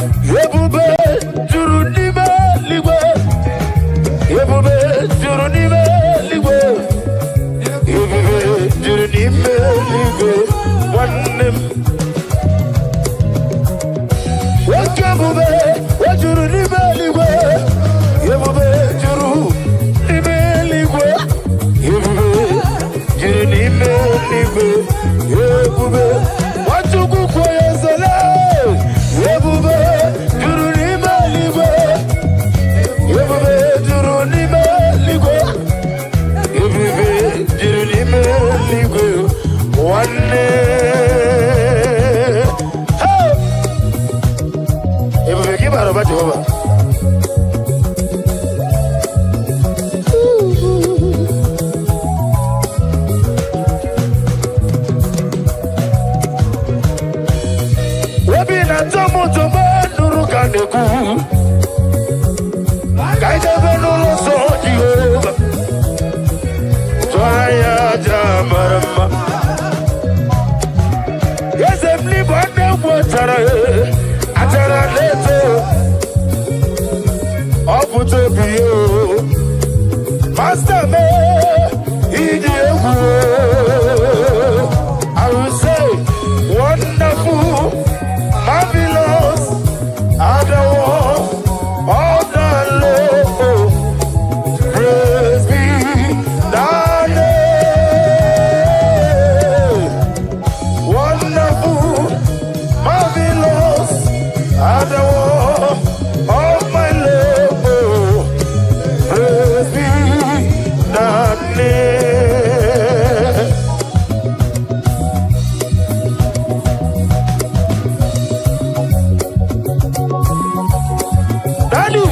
Ebube juru n'ime eluigwe. Ebube juru n'ime eluigwe. Ebube juru n'ime eluigwe. Nwanne m. Nwoke ebube juru n'ime eluigwe. Ebube juru n'ime eluigwe. Ebube juru n'ime eluigwe. Ebube Nwachukwu kwenye zele. Ebube juru n'ime eluigwe. Ebube juru n'ime eluigwe. Ebube juru n'ime eluigwe. Nwanne. Ebube gị bara ụba Jehova. Obi na-atọ nụrụ ka na-ekwu. Ka anyị jebe n'ụlọ nsọ Jehova. Tụọ ya aja mara mma. Eze m n'ịbụ aka egwu achara na-eto. Ọ pụta obi ya o. Masta mee iji egwu. I will say wonderful, marvelous, are the works of the Lord. Praise be thy name. Wonderful, marvelous, are the works of my Lord. Praise be thy name. Daddy,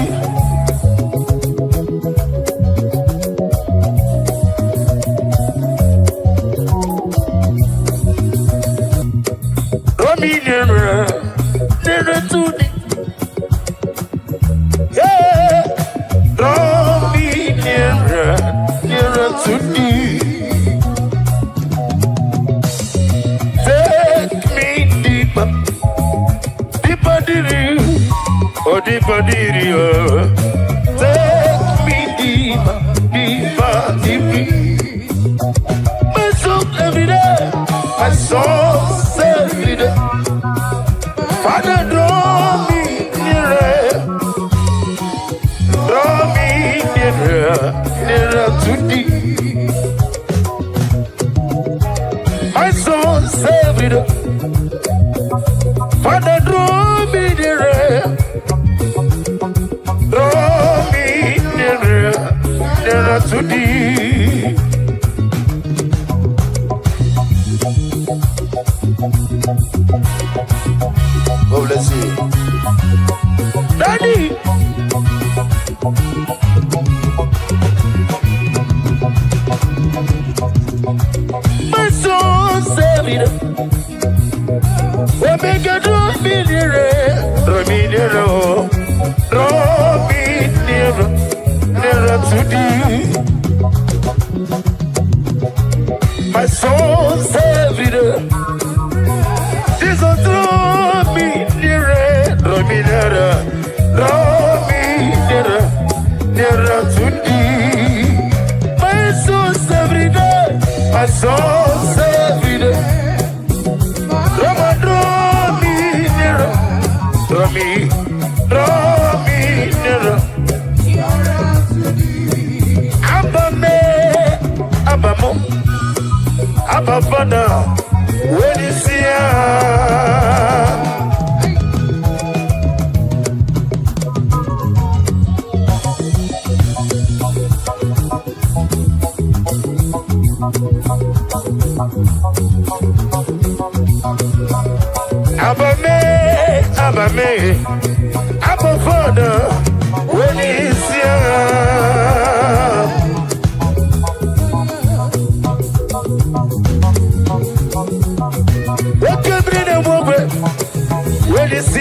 Dominion, nearer to thee. Yeah, Dominion, nearer to thee. Take me deeper, deeper, deeper. Oh, deeper, deeper. Take me deeper, deeper, deeper. My soul every day, my soul every day. Father, draw me nearer to thee. My soul every day. Father, draw me nearer. Draw me nearer to thee. God bless you. Daddy. My soul saved. Omega draw me nearer. Draw me nearer. Draw me nearer to thee. My soul saved. Jesus draw me nearer. Draw me nearer. Draw me nearer to thee. My soul saved. My soul saved. Draw me nearer. Draw me nearer. Abamo, Abafana, when you see Abame, Abafana, when you see when you see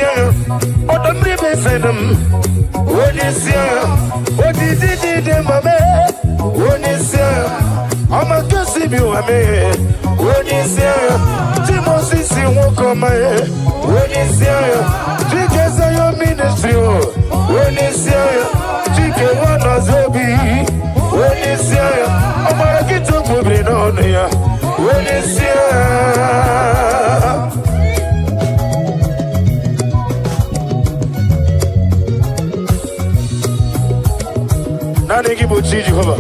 what the baby said when you see what did mama when you see I'm a cussy you when you see Timothy won't come when you see Onisia, Chicken one of Zobi, Onisia, Amarakito Pubrinonia, Onisia. Nani Igbo Jehovah.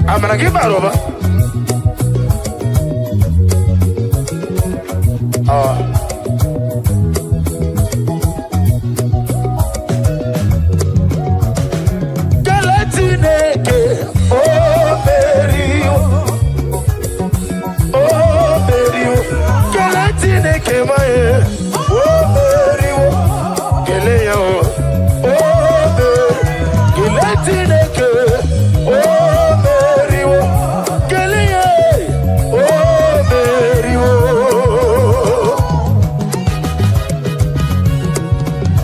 I'm gonna give that over. Galatineke, oh Mary, Galatineke, my, oh Mary, Gelea, oh Galatineke, oh Mary, Gelea, oh Mary.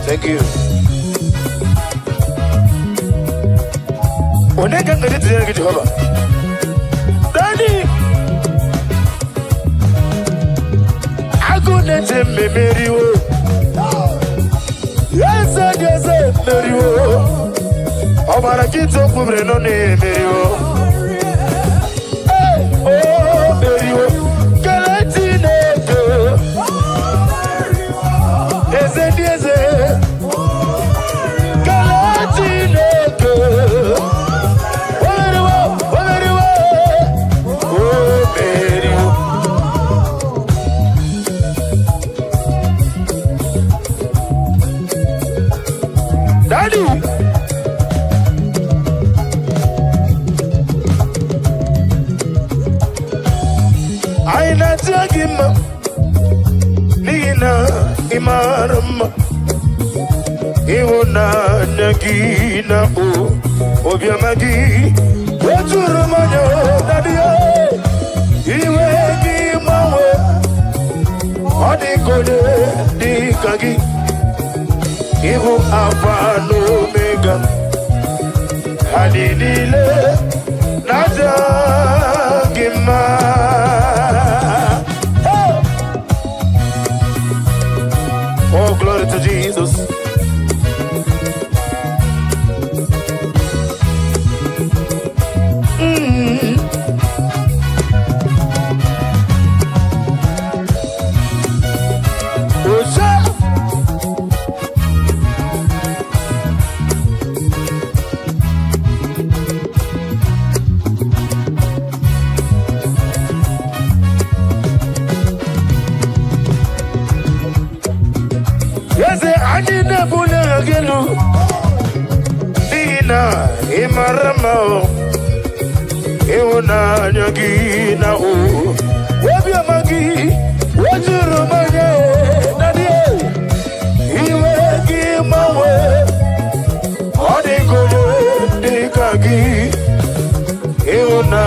Thank you. Oneka ngani tiyenge Jehovah. Daddy, agunete memeriwo. Yes, meriwo. Obarakito kubre no ne meriwo. Oh, meriwo. Galatine ke. Eze. Galatine ke. Daddy, I not him, Nina Imaram, Iwona Nagina, Obiamagi, what's your Romano, Daddy? Iwegi Mawe, Odikode, Dikagi. Ibu Alpha and Omega, Hadidile, Naja Gima. Oh, glory to Jesus. Nina Imarama, Eona Yagina, Wabiamagi, Wajurumaya, Nadia, Iwagi Mawe, Odiko, Dikagi, Eona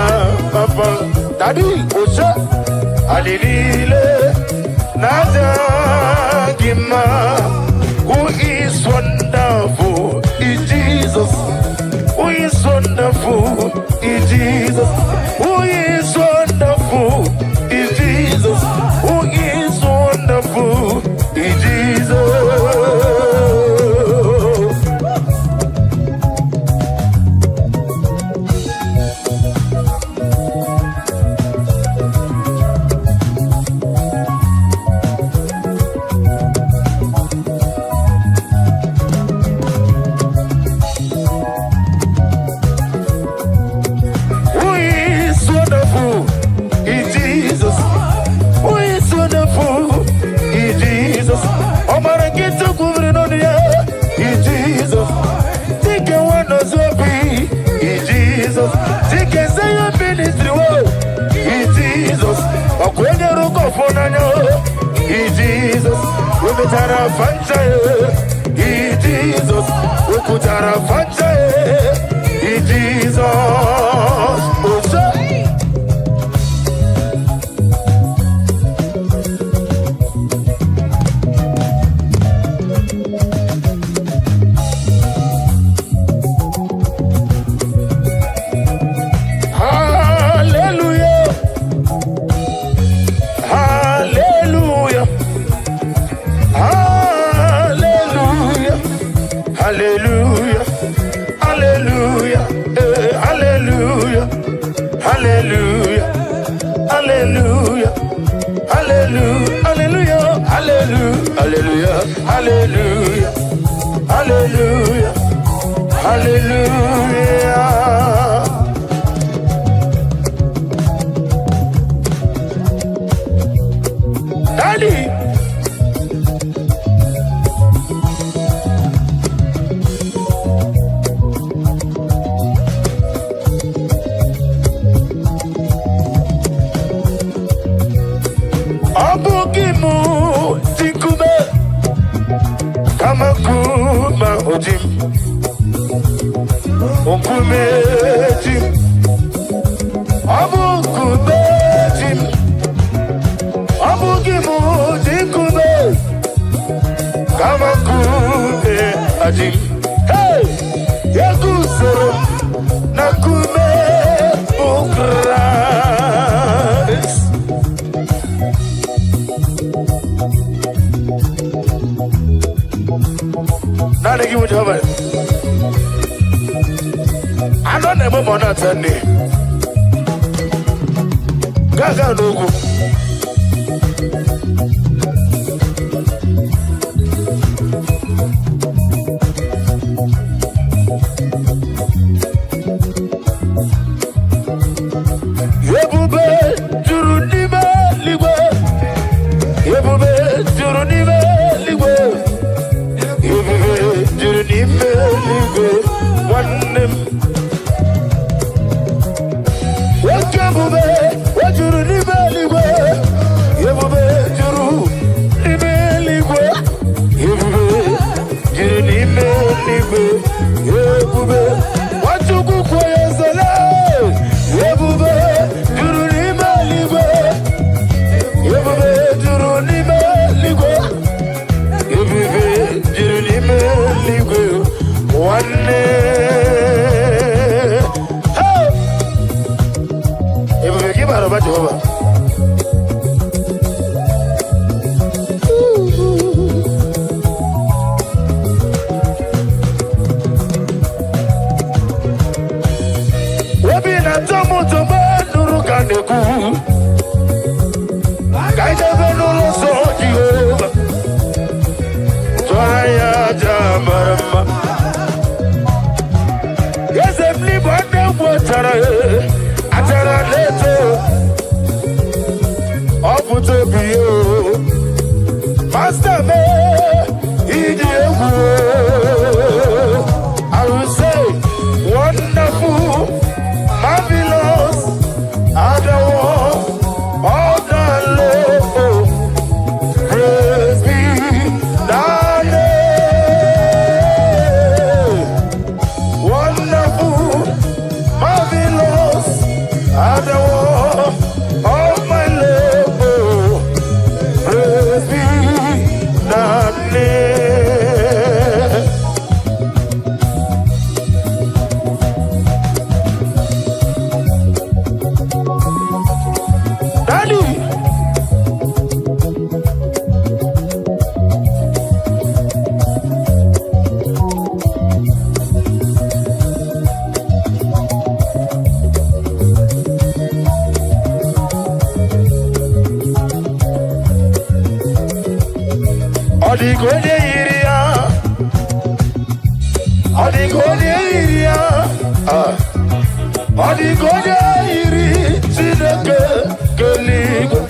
Papa, Daddy, Osha, Alilile, Naja Gima. Who is wonderful is Jesus. Who is wonderful is Jesus. Who is wonderful is Jesus. Who is wonderful is Jesus. Jesus, we betara fanta, Jesus, we kutara fanta, Jesus. Hallelujah, hallelujah. hallelujah, hallelujah, hallelujah, hallelujah, hallelujah, hallelujah, hallelujah. Daddy. Abugimu tikume kamakuma ojim okume jim abukume jim abugimu tikume kamakume ajim hey yakusoro nakume ukras. Now they give it over. I don't know more than Sunday. Gaga no go. Yebube jurunibe ligwe. Yebube jurunibe ligwe. Master me, I will say, wonderful, marvelous, adore, all the love, praise be thy name. Wonderful, marvelous, adore, all my love, praise be thy name. Daddy. Odigoye iria, odigoye iria, odigoye iri Chineke keligo,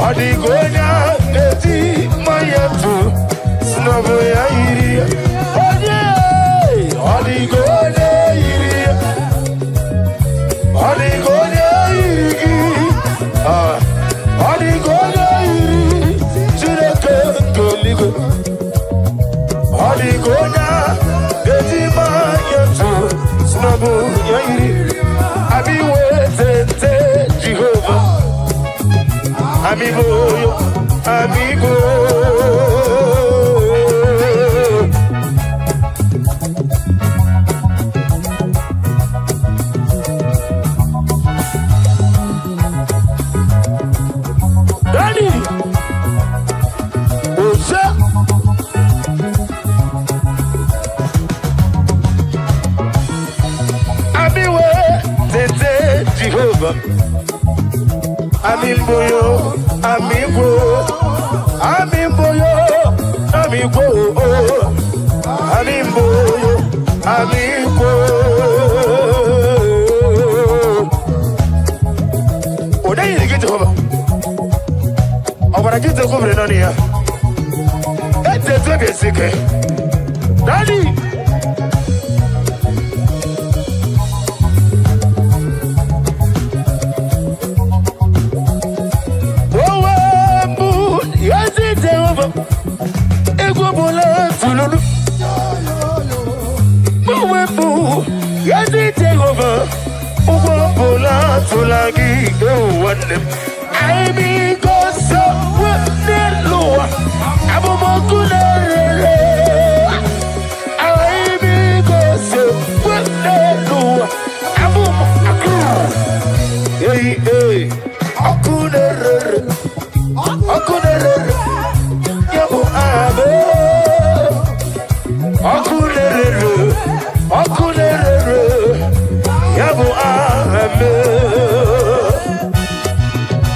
odigoye eti mayetu sinoboya iria, odigoye iria, odigoye iri, odigoye iri Chineke keligo, odigoye eti mayetu sinoboya iri. Abi wetete Jehovah, amigo, amigo. Daddy, Osa, abi wetete Jehovah. Amimboyo, Amimbo, Amimboyo, Amimbo, Amimboyo, Amimbo. Oda yiri get over. Obara get over no niya. Ete to be sick. Daddy.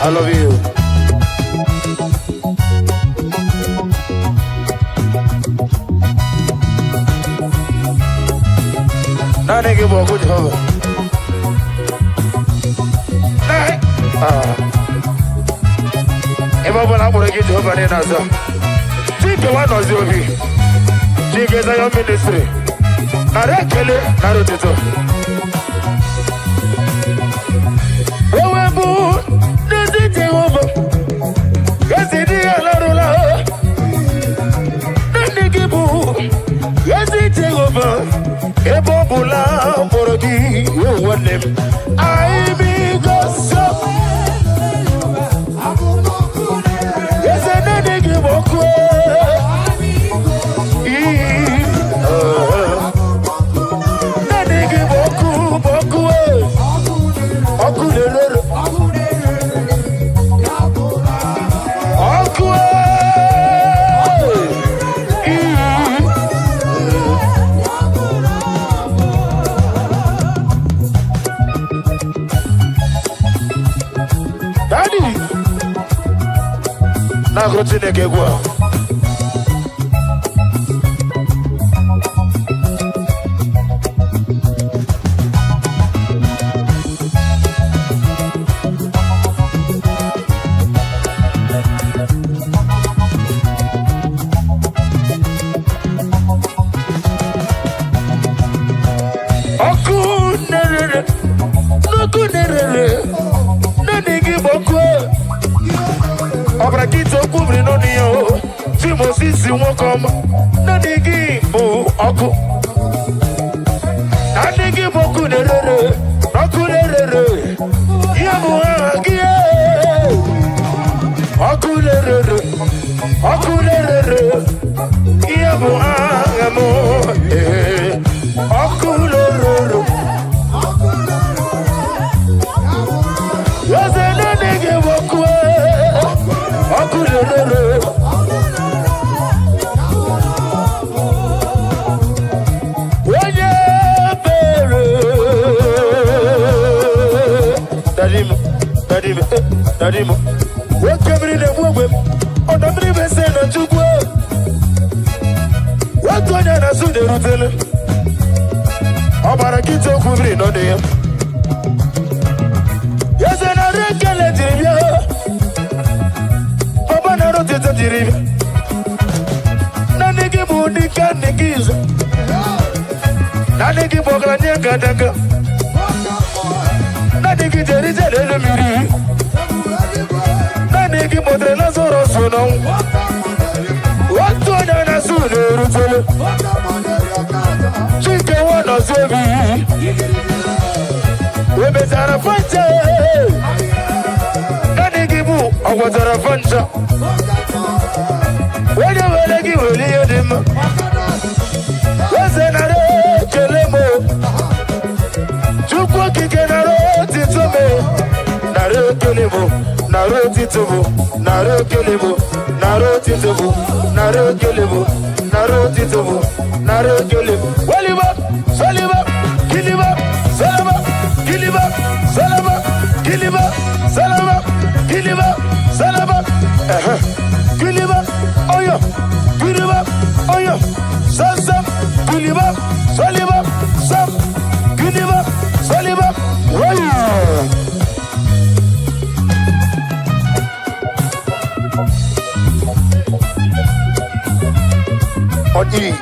I love you. Now they give a good job. If I want to get over there, now, think the one of you. She gets a young ministry. Now they kill it, now they do. Ebola Borodi, you want them. I because so. Yes, I didn't give a na continue que quoi si wọ́n kọ́ mọ́ nádìgí ìbò ọkù nádìgí ìbò kù lérèrè ọkù lérèrè yẹ́bù àgí ọkù lérèrè yẹ́bù àgàmọ́ ọkù lérèrè yọ́sẹ̀ nádìgí ìbò kù ọkù lérèrè. Dadimo, what came in the woman? On the river, said that you go. What one and I saw the hotel? About a kid of Kubri, no day. Yes, and I reckon it. Papa, I wrote it at the river. Naniki Budi can the keys. Naniki Bogania Kataka. Naniki Teresa, the Miri. Naniki Modena Sorosono. What one and I saw the hotel? Chicken one or seven. We better fight. Nanigibu, I was a fanta. When you will give him, was another Kelemo. Chukwaki can I wrote it to me. Naro Kelemo, Naro Titubu, Naro Kelemo, Naro Titubu, Naro Kelemo, Naro Titubu, Naro Kelemo. Waliba, Saliba, Kiliba, Salama, Kiliba, Salama, Kiliba, Salama. Kiliba, Salaba, Kiliba, Oyo, Kiliba, Oyo, Sam, Kiliba, Saliba, Sam, Kiliba, Saliba, Oyo. On E.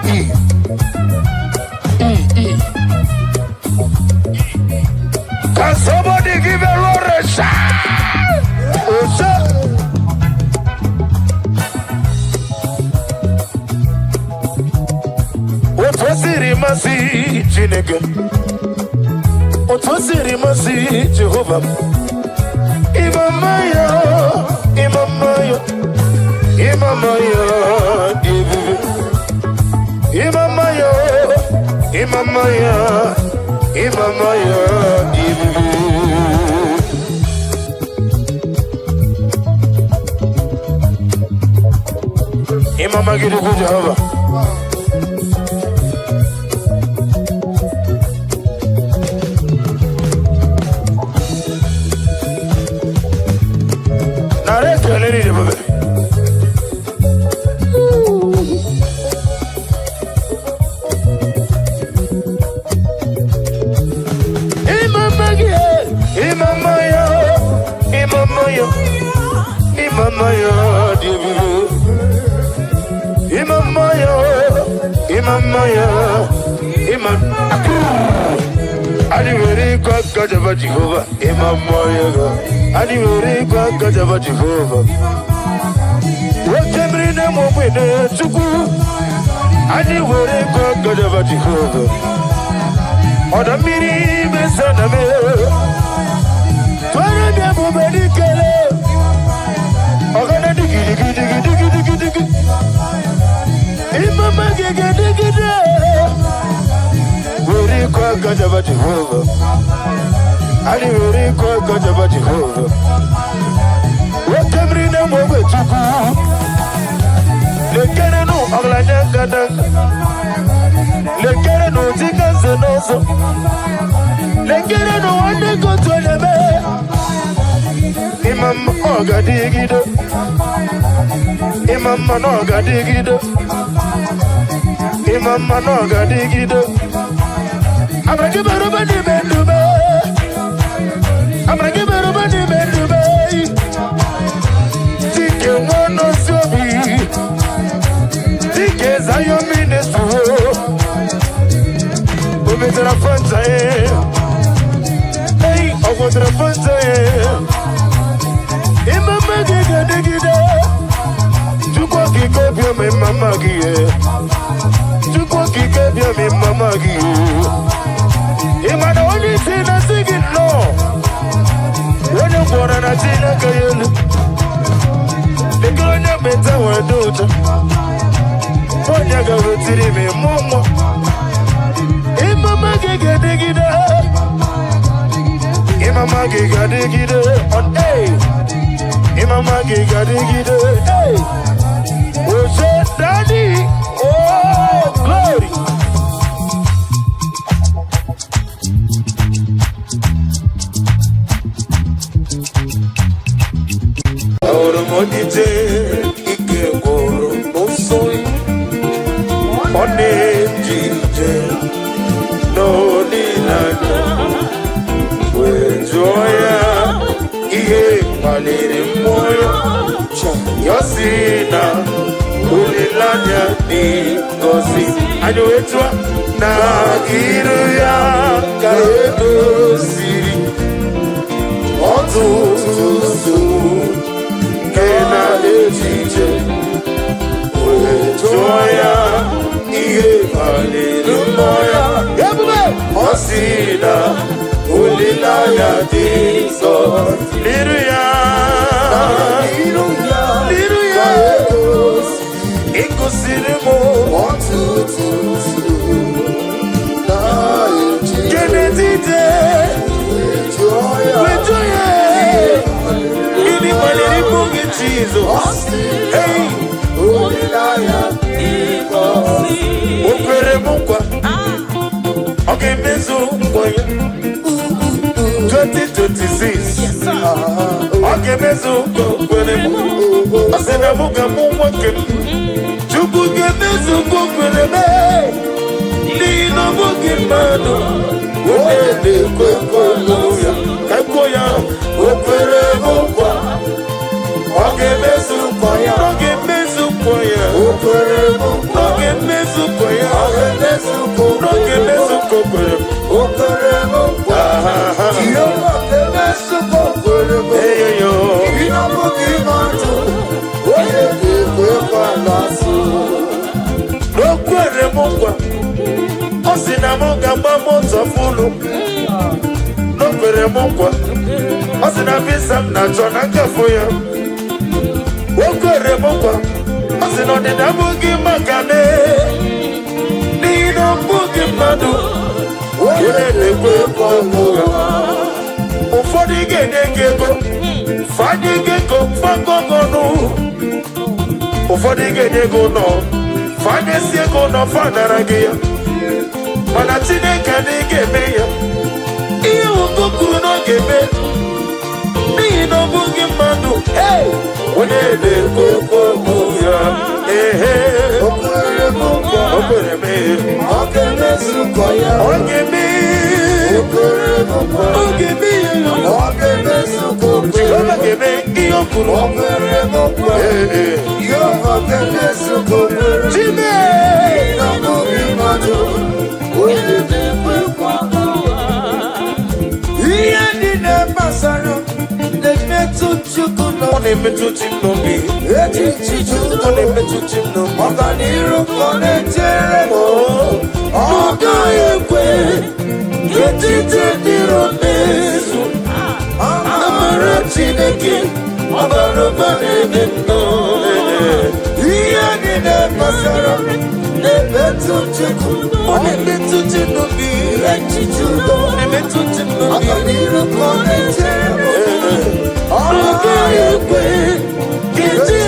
Can somebody give a roar a shout? Oh, shout. What was it, Masi, Chineke? What was it, Masi, Jehovah? Imamaya, Imamaya, Imamaya, Imamaya, Imamaya, Imamaya, Imama give you Jehovah. Now let's go, lady, Jehovah. Jehovah, Imamaya, and you will God of Jehovah. What can bring them up with the Chuku? And you will God of Jehovah. Or the mini son of me. Twelve them already kill it. Or gonna dig it. Imama dig it. Will God of Jehovah. I didn't call God about Jehovah. What can bring them over to go? They can't know all I got. They can't know tickets and also. They can't know what they go to the bed. Imam Oga dig it up. Imam Manoga dig it up. Imam Manoga dig it up. I'm going to give everybody men to me. I'm gonna give everybody men to me. Take one no sobi. Take a Zion minister. We met in a front hey, I want to the front in my mega digida. To go kick up your mamma gear. To go kick up your mamma gear. Am I the only thing I sing it no? When you born and I see like a yellow, the girl in your bed, I want to do it. When you go to see me, Mama, in my maggie, dig it up. In my maggie, dig it up. On A, in my maggie, dig it up. Hey, what's up, Daddy? Oh, glory. Odite ike goro osoi onejije no nilanya wejoya ihe paliri moyo yosina ulilanya ni gosi anyowetwa na iru ya kaedo siri otutu na ejije wejoya ihe paliri moya ebube osina ulilanya diso liruya ikosirimo kenedide wejoya ini paliri moge Jesus hey okwere mukwa oge mezo mkwa 2026 ọ ga-emezu nkwa o kwere m ọ sị na mụ ga-amụ nwoke m Chukwu ga-emezu nkwa o kwere m n'ihi na ọ bụghị mmadụ onye na-ekwe nkwa ya ka kwuo ya o kwere m nkwa ọ ga-emezu nkwa ya ọ ga-emezu nkwa ya o kwere m nkwa ọ ga-emezu nkwa ya ọ ga-emezu nkwa ọ ga-emezu nkwa o kwere m o kwere m nkwa Jehova ga-emezu nkwa o kwere m eyo ihe ọ bụghị mmadụ onye na-ekwe nkwa na-asụ o kwere m nkwa ọ sị na m ga-agba moto fulu o kwere m nkwa ọ sị na visa m na-achọ na ngafe ya o kwere m nkwa ọ sị na ọdịda abụghị maka mee n'ihi na ọ bụghị mmadụ onye na-ekwe nkwa ya ụfọdụ ga-enye gị ego fanye gị ego fagọgọnụ ụfọdụ ga-enye gị ụlọ fanyesi ego ụlọ fanara gị ya mana Chineke adịghị ga-eme ya ihe ụgụ kwuru na ọ ga-eme n'ihi na ọ bụghị mmadụ onye na-ekwe nkwa ya o kwere m nkwa o kwere m ọ ga-emezu nkwa ya ọ ga-eme o kwere m nkwa ọ ga-eme ya ọ ga-emezu nkwa Jehova ga-eme ihe o kwuru o kwere m nkwa Jehova ga-emezu nkwa Chime na ọ bụghị mmadụ onye na-ekwe nkwa ihe ndị na-amasara na-emetụ Chukwu ọ na-emetụ chi m n'obi echichi Chukwu ọ na-emetụ chi m n'obi ọganiru ka ọ na-echere m ọ gaghị ekwe etiti dịrị mezu amara Chineke ọ bara ụba n'ebe m nọ ihe ndị na-amasara na-emetụ Chukwu ọ na-emetụ chi n'obi echichi udo ọ na-emetụ chi n'obi ọganiru ka ọ na-echere m ọ gaghị ekwe etiti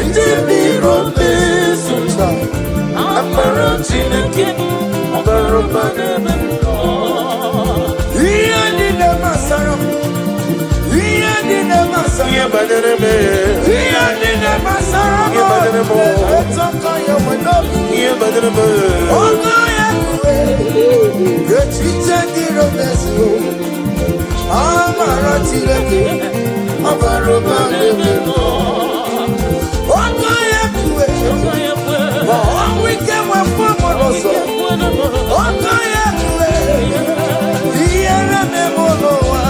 dịrị mezu amara Chineke ọ bara ụba n'ebe m nọ ihe ndị na-amasara m ihe ndị na-amasara ihe banyere m ihe ndị na-amasara m etu aka ya n'obi ihe banyere m ọ gaghị ekwe etiti dịrị mezu amara Chineke ọ bara ụba n'ebe m nọ ọ gaghị ekwe ma ọnwụ ike nwefọ mmadụ ọzọ ọ gaghị ekwe ihe na-eme n'ụwa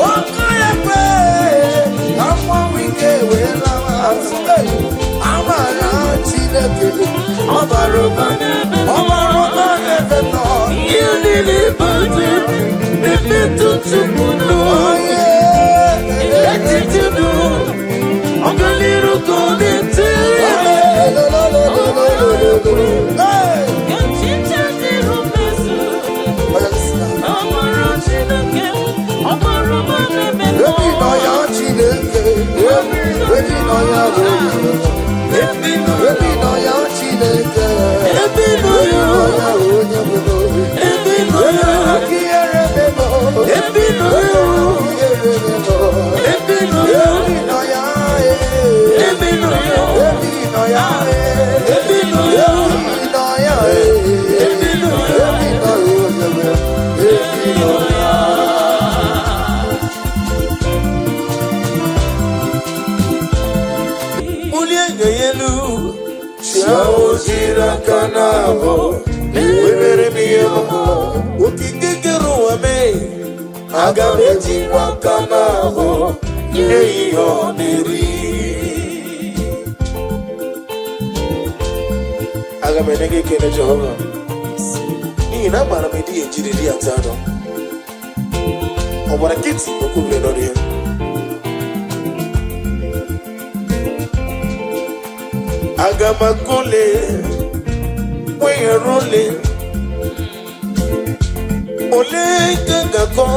ọ gaghị ekwe ka mmanwụ ike wee lawa amara Chineke ọ bara ụba n'ebe m nọ ihe niile bụzi na-emetụ Chukwu n'onye etiti dụ ọganiru ka ọ na-etere aga m ejikwa aka n'ahụ nye ihe ọ na-eri aga m enye gị ekele Jehova n'ihi na agbara m edi ejiri di atọ anọ ọ gbara nkịtị okwubere n'ọrụ ya aga m akụle wenyere ole gagakọ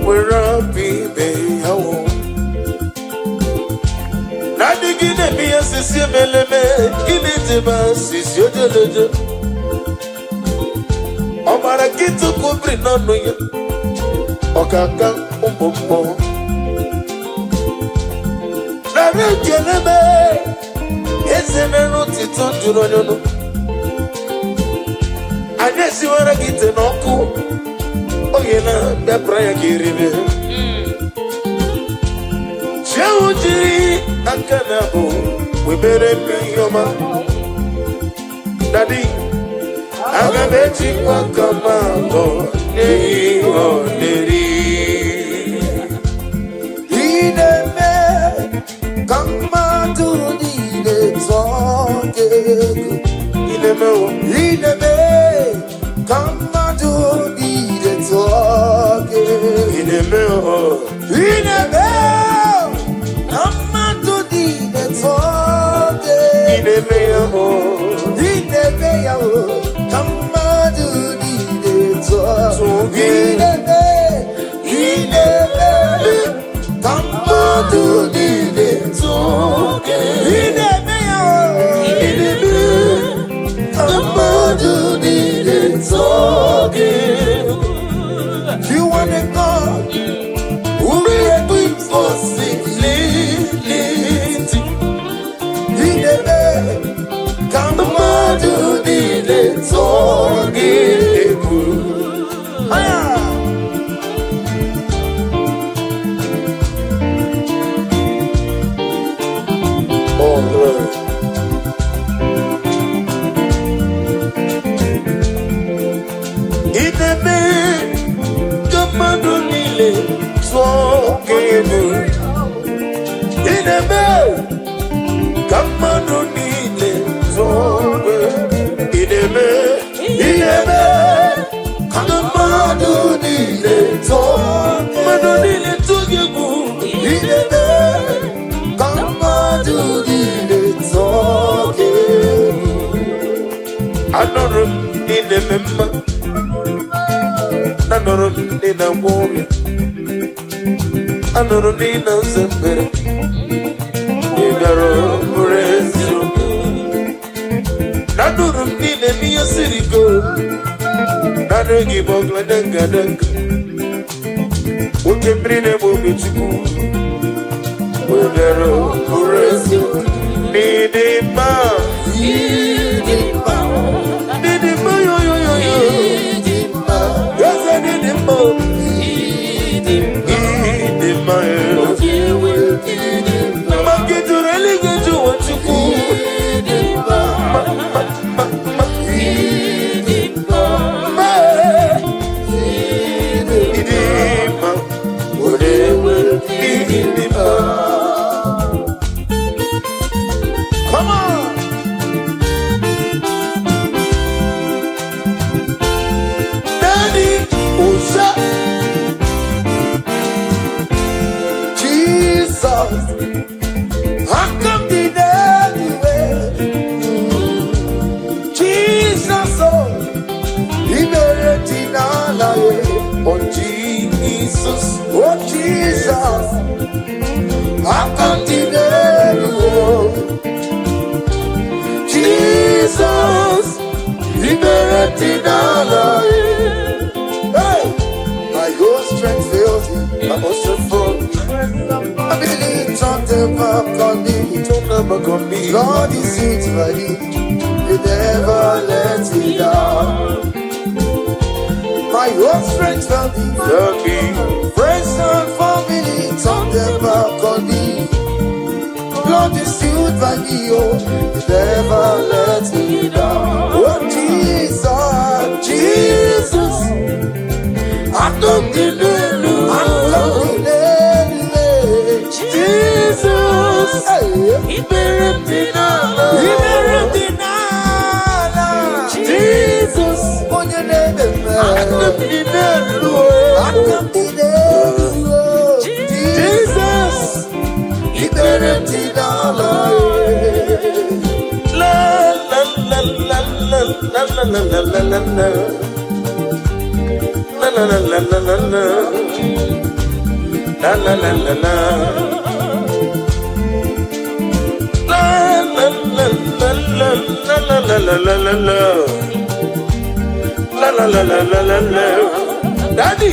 were obi ibe ya wụ na-adịghị na-eme ya sisi emeleme gịnị dịba sisi ojeleje ọ mara nkịtụ kubiri n'ọnụ ya ọ ga-aga popo. Na rekelebe ezeme no tito duro no. Anya siwara gite n'ọkụ. Oye na bịa praya kiribe. Chewu jiri aka na bụ webere mmiyoma. Daddy, aga m ejikwa kama ọ n'ihi ọdịrị. Ị na-eme ka mmadụ niile tụọ gị egwu. Ị na-eme o. Ị na-eme ka mmadụ niile tụọ gị egwu. Ị na-eme o. Ị na-eme ka mmadụ niile tụọ gị Ị egwu. na-eme ya o. Ị na-eme ya o ka mmadụ niile tụọ gị egwu. Ị na-eme ka mmadụ niile tụọ gị egwu. Ị na-eme ya o. Ị na-eme ka mmadụ niile tụọ gị egwu. You are the God who made me for simplicity. Ị na-eme ka mmadụ niile tụọ gị egwu. Oh, glory. Ị na-eme ka mmadụ niile tụọ gị egwu. Ị na-eme ka mmadụ niile tụọ gị egwu. Ị na-eme Ka mmadụ niile tụọ mmadụ niile tụọ gị egwu. Ị na-eme ka mmadụ niile tụọ gị egwu. Anụrụ m ndị na-eme mma, anụrụ m ndị na-agwọ ọrịa, anụrụ m ndị na-aza ekpere. Ị bịara bụrụ eziokwu. Anụrụ m ndị na-eme ihe siri ike. Anụrụ gị bụ ọgụla denga denga. Nwoke mmiri na-egbu obi Chukwu. Ị bịara bụrụ eziokwu. N'ịdị mma. Ịdị mma, N'ịdị mma yoyoyoyo. ịdị mma, Eze n'ịdị mma. ịdị mma. Ịdị mma ya. Ịdị mma, Ma gị jụrụ eluigwe jụ ụwa Chukwu. ịdị mma, ịdị mma, Ma ịdị ịdị mma. Orewe ịdị mma. Come on. Daddy, Usha. Jesus, how come the anywhere? Jesus, oh, he made it all Oh, Jesus. Oh, Jesus, how come the anywhere? Jesus, he made it all Hey, my whole strength fails me. I must have fallen. I believe on the back on me. Don't never come me. God is it ready. He never let me down. My whole strength will be Tell me. friends and family. Turn them back on me. God is still by me. Oh, He never let me down. Oh, Jesus, Jesus. I don't believe you. I don't believe you. Jesus. He buried me now. He buried me now. Jesus. On your name, I don't believe you. I don't believe you. Jesus. He buried me now. La la la la la la la la la la la la. La la la la la la la. La la la la la. La la la la la la la la la la la. La la la la la la la. Daddy,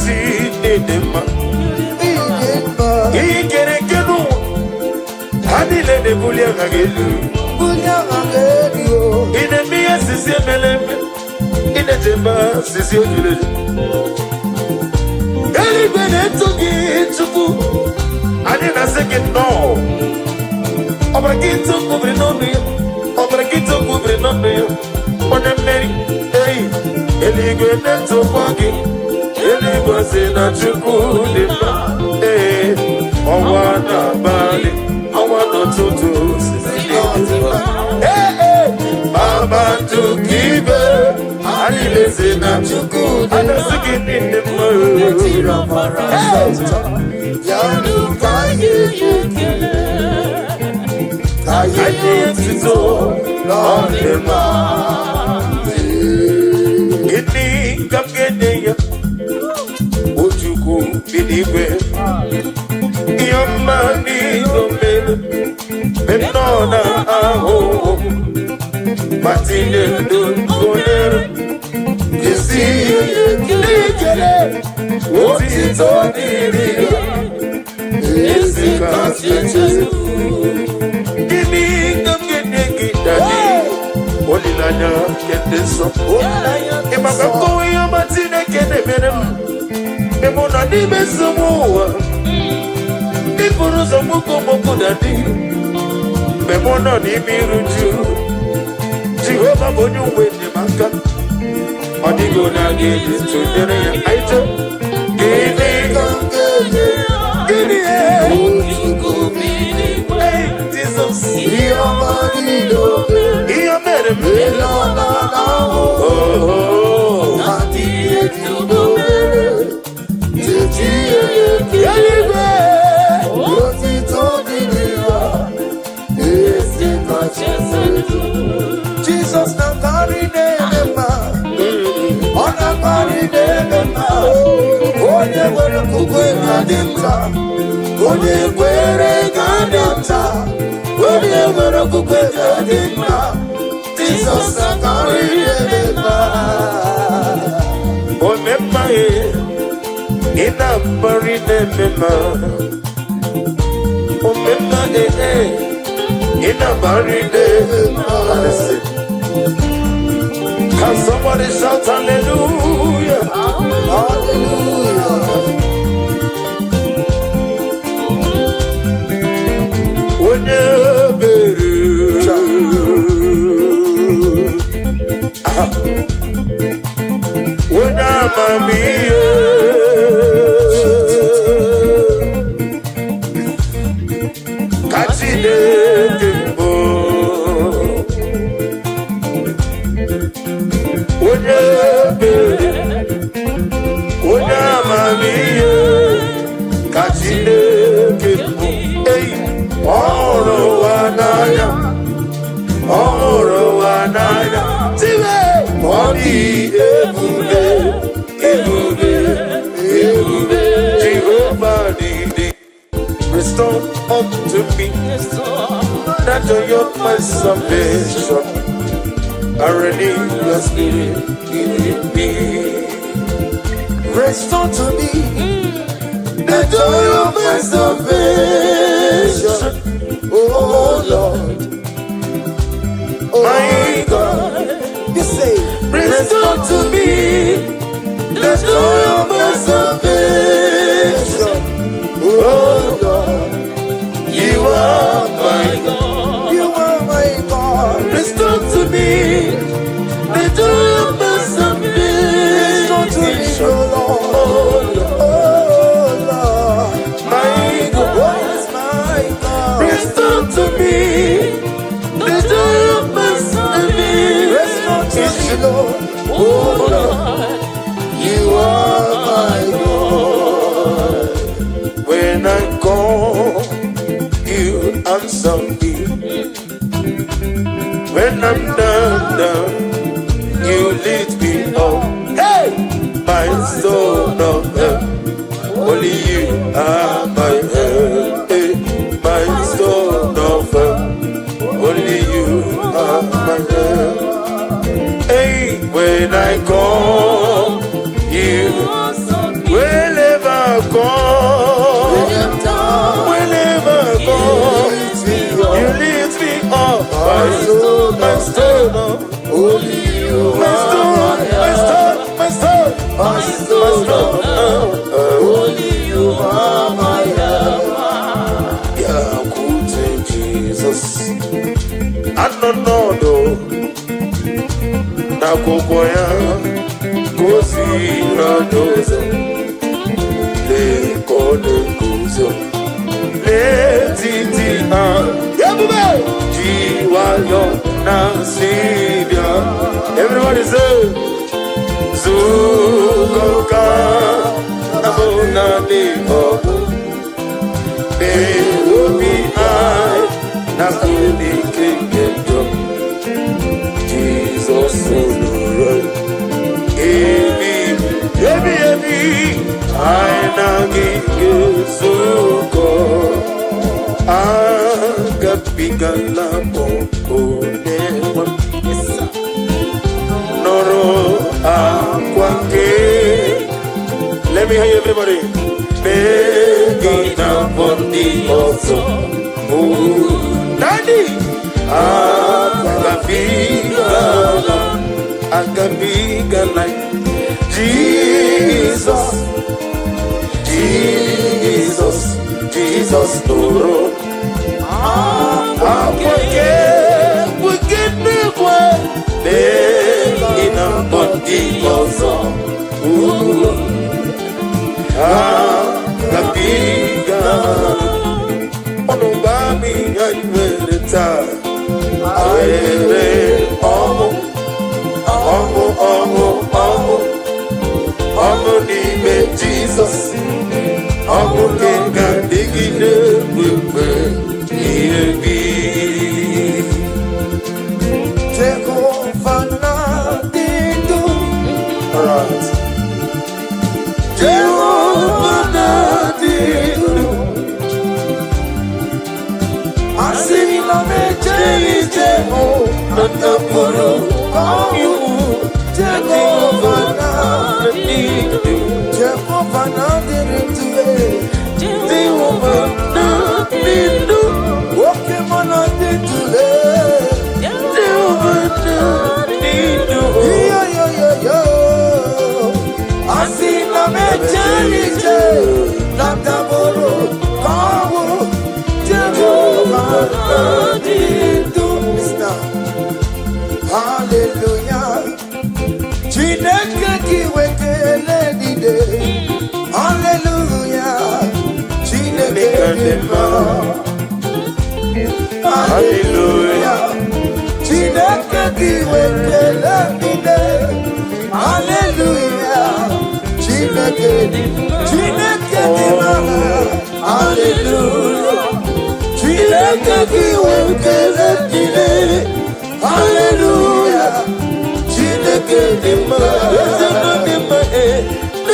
si edema. Ikere kenu. Adile de bulia ngagelu. Ine miya sisi meleme. Ine jemba sisi ojule. Eli bene togi chuku. Adi na seke no. Obra kito kubre nono yo. Obra kito kubre nono yo. One meri. Hey. Eli bene togi. Eli bose na chuku dema. Hey. Owana bali. Owana tutu. Hey. Mama to give her. I listen to good and I sing in the mood. I need to go on the mountain. Get me, come get there. Would you go anywhere? Your money, no man, but no, home. Martine, don't go there. You see, what is on the is the consequence. Give me the get daddy. Only Lana get this up. If I'm going, I'm Martine, get a venom. The money is so more. People are so much daddy. The money is Jehovah, when you win the manka, on the go now, give it to the item. Give it, hey, Jesus, your money, your medicine, oh, Jesus na carry them on a carry them onye were kukwe kadimta onye were kadimta onye were kukwe kadimta Jesus na carry them omemma ina carry them omemma ina carry them. Can somebody shout hallelujah? Hallelujah. When I'm Jehovah restore unto me that joy of my salvation. I renew your spirit in me. Restore to me the joy of my salvation. Oh Lord, my God, you say, restore to me the joy of my salvation. Oh God, you are my God. You are my God. Restore to me the joy of my salvation. Restore to me, oh Lord. Oh Lord, my God, my God. Restore to me the joy of my salvation. Restore to me, Lord. Oh Lord, you are my God. When I call, you answer me. When I'm down, you lead me up. Hey, my soul of help, only you are my help. Hey, my soul of help, only you are my help. Hey, when I call, you. When my stone, only you my stone, my stone, my stone, my stone, only you are my helper. Yeah, good Jesus. I don't know. Na kokoya, kosi na dozo, le kone kuzo, le titi na, yabube, jiwayo na sibia. Everybody say, zukoka, abona de obu, be obi ai, na kuni kengendo. Jesus, Ebi, aina gisuko, agapiga la pokonewa, noro akwake. Let me hear you, everybody. Begina bondi also, Daddy. Agapiga like Jesus, Jesus, Jesus, Lord. We get me way in a body also. Agapiga, on Bami, I will retire. Nime Jesus, kenga digide wewe iyebi. Jehovah na didu, Alright. Jehovah na didu. Asila meje Jehovah na puru kayu. Jehovah na didu, Jehovah na didu, Jehovah na didu. Oke mana didu, Jehovah na didu. Yo. Asila meje nata puru kayu. Jehovah na didu. Hallelujah. Chineke kiwekele dide. Hallelujah. Chineke dima. Hallelujah. Chineke kiwekele dide. Hallelujah. Chineke dima. Hallelujah. Chineke kiwekele dide. Hallelujah. Chineke dima.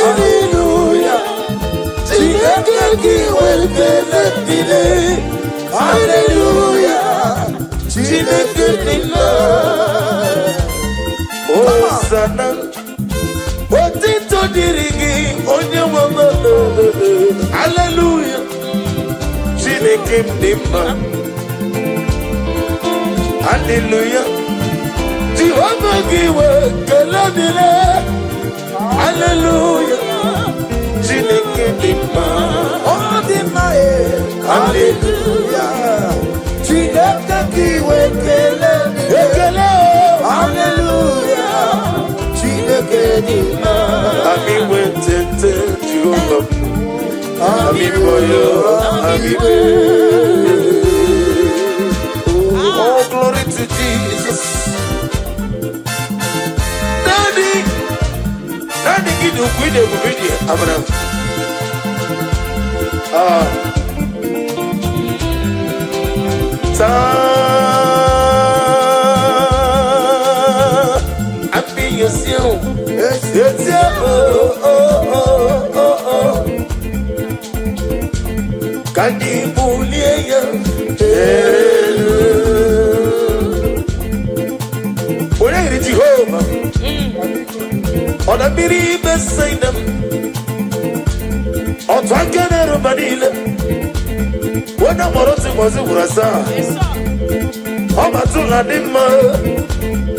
Hallelujah. Chineke kiwekele dide. Hallelujah. Chineke dima. Hosanna, otito dirigi onye wama. Hallelujah. Chineke dima. Hallelujah. Jehovah giwe keladile. Hallelujah. Chineke dima. Oh dima hallelujah. Chineke giwe keladile. Hallelujah. Chineke dima. Ami wetete Jehovah. Ami boyo. Ami boyo. Oh, glory to Jesus. Daddy, give you video. Abraham. Happy yourself. Yes. Kadibulia. Jehovah, on a biri beside them, on Twankana Manila. When I'm was it was a Omatula Dima,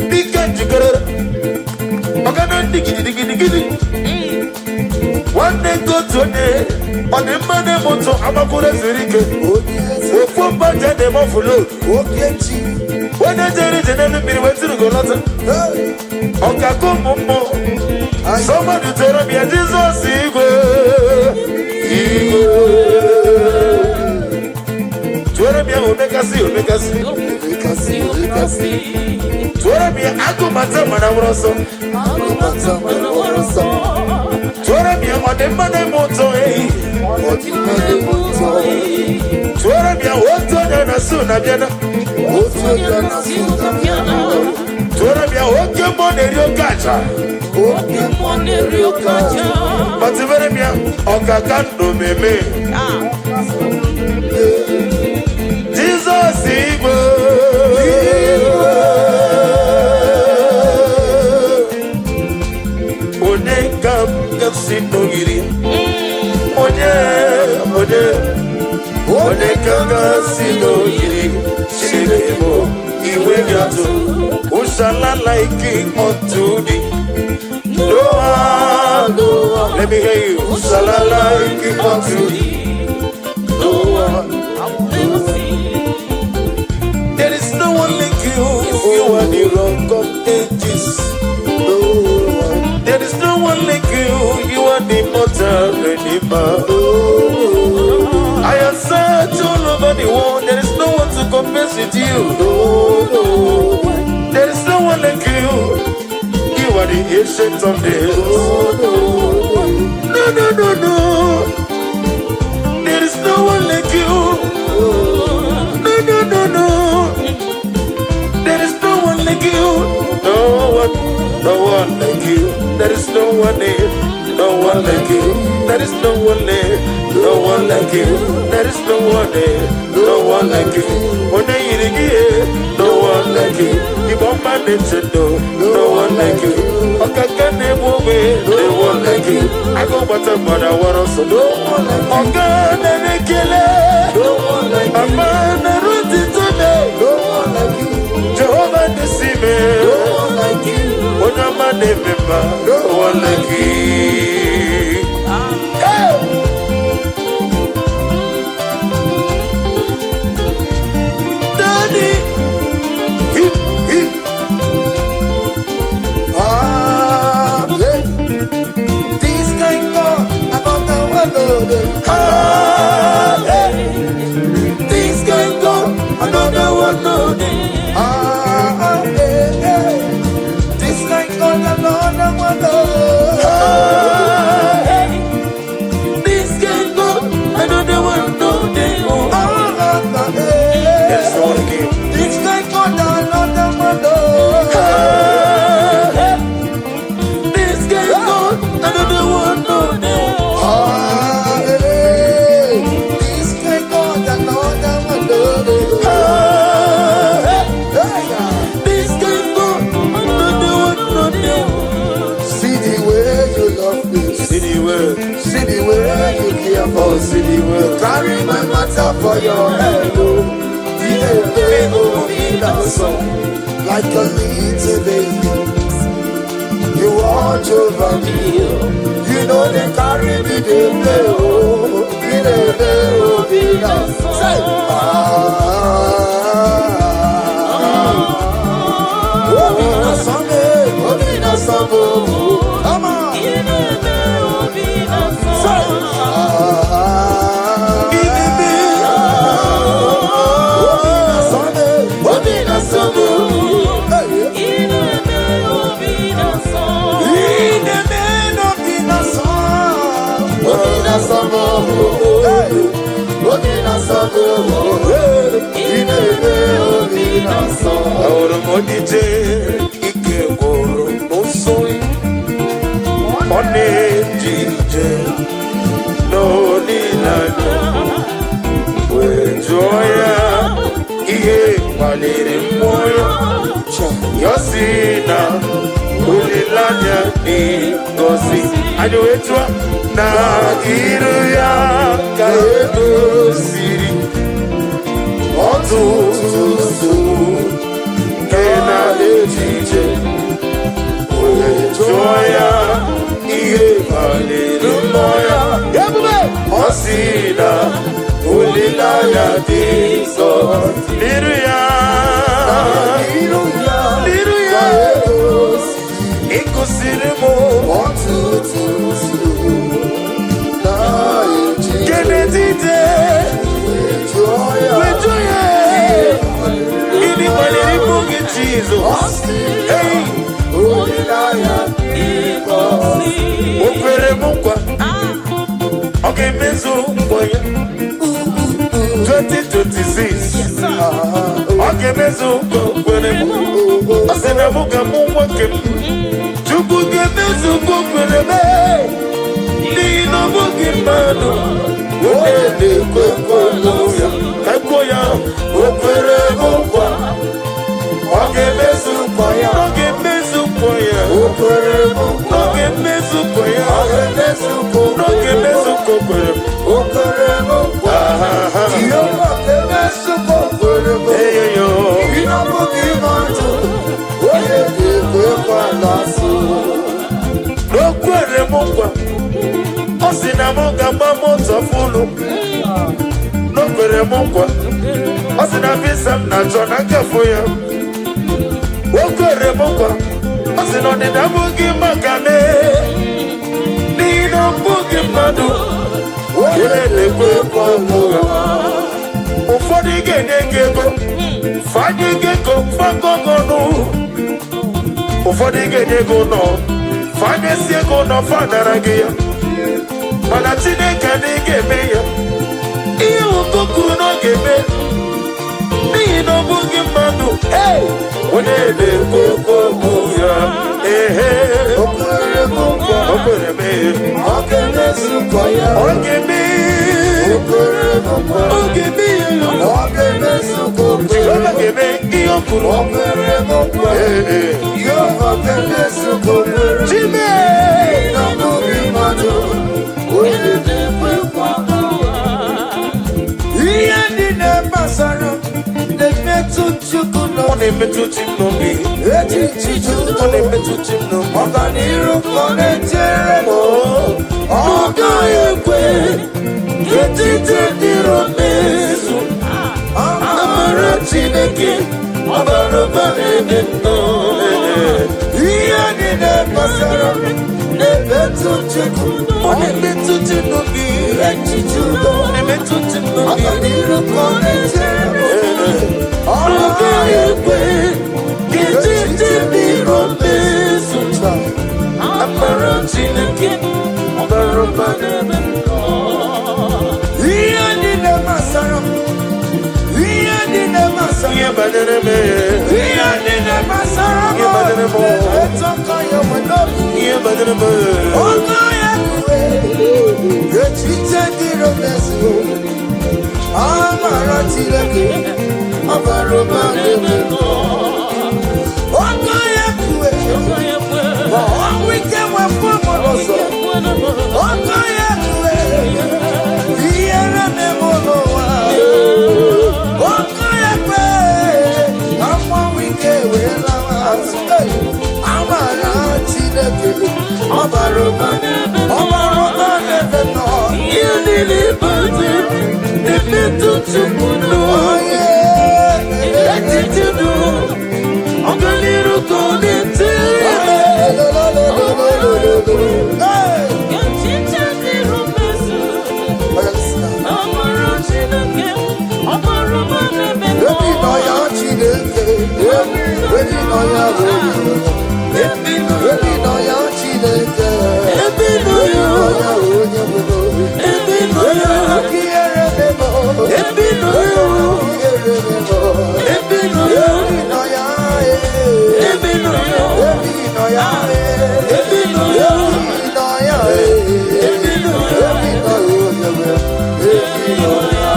Dika Jigger, Ogana Diggy. One day go to a day, on the money motor, Amakura Zerike, for budget them off load. When I tell it, and then went to go lot of Okakomo. Somebody tell me, Jesus, Igbo. Tuarabia will make us see. Tuarabia, Akumata Manawroso. Tuarabia, what the money motor, Tuarabia, what done as soon as Tuarabia, what came on the Rio Gacha. But the very Okakando Meme. Jesus, Igbo. Sinogiri, Oneka Sinogiri, Shiremo, Iwegato, Ushala like unto thee. Noah, let me hear you. Ushala like unto thee. Noah, there is no one like you. You are the rock of ages. There is no one like you, you are the immortal Redeemer. I have searched all over the world, there is no one to compare with you. There is no one like you, you are the ancient of days. No, there is no one like you. No, there is no one like you. No one like you. There is no one there. No one like you. There is no one there. No one like you. There is no one there. No one like you. When I eat again, no one like you. You want my Nintendo. No one like you. Okay, can they move it? No one like you. I go but I want also. No one like you. Okay, they kill it. No one like you. I'm on a route today. No one like you. Jehovah deceive me. No one like you. When I'm a member, no one like you. Hey! Daddy! Yeah. This kind of, I don't know what to do. Yeah. This kind of, I don't know what to do. This can go, another one, no, they won't. This can go, another one, no. This can go, another one, no, they won't. This can go, another one, no. This can go, another one, no, they won't. See the way you love me. See the way you care for. See the way carry my matter for your head. Like a little baby, you watch over me. You know they carry me, they play. Say, come on. Yosina ulilanya ni gosi ajoetwa na iruya kaedo siri otu Sina, Ulilaya Diso, Liruya, Liruya, Ikusirimo, 1, 2, 2, Kennedy, Joya, anybody remove Jesus, hey, Ulilaya Diso, Opere Mukwa, okay, Mezu Mboya, 2026, okay, Mezu Mboya, Asena Muka Mumwake, Chubuke Mezu Mboya, Nino Muki Mano, Wede Kwekoya, Kakoya, Opere Mukwa, okay, Mezu Mboya, okay, Mezu Mboya, Opere Mukwa, okay, Mezu Mboya, okay, Mezu Mboya, Opere Mukwa, Yoma Kemesu Opere Mukwa, hey yo, Inamuki Mantu, Wede Kwekwalasu, Okwere Mukwa, Osina Muka Mamoto Fulu, Okwere Mukwa, Osina Visam na Jona Kafuya, Okwere Mukwa, Osina Nida Mugi Makane, Nino Mugi Madu, Wede Kwekwalasu, Ufodi Gene Gego, Fadi Gego, Fagogono, Ufodi Gene Gono, Fadi Siego no Fadaragia, Palatine Kanige Meya, Iyo Kukuru no Gebe, Nino Mugi Madu, hey, Wede Kwekwalasu, hey, Opere Mukwa, Okwere Me, Okemesu Kwaya, Ogebe, Opere Mukwa, Ogebe, Okemesu Kwaya, Ogebe, Iyo Kuru, Opere Mukwa, hey, Yoma Kemesu Kwaya, Jime, Inamuki Mantu, Wede Iye Nine Masara, Nemetu Chukuno, One Metu Chinobi, Echi Chichudo, One Metu Chinobi, Ọganiru kọnetere m ọga ekwe etite dịrọ mezu amara Chineke ọbara ụba n'ebe nnọ ihe niile gbasara m na-emetụ Chukwu One Metu Chinobi, echiche udo One Metu Chinobi, ọganiru kọnetere m ọga ekwe etite dịrọ mezu Amara Chineke, ọbara ụba n'ebe nnọ. ihe niile masara m ihe niile masara Ihe banyere m, ihe niile masara m Ihe banyere m. etu aka ya nwe n'obi ihe banyere m, ọkọ ya kue echiche dịrị mezu amara Chineke ọbara ụba n'ebe nọ ọkọ ya kue ma ọnwụ ike nwefụ mụrụ ọzọ ọkọ ya kue ihere na-eme n'ụwa ọkọ ya kue ka mmanwụ ike wee lawa azụ amara Chineke ọbara ụba n'ebe nọ ihe niile banyere na-emetụ Chukwu n'oye. Echiche dị ọganiru ka ọ na-etere Ebi nọ ya Chineke, ebi nọ ya ebi nọ ya Chineke, ebe nọ ya, onye nwere obi. ebe nọ ya, Ihere memo, ebe nọ ya, ihere memo, ebe nọ ya, ebi nọ ya ebe nọ ya, ebi nọ ya ebe nọ ya, ebi nọ ya ebe nọ ya. ebi nọ ya onye nwere ebi nọ ya.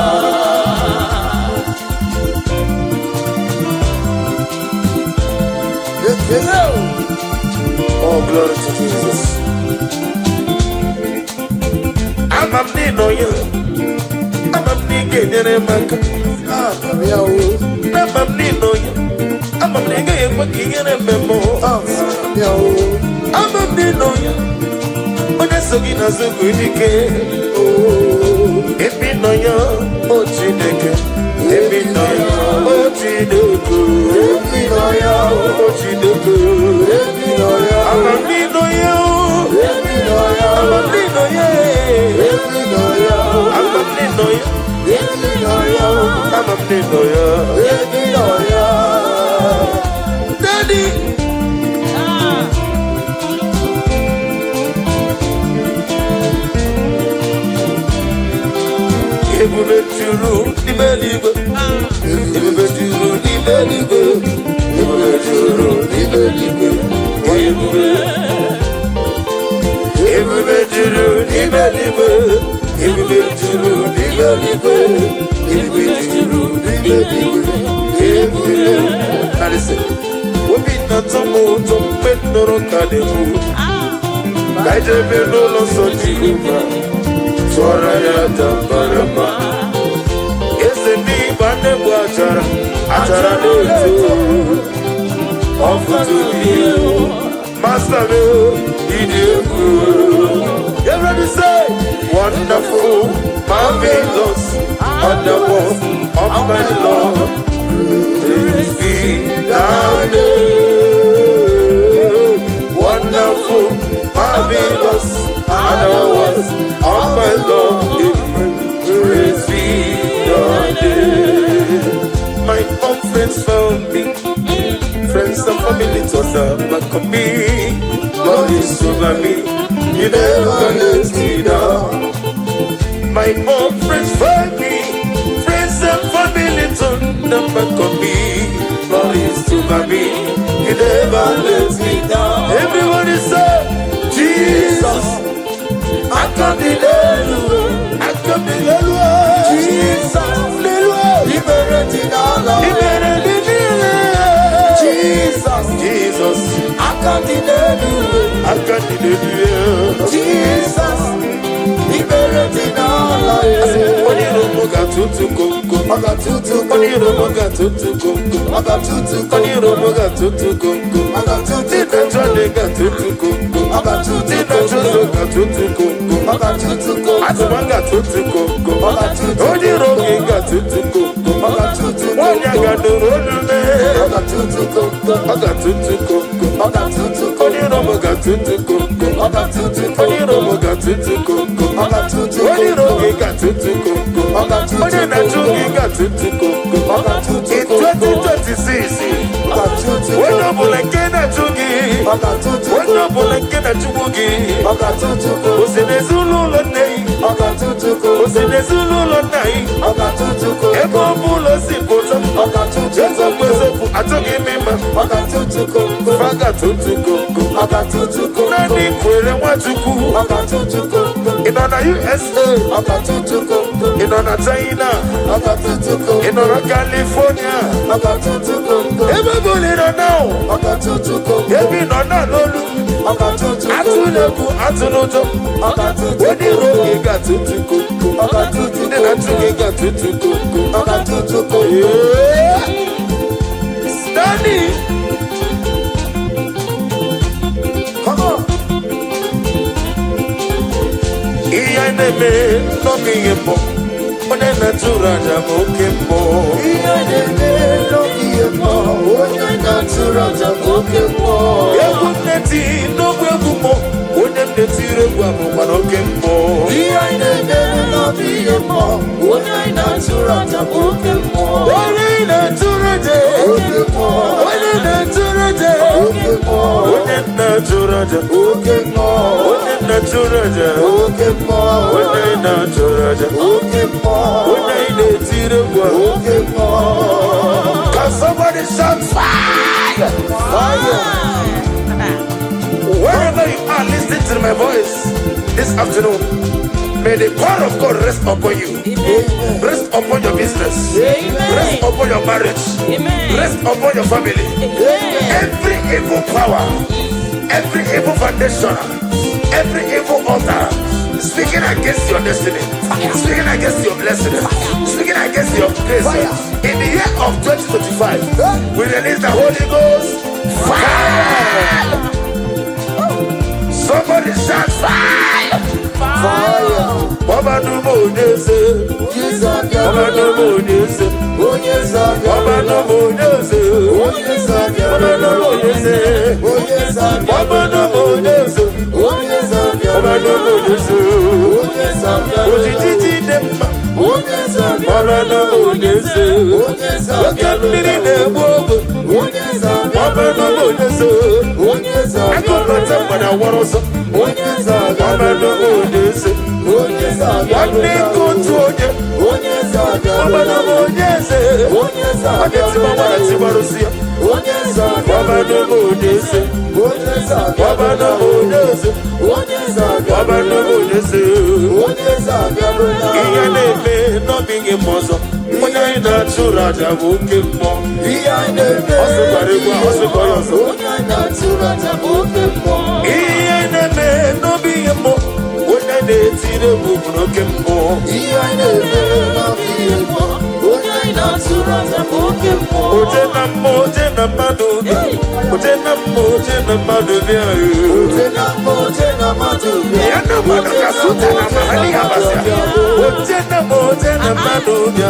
Oh, glory to Jesus. Amam ni no ya, amam ni genyere maka. Amam ni no ya, amam ni ge kwa kinyere memo. Amam ni no ya, onye sogi na zugu dike. Ebi no ya, oh Chineke. Ebi no ya, oh Chineke. Ebi no ya, oh Chineke. Ebi no ya, Amami no ya, Ebi no ya, Amami no ya, Ebi no ya, Amami no ya, Ebi no ya, Amami no ya, Ebi no ya. Daddy. Ebube juru n'ime eluigwe. Ebube juru n'ime eluigwe. Ebube juru n'ime eluigwe. Ebube. Ebube juru n'ime eluigwe. Ebube juru n'ime eluigwe. Ebube juru n'ime eluigwe. Ebube. Now listen. Obi na-atọ m ụtọ mgbe m nụrụ ka na-ekwu. Ka anyị jebe n'ụlọ nsọ Jehova. Tụọrọ ya dabara mma. Eze n'ịgba nnegbu achara. Achara na-eto. Ọfụtụ ihe. Master me, ịdị egwu. Everybody say, wonderful, marvelous, wonderful, of my Lord. Praise be thy name. Wonderful, marvelous, wonderful, of my Lord. Praise be thy name. My own friends found me. Friends and family told them back on me. God is over me. You never let me down. My own friends found me. Friends and family told them back on me. God is over me. You never let me down. Everybody say, Jesus, I can't be I can't be Jesus, liberating all of Jesus, I can't deny you. I can't deny you. Jesus, liberating all of you. Oniromoga tutu kongo, Maga tutu kongo. Oniromoga tutu kongo, Maga tutu kongo. Oniromoga tutu kongo, Maga tutu Tina Jolega tutu kongo, Maga tutu Tina Jozoga tutu kongo, Maga tutu kongo. Atumanga tutu kongo, Maga tutu Oniromoga tutu kongo, Maga tutu Wanyaga dorolume, Maga tutu kongo. Maga tutu kongo, Maga tutu kongo. Oniromoga tutu kongo, Maga tutu kongo. Oniromoga tutu kongo, Maga tutu kongo. Oniromoga tutu kongo, Maga tutu kongo. Oniromoga tutu kongo. Maga tutu In kongo. 2026, Maga tutu when kongo. you bullet na chugi, Maga tutu when kongo. you bullet na chugi, Maga tutu kongo. Osene Zulu lonei, Maga tutu kongo. Osene Zulu lonai, Maga tutu kongo. Ego bulo sipoto, Maga tutu Jesu kongo. kwezofu atogi mima, Maga tutu kongo. Faga tutu kongo, Maga tutu kongo. Nani kwere mwachuku, Maga tutu kongo. Inona USA, Maga tutu kongo. Inona China, Maga tutu kongo. Inona California, Maga tutu kongo. Everybody don't know, Maga tutu kongo. Ebi nona lolu, Maga tutu kongo. Atuleku atunojo, Maga tutu Wadi rogi ga tutu kongo, Maga tutu Nde na chugi ga tutu kongo, Maga tutu kongo. Yeah. Stanley. Come on. Iya neme nomi yembo, one na turaja moke mbo. Ihe na-eme n'oge mma, onye na-atụrụ aja oke mmụọ. Egwu nneti n'ogwe egwu mo, onye nnetiri egwu abụkwa n'oke mbo. Ihe na-eme n'oge mma, onye na-atụrụ aja oke mmụọ. Onye na-atụraja, Oke mmụọ, onye na-atụraja, oke mmụọ, onye na-atụraja, oke mmụọ, onye na-atụraja, oke mmụọ, onye na-atụraja, oke mmụọ, onye na-etiri egwu ahụ. oke mmụọ. Can somebody shout fire? Fire. Wherever you are listening to my voice this afternoon, may the power of God rest upon you. Amen. Rest upon your business. Rest upon your marriage. Rest upon your family. Every evil power, every evil foundation, every evil altar speaking against your destiny, speaking against your blessing, speaking against your grace. In the year of 2025, we release the Holy Ghost fire. Somebody shout fire. Fire. Baba no more nese. Baba no more nese. Baba no more nese. Baba no more nese. Baba no more nese. Baba no more nese. Ojiji demba. Baba no more nese. Wakambiri nebogo. Baba no more nese. Akopata wana waroso. Baba no more nese. Wande kontoje. Baba no more nese. Ageti mama na tibarusia. Baba no more nese. Baba no more nese. Baba no more nese. Iya neme no bingi mozo. Onya ina chura jabuke mo. Iya neme osukoyoso. Onya ina chura jabuke mo. Iya neme no bingi mo. Onya ne tire bukuno kemmo. Iya neme no bingi mo. Onya ina chura jabuke mo. Ojena madubi. Ojena madubi ayu. Ojena madubi. Yana maduka suta na mahali abasa. Ojena madubi.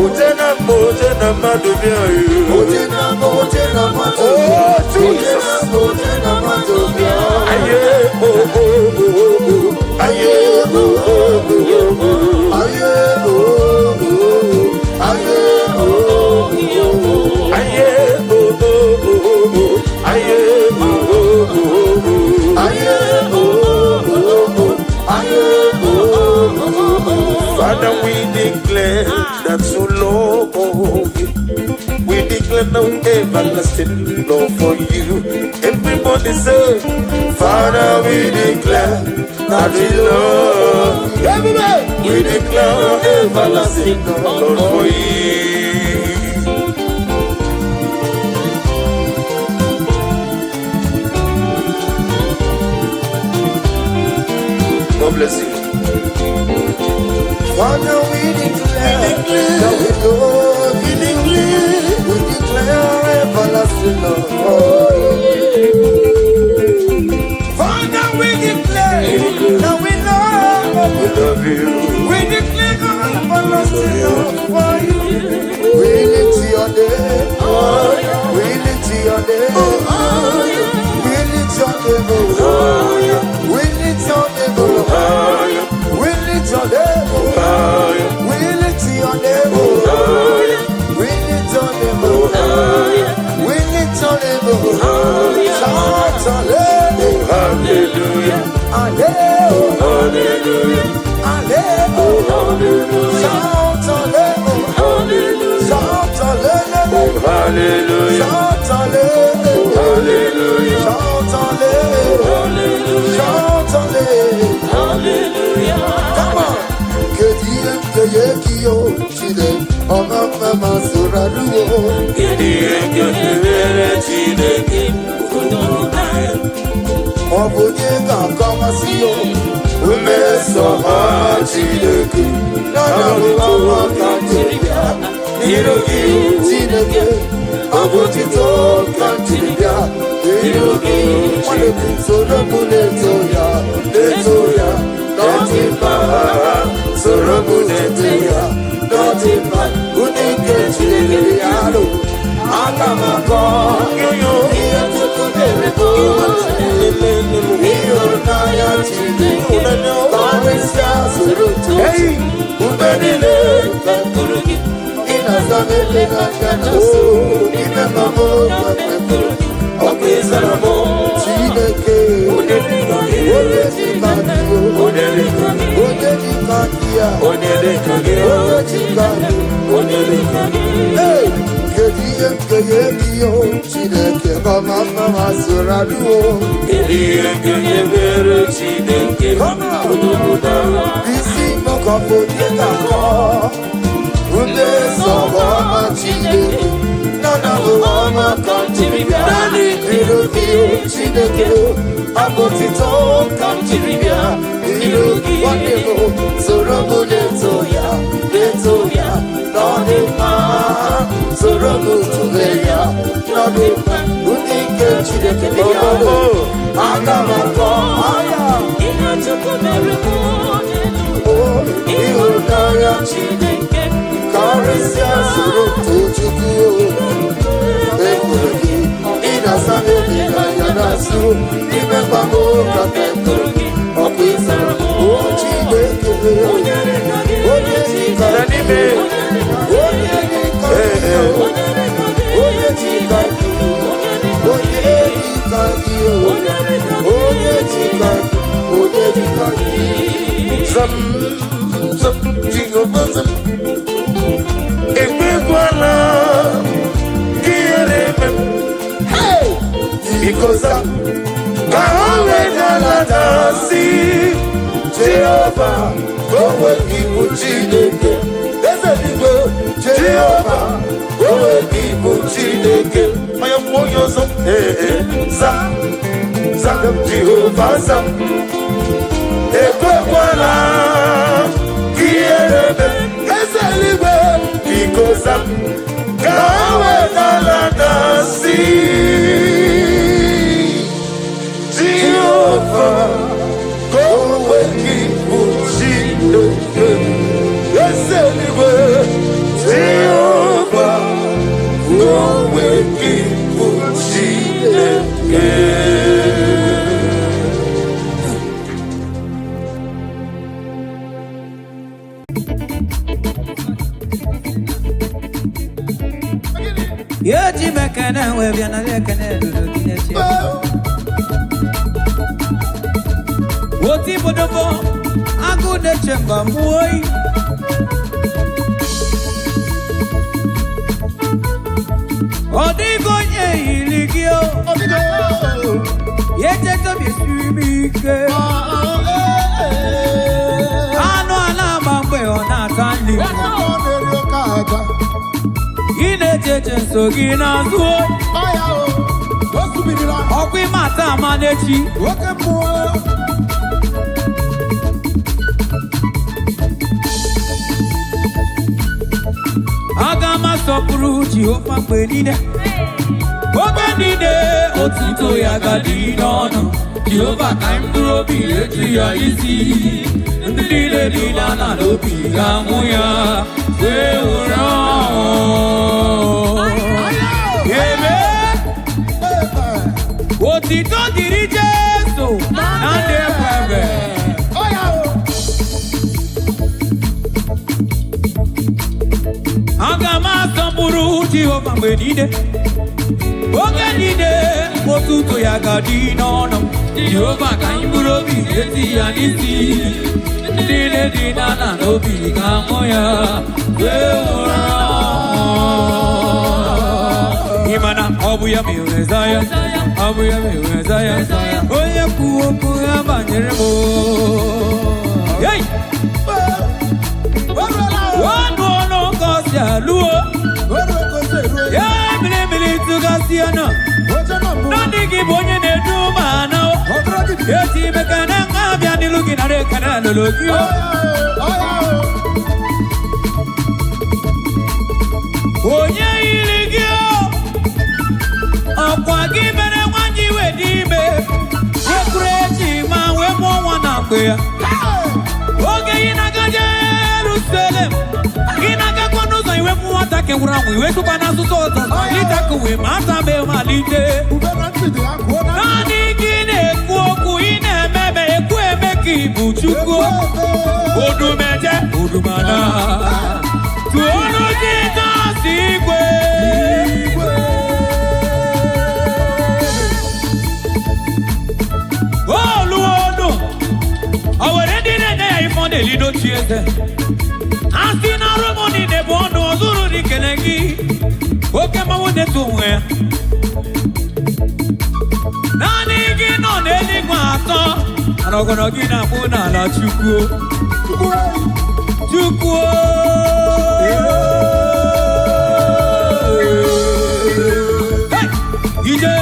Ojena madubi ayu. Ojena madubi. Oh Jesus. Ojena madubi. Aye oh oh oh oh. Aye oh oh oh oh. Aye oh oh. Aye oh oh. Aye oh oh oh. Aye oh oh oh. Aye oh oh oh. Aye oh oh oh. Father, we declare that so love you. We declare no everlasting love for you. Everybody say, Father, we declare that we love you. Everybody, we declare everlasting love for you. God bless you. Father, we declare that we love you. We declare everlasting love for you. Father, we declare that we love you. We declare everlasting love for you. We lift your name. We lift your name. We lift your name. We lift your name. We lift your name. We lift your name. We lift your name. We lift your name. Shout hallelujah. Hallelujah. Hallelujah. Hallelujah. Shout hallelujah. Shout hallelujah. Hallelujah. Shout hallelujah. Hallelujah. Shout hallelujah. Shout hallelujah. Come on. Kediyo chide mama suraruo. Kediyo chide kudukai. Obunye kakama siyo. Umeso chide ku. Nana mama kanjibia. Irogi chide ku. Abutito kanjibia. Irogi chide ku. Surabu letoya. Notimba. Surabu letoya. Notimba. Unike chide yalo. Akamako. Yo. Iyotukudereko. Iyonaya chide. Karisya surutu. Hey. Ubenile. Kurugi. Inazamele ganaso. Inamamo. Kurugi. Okwizaramo. Chideke. Hey, Chineke mama suraduo. Isi mokofo yekako. Ude sowa Chineke. Nana mama kantiribia. Nani irugi Chineke. Abotito kantiribia. Irugi wandemo. Sorobu letoya. Nodima. Sorobu tuveya. Nodima. Unike Chineke biyano. Agamako. ịhụnanya Chineke karịsịa soro tochukwu ekwere gị ịnasa n'olileanya na-asụ imekwa m ụka kepụrụ gị ọkụ ịsara o Chineke onye dịka n'ime onye dịka onye dịka onye dịka gị onye dịka gị Zam Jehovah zam Ekwekwala Kiyereme Because Kawe Daladasi Jehovah Kowe Kibu Chineke Jehovah Kowe Kibu Chineke Maya Moyo Zam Zam Jehovah Zam Ekwekwala Kiyereme Ezeligwe Because Kawe Daladasi Jehovah Kowe Kibu Chineke Ezeligwe Jehovah Kowe Kibu Chineke. Yo Jimekana we biana lekana dudukineche. Woti bodobo agude chemba muoi. Odigo nye iligio. Yete to bisubike. Ano ala mangbe ona tandi. Ine jeje sogi na zuo. Okwi mata manechi. Agama sopuru Jehovah kwenide. Obenide otito ya gadi nono. Jehovah kaimduro bi eji ya isi. Ndile dila na lobi gamuya. We ura. Otito diri Jesu nande kwebe. Agama samburu Jehovah mwenide. Ogenide otuto ya gadi nono. Jehovah kaimburo bi eti anisi. Ndile dina na lobi gamoya. Weura Imana obuya miwezaya. Abuya miwezaya. Oya kuoku ya banyeremo. Yay! Wano kosia luo. Yeah, mili tugasia no. Nandi kibonye ne dumana. Yeti mekana ngabia nilugi na rekana lulugio. Onye iligio. Okwa gibere wanji wedime. Ekreji ma we mo wana kwea. Oge inaga Jerusalem. Inaga kwanuzo iwe muwata ke uramu iwe tukana susota. Lita kuwe mata be malite. Nani kine kuoku ine meme kwe meki buchuko. Odumeje odumana. Tuonu jita sikwe. Oh Luono. Awere ne iphone lido chiese. Asina romoni ne bono zuru di kenegi. Oke mawone tuwe. Nani gino neli kwato. Anogono gina muna la chukuo. Chukuo. Hey! Ije.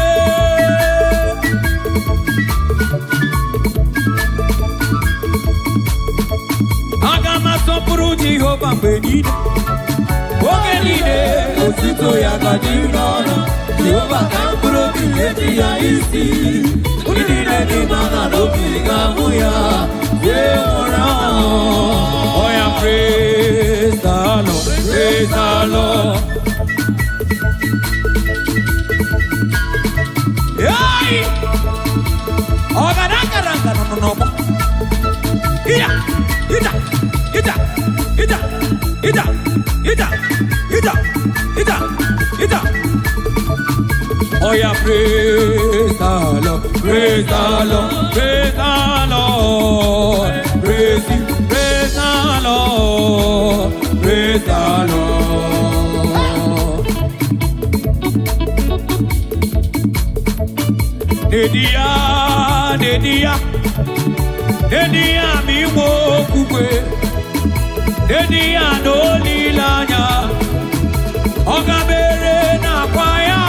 Agama sopuru Jehovah benide. Ogenide otito ya gadi nono. Jehovah kamburo bi eti ya isi. idile di mana no bigamuya yemora. Oh yeah, praise the Lord, praise the Lord. Yay! Oh, garanga no. Ida. Oh yeah, praise the Lord, praise the Lord, praise the Lord, praise Him, praise the Lord, praise the Lord. Dedia mi wo kukwe, Dedia no lilanya, Ogabere na kwaya.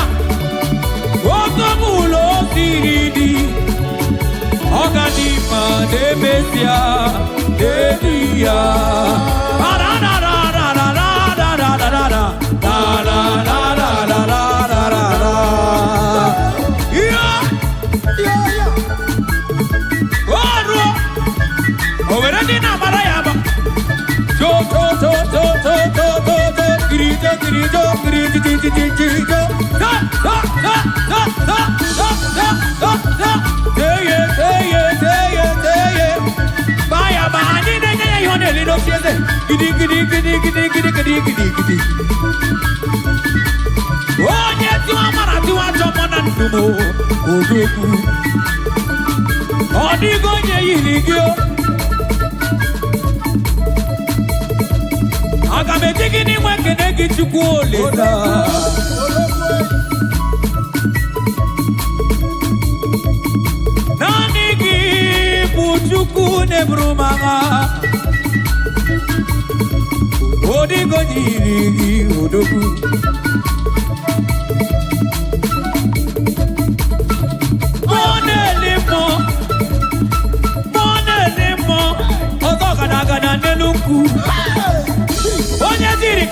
Ogamulo siridi Oganima de Mesia Dedia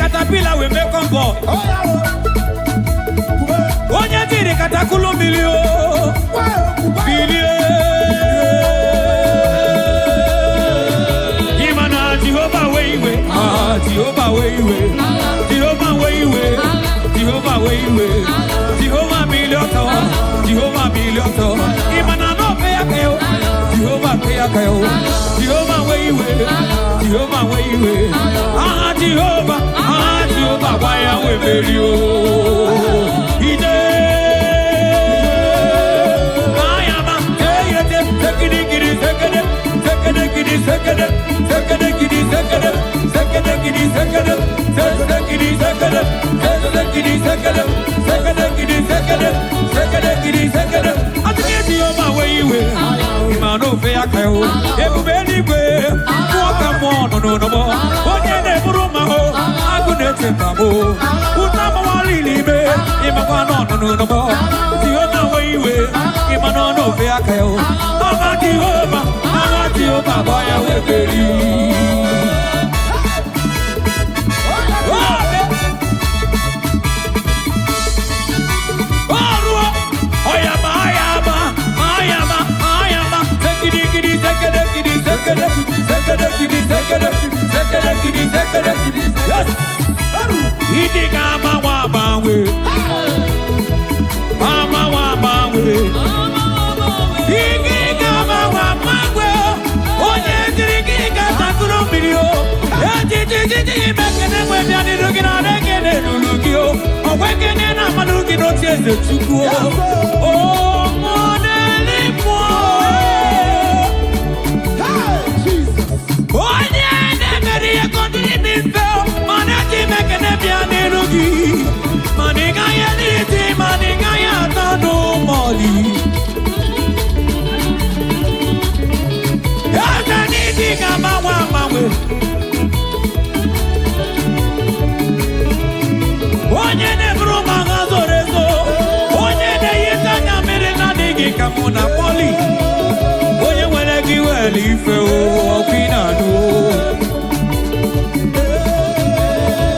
Katapila we make on board. Onye diri katakulu milio. Imana Jehovah weiwe. Jehovah weiwe. Jehovah weiwe. Jehovah weiwe. Jehovah milioto. Jehovah milioto. Imana no peya kayo. Jehovah peya kayo. Jehovah weiwe. Jehovah weiwe. Jehovah. Jehovah, why are we very old? He did. I am a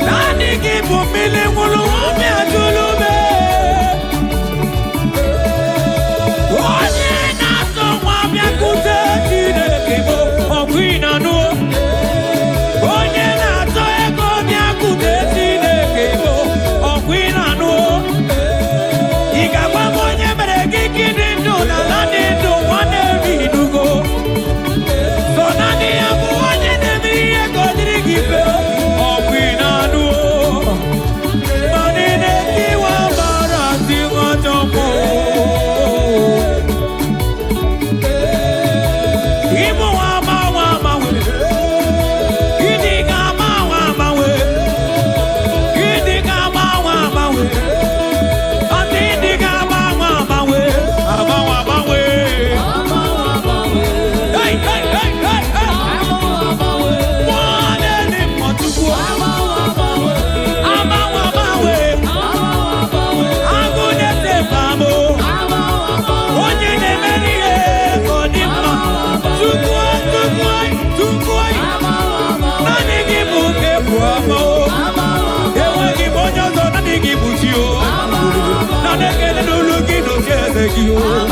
Nani give 1 million Yeah,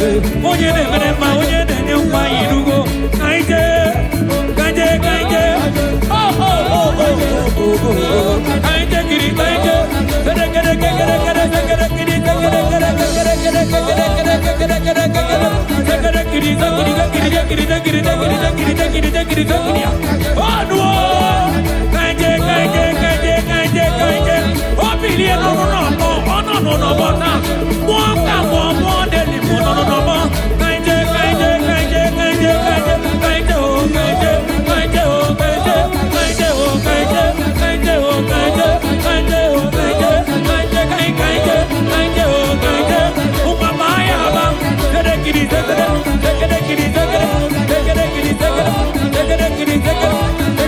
onye na-emere mma onye na-enye nkwa irugo kaije kaije kaije kaije kiri kaije kere kere kere kere kere kiri kere kere kere kere kere kere kere kiri kiri kiri kiri kiri kiri kiri ono kaije kaije kaije kaije kaije obilie no no no ono no no bona mwaka mwo deli no no no bo kaije kaije kaije kaije kaije kaije o kaije kaije o kaije kaije o kaije kaije o kaije kaije o kaije kaije kaije kaije o kaije umama ya ba kere kiri kere kere kiri kere kere kiri kere kere kiri kere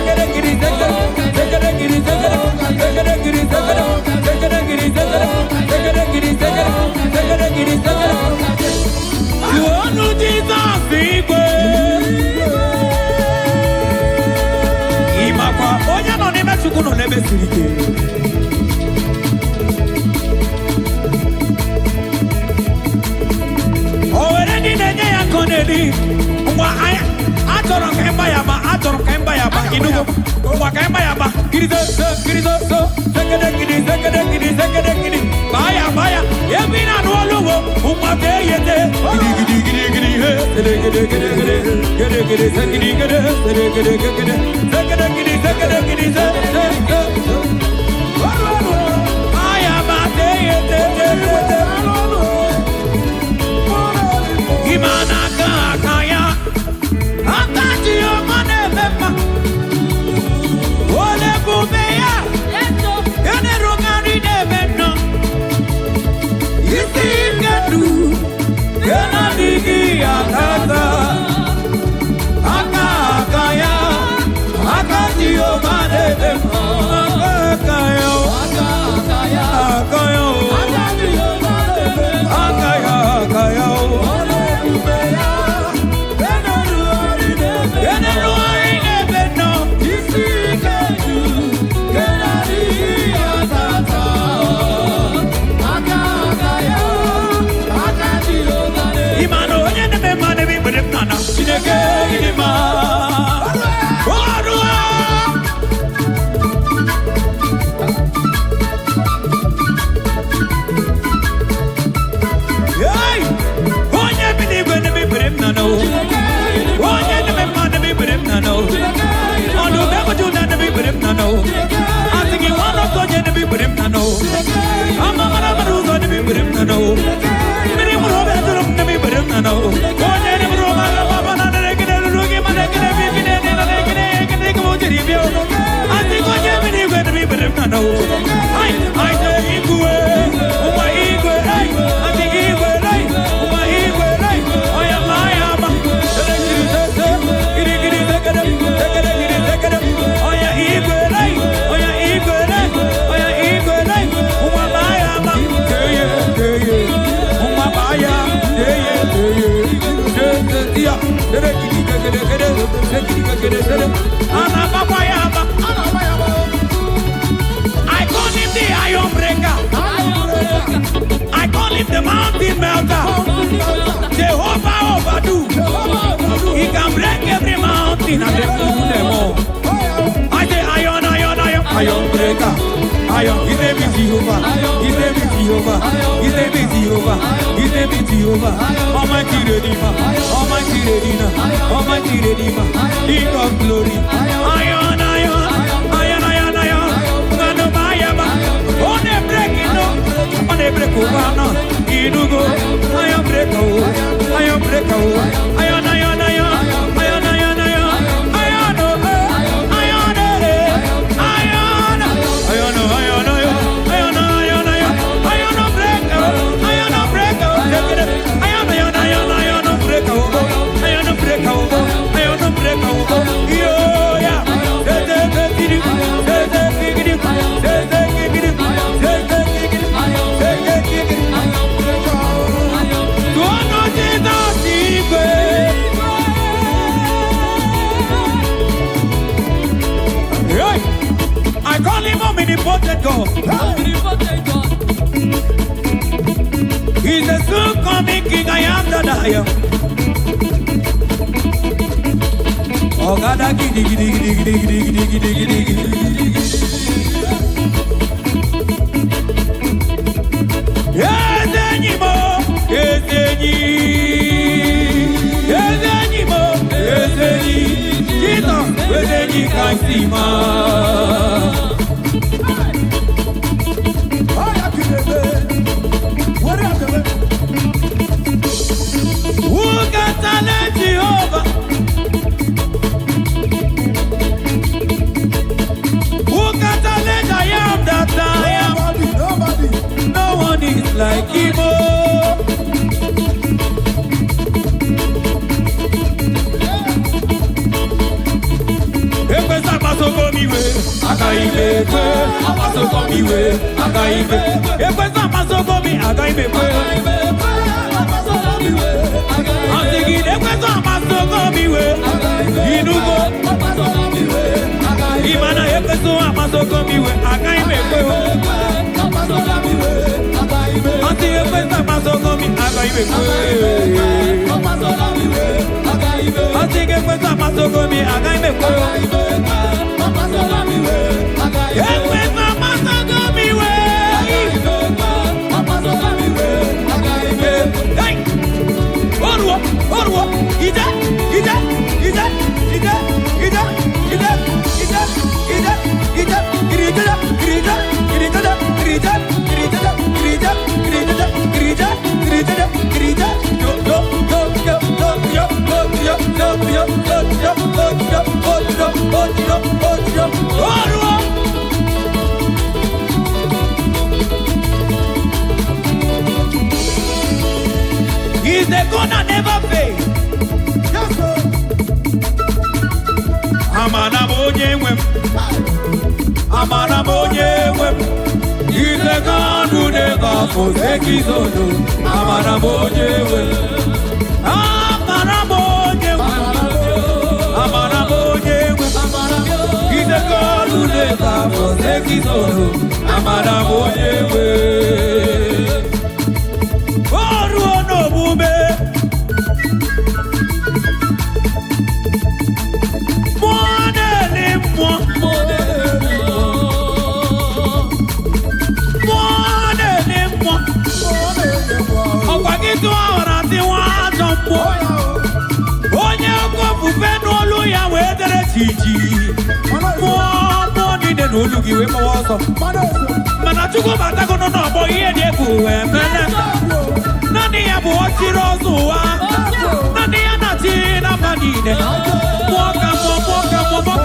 kere kiri kere kere kiri kere kere kiri kere you know Jesus igwe imakwa onye nọ n'ebe Chukwu nọ n'ebe siri ike o were ndị na-enye ya ka ọ na-eri ngwa anya achọrọ ka ịgba ya ma achọrọ ka ịgba ya ma inugo ngwa ka ịgba ya ma kirizo so sekede kiri baya ebe ị na-anụ olu wo ngwa ka eyete gidi he baya ma ka eyete imana ka ya akaji omane bema ole bubeya ene rogari de benno isi kedu ena digi akata aka ya akaji omane bema aka ya I call him the iron breaker. I call him the mountain melter. Jehovah overdo. He can break every mountain and then move them all. I say iron breaker. Iron, his name is Jehovah. His name is Jehovah. His name is Jehovah. His name is Jehovah. Almighty Redeemer. Almighty Redeemer. Almighty Redeemer. King of glory. Iron. Ngano bayaba. On the breaking no. On the break over no. Inugo. Iron breaker. Iron breaker. Iron. I call him omnipotent God. He's the soon coming King. I am that I am. Oh God, giddy, giddy, giddy, giddy, giddy, giddy, giddy, giddy. Yes, animo. Yes, animo. Yes, Jesus, yes, can see ma. Who can challenge Jehovah? Who can challenge I am that I am? Nobody. No one is like Igbo. Ekwesa masoko miwe, akaibe kwe. Masoko miwe, akaibe. Ekwesa masoko mi, akaibe kwe. Antigide ekwesa masoko miwe, inugo. Imana ekwesa masoko miwe, akaibe kwe. Anti ekwesa masoko mi, akaibe kwe. Anti ekwesa masoko mi, akaibe kwe. Ekwesa masoko miwe. Hey! Orwo, ida, He's the gonna never fail. Amana monye wem. He's the God who never forsake his own. Amana monye wem. He's the God who never forsake his own. Amana monye wem. Mana chuko batako no no boy e de ku e mele. Nani ya bo tirozuwa. Nani ya na ti na manine. Moka.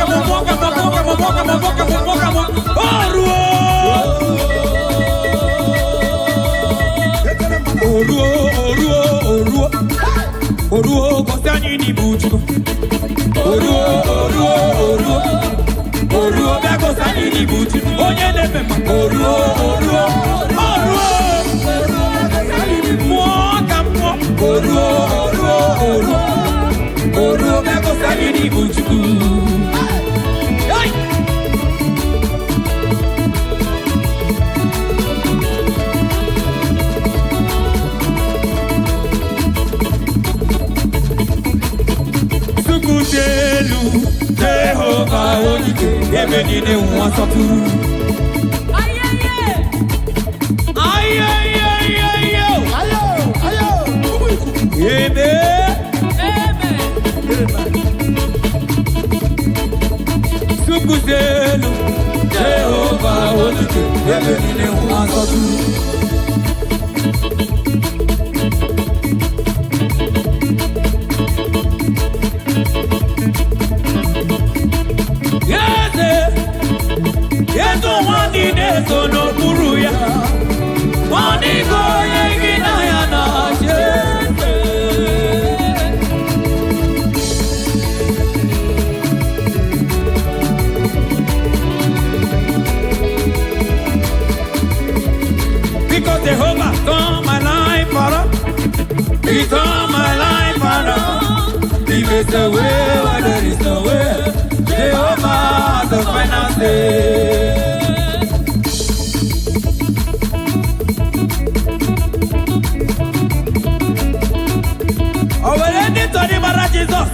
Oruo kosani ni buju. Oruo bego sani ni buju. Onye nefe ma. Oruo. Moka. Oruo bego sani ni buju. Jehovah Olike, Ebenine Wansaturu. Sukuzelu, Jehovah Olike, Ebenine Wansaturu. So no buruya, money go yegina ya na because Jehovah turned my life around. He turned my life around. He makes a way where there is no way. Jehovah the final say.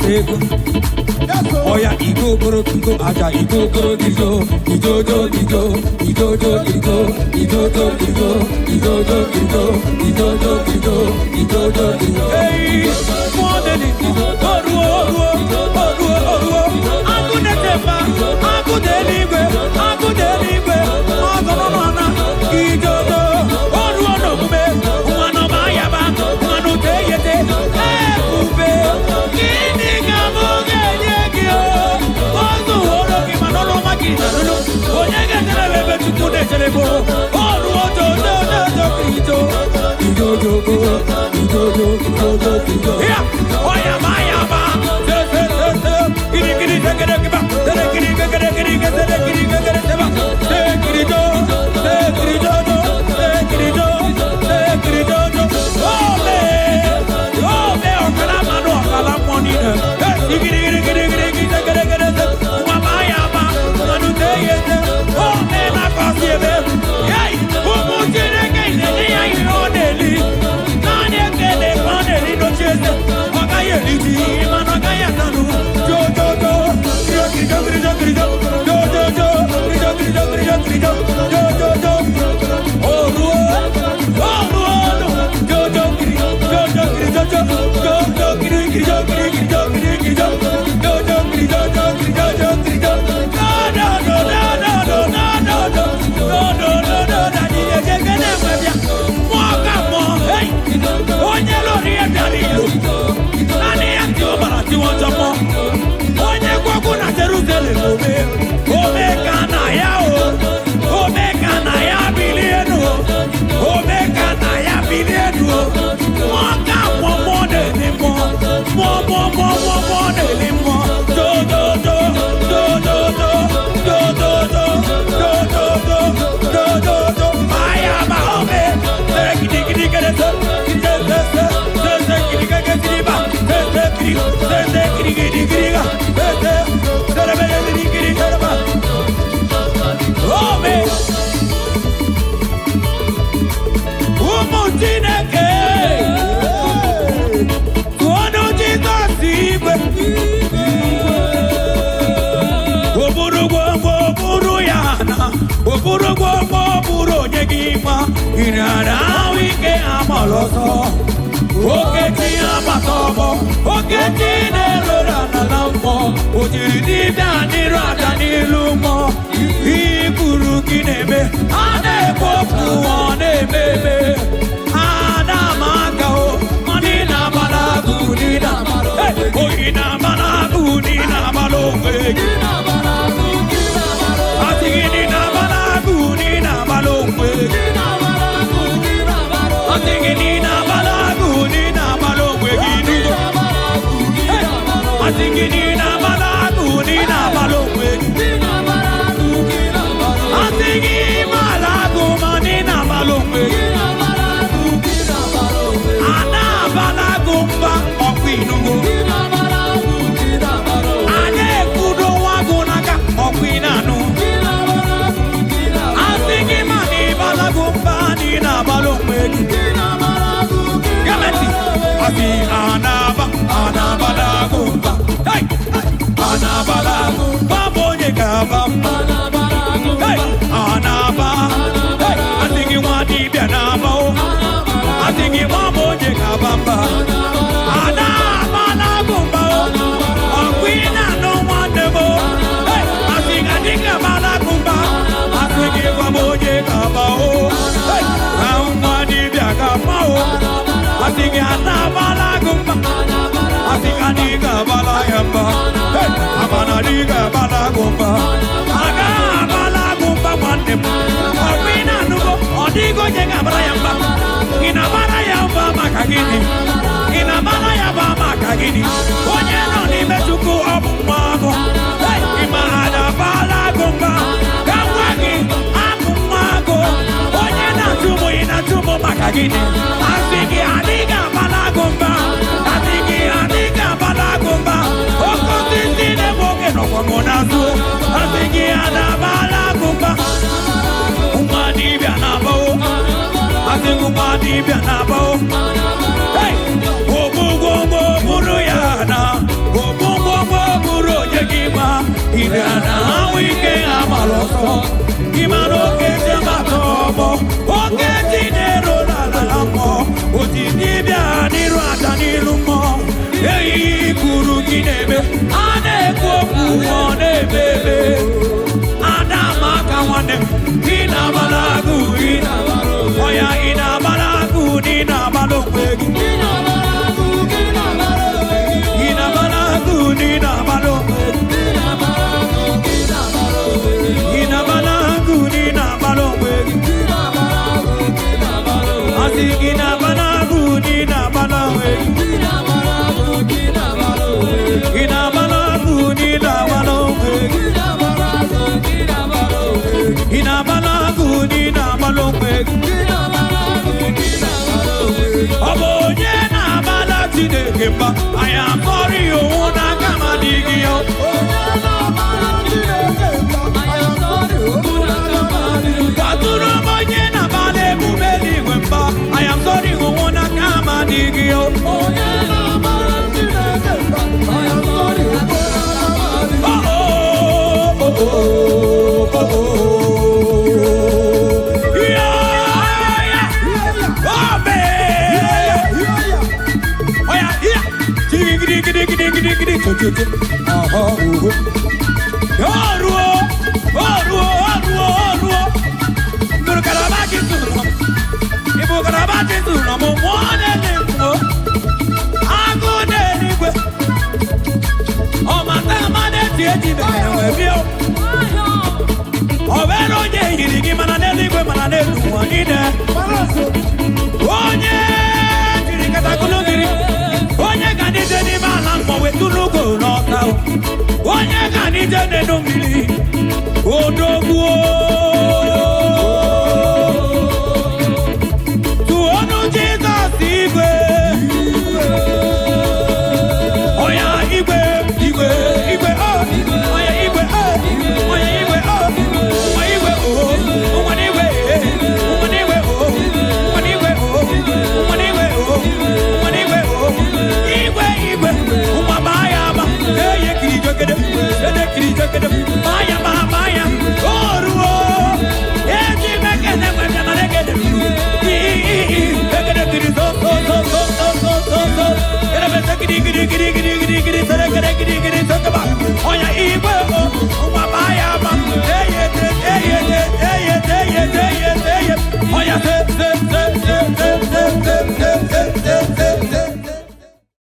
ego. Oya Igbo koro Igbo aja Igbo koro Igbo Ijojo Igbo Ijojo Igbo Ijojo Igbo Ijojo Igbo Ijojo Igbo Ijojo Igbo. Hey, modeli oruo agunetepa agudeligwe ọgọnọna Ijojo oruo n'omume nwanọ bayaba nwanọ teyete ebube gịnị ka m ga-enye gị ozu hụrụ gị mana ọrụ ọma gị narụrụ onye ga-enyere ebe tupu na-echere bụ ọrụ oya mayaba kirikiri tekerekiba terekiri kekerekiri terekiri ome ọkala mmanụ ọkala mmụọ niile mayaba mmanụ teyete ome na-akọsi ebe ụmụ Chineke na-enye ya ihe ọ na-eli naanị ekele ka ọ na-eli n'oche eze ọ gaghị eli ji mana ọ gaghị atanụ jojojo onye lori ya bịara ilo naanị ya ndị ọbara tiwa ọjọọ onye gwagwu na Jerusalem ome ka na ya ome ka na ya bilienu ome ka na ya bilienu ọka mmụọ na-eli mmụọ na-eli mmụọ dododo maya ma ome gidigidi ụmụ Chineke tụọnụ Jizọs igwe oburu gwogwo buru ya na oburu gwogwo buru onye gị ma ịrara ahụ ike amalọsọ okechi agbata ọgbọ okechi na-erora n'ala mmụọ o jiri dibịa n'iru aja n'ilu mmụọ ihe kwuru gị na-eme a na-ekpopu ọ na-eme eme ana-ama aka ndị na-agbara agụ ndị na-agbara oyi na-agbara agụ ndị na-agbara onwe gị asịghị ndị na-agbara agụ ndị na-agbara onwe gị asịghị ndị na-agbara agụ ndị na-agbara onwe gị asịghị ndị na-agbara agụ ndị na-agbara onwe gị asịghị ịgbara agụ ma ndị na-agbara onwe gị a na-agbara agụ mba ọkwa inugo a na-ekwudo nwa agụ n'aka ọkwa ịna-anụ asịghị ma na ịgbara agụ mba ndị na-agbara onwe gị asị anabalago mba anabalago mba bụ onye ga-aba mba anaba asị gị nwa dibịa na-aba asị gị nwa bụ onye ga-aba mba anabalago mba ọkwa ị na-anụ nwanne m asị gị adịghị abalago mba asị gị nwa bụ onye ga-aba ahụ nwa dibịa ga-aba asị gị anabalago mba asị gị adịghị abala ya mba amana adịghị abalago mba agaghị abalago mba nwanne m ọkwa ị na-anụgo ọ dịghị onye ga-abara ya mba ị na-abara ya mba maka gịnị ị na-abara ya mba maka gịnị onye nọ n'ime Chukwu ọ bụ nwa agụ ị ma adabalago mba ka nwa gị abụ nwa agụ onye na-achụ mụ ị na-achụ mụ maka gịnị asị gị adịghị abalago mba asị gị adịghị abalago mba oke osisi na-ebe oge nọkwa m n'azụ asị gị adabalago mba nwa dibịa na-abawo asị gị nwa dibịa na-abawo ogbugbo buru ya na ogbu na-ekwu okwu ọ na-ebebe adama aka nwanne ị na-agbara agụ ọya ị na-agbara agụ ị na-agbara onwe gị ị na-agbara agụ ị na-agbara onwe gị ị na-agbara agụ ị na-agbara onwe gị asị gị na-agbara agụ ị na-agbara onwe gị I am sorry, you won't come and dig you. I am sorry, you won't come and dig you.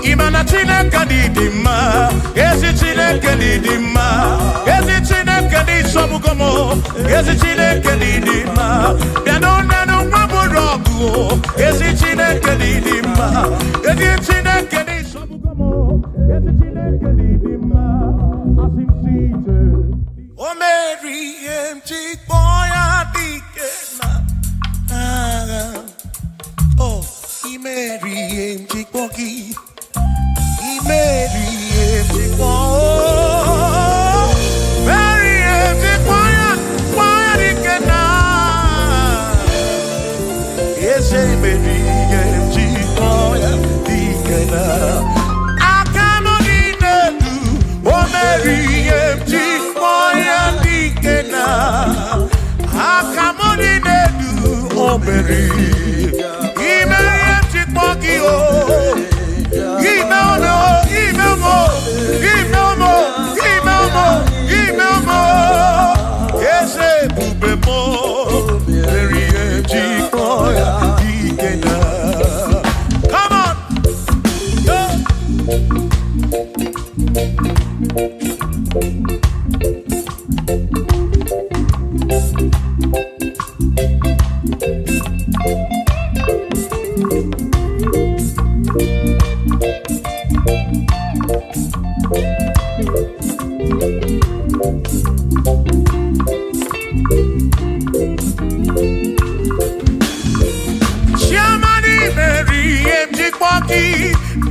Imana Chineke di mma, ezi Chineke di mma, ezi Chineke di sobugomo, ezi Chineke di mma, piano nanu maburogu, ezi Chineke di mma, ezi Chineke di sobugomo, ezi Chineke di mma, asimsite. O Mary emchi boya dikena, oh, I Mary emchi boki. Mary,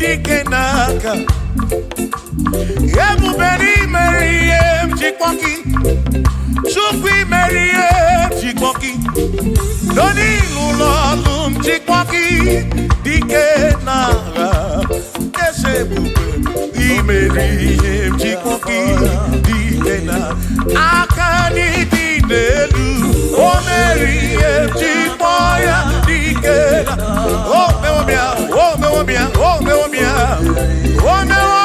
Dikenaka Ebuberi Meriem Chikwoki Chukwi Meriem Chikwoki Doni Lulolum Chikwoki Dikenaka Esebuberi Meriem Chikwoki Dikenaka Akani Dinelu O Meriem Chikwoya Dikenaka Oh me womia, oh me womia, oh me womia, oh me wo,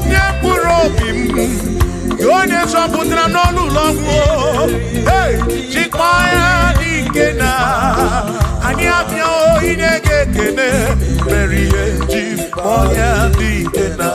nyepu zọpụtara n'ọnụ ụlọ ọgwụ chịkwa ya n'ike na anyị abịa inye gị ekele mere ihe ji kpọọ ya n'ike na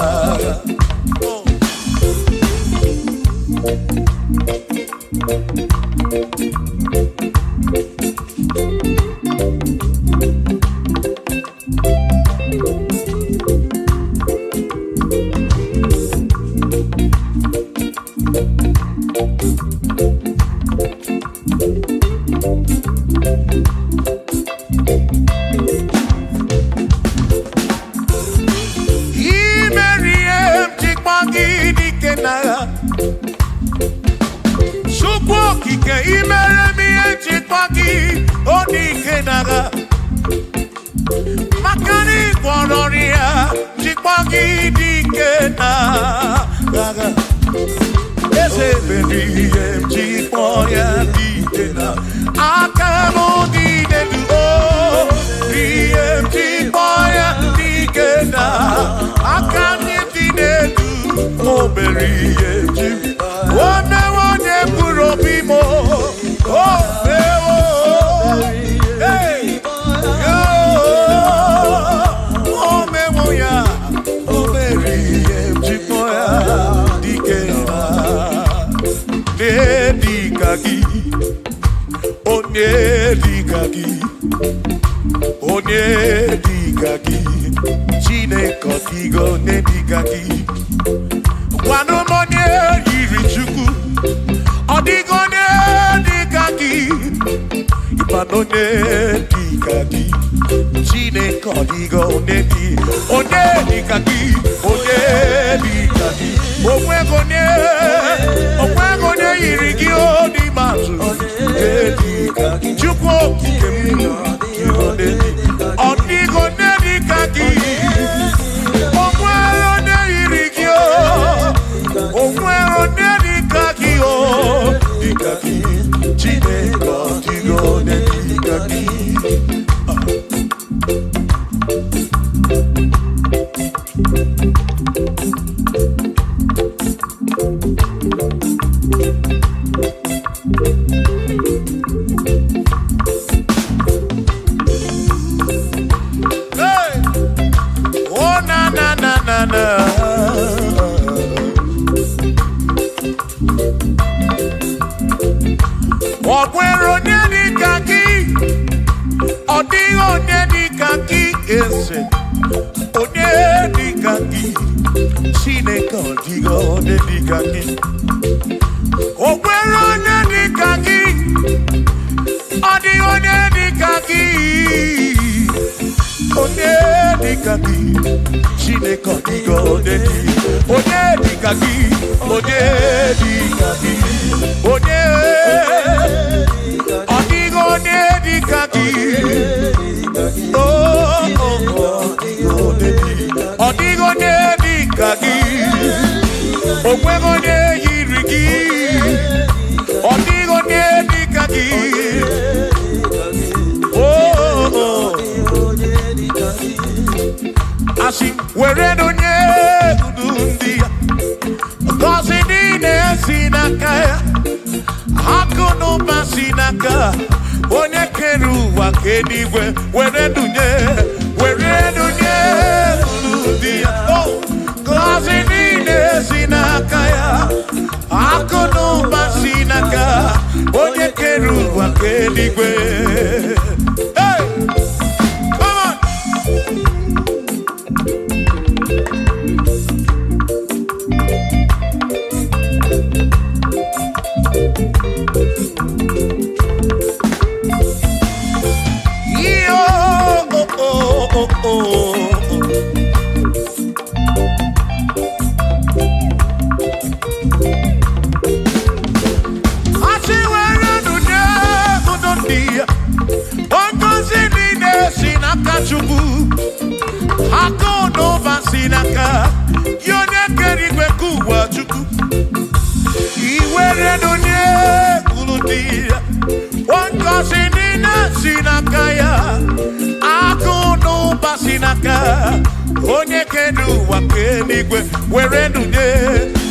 onye kedu ụwa ka eluigwe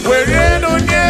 were nunye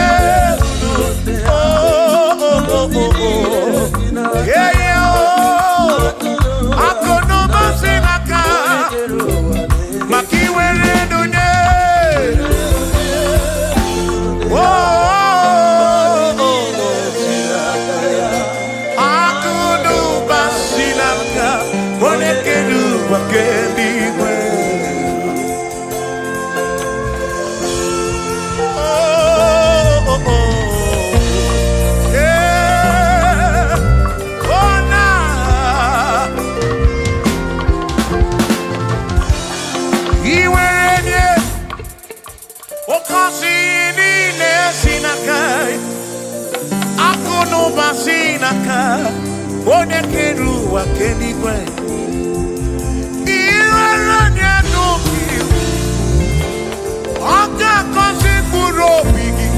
Iwerenye Okasini Nesinakai Akuno Basinaka Onekeru Wakenigwe Iwerenye Nuki Oka Kosi Kurobigi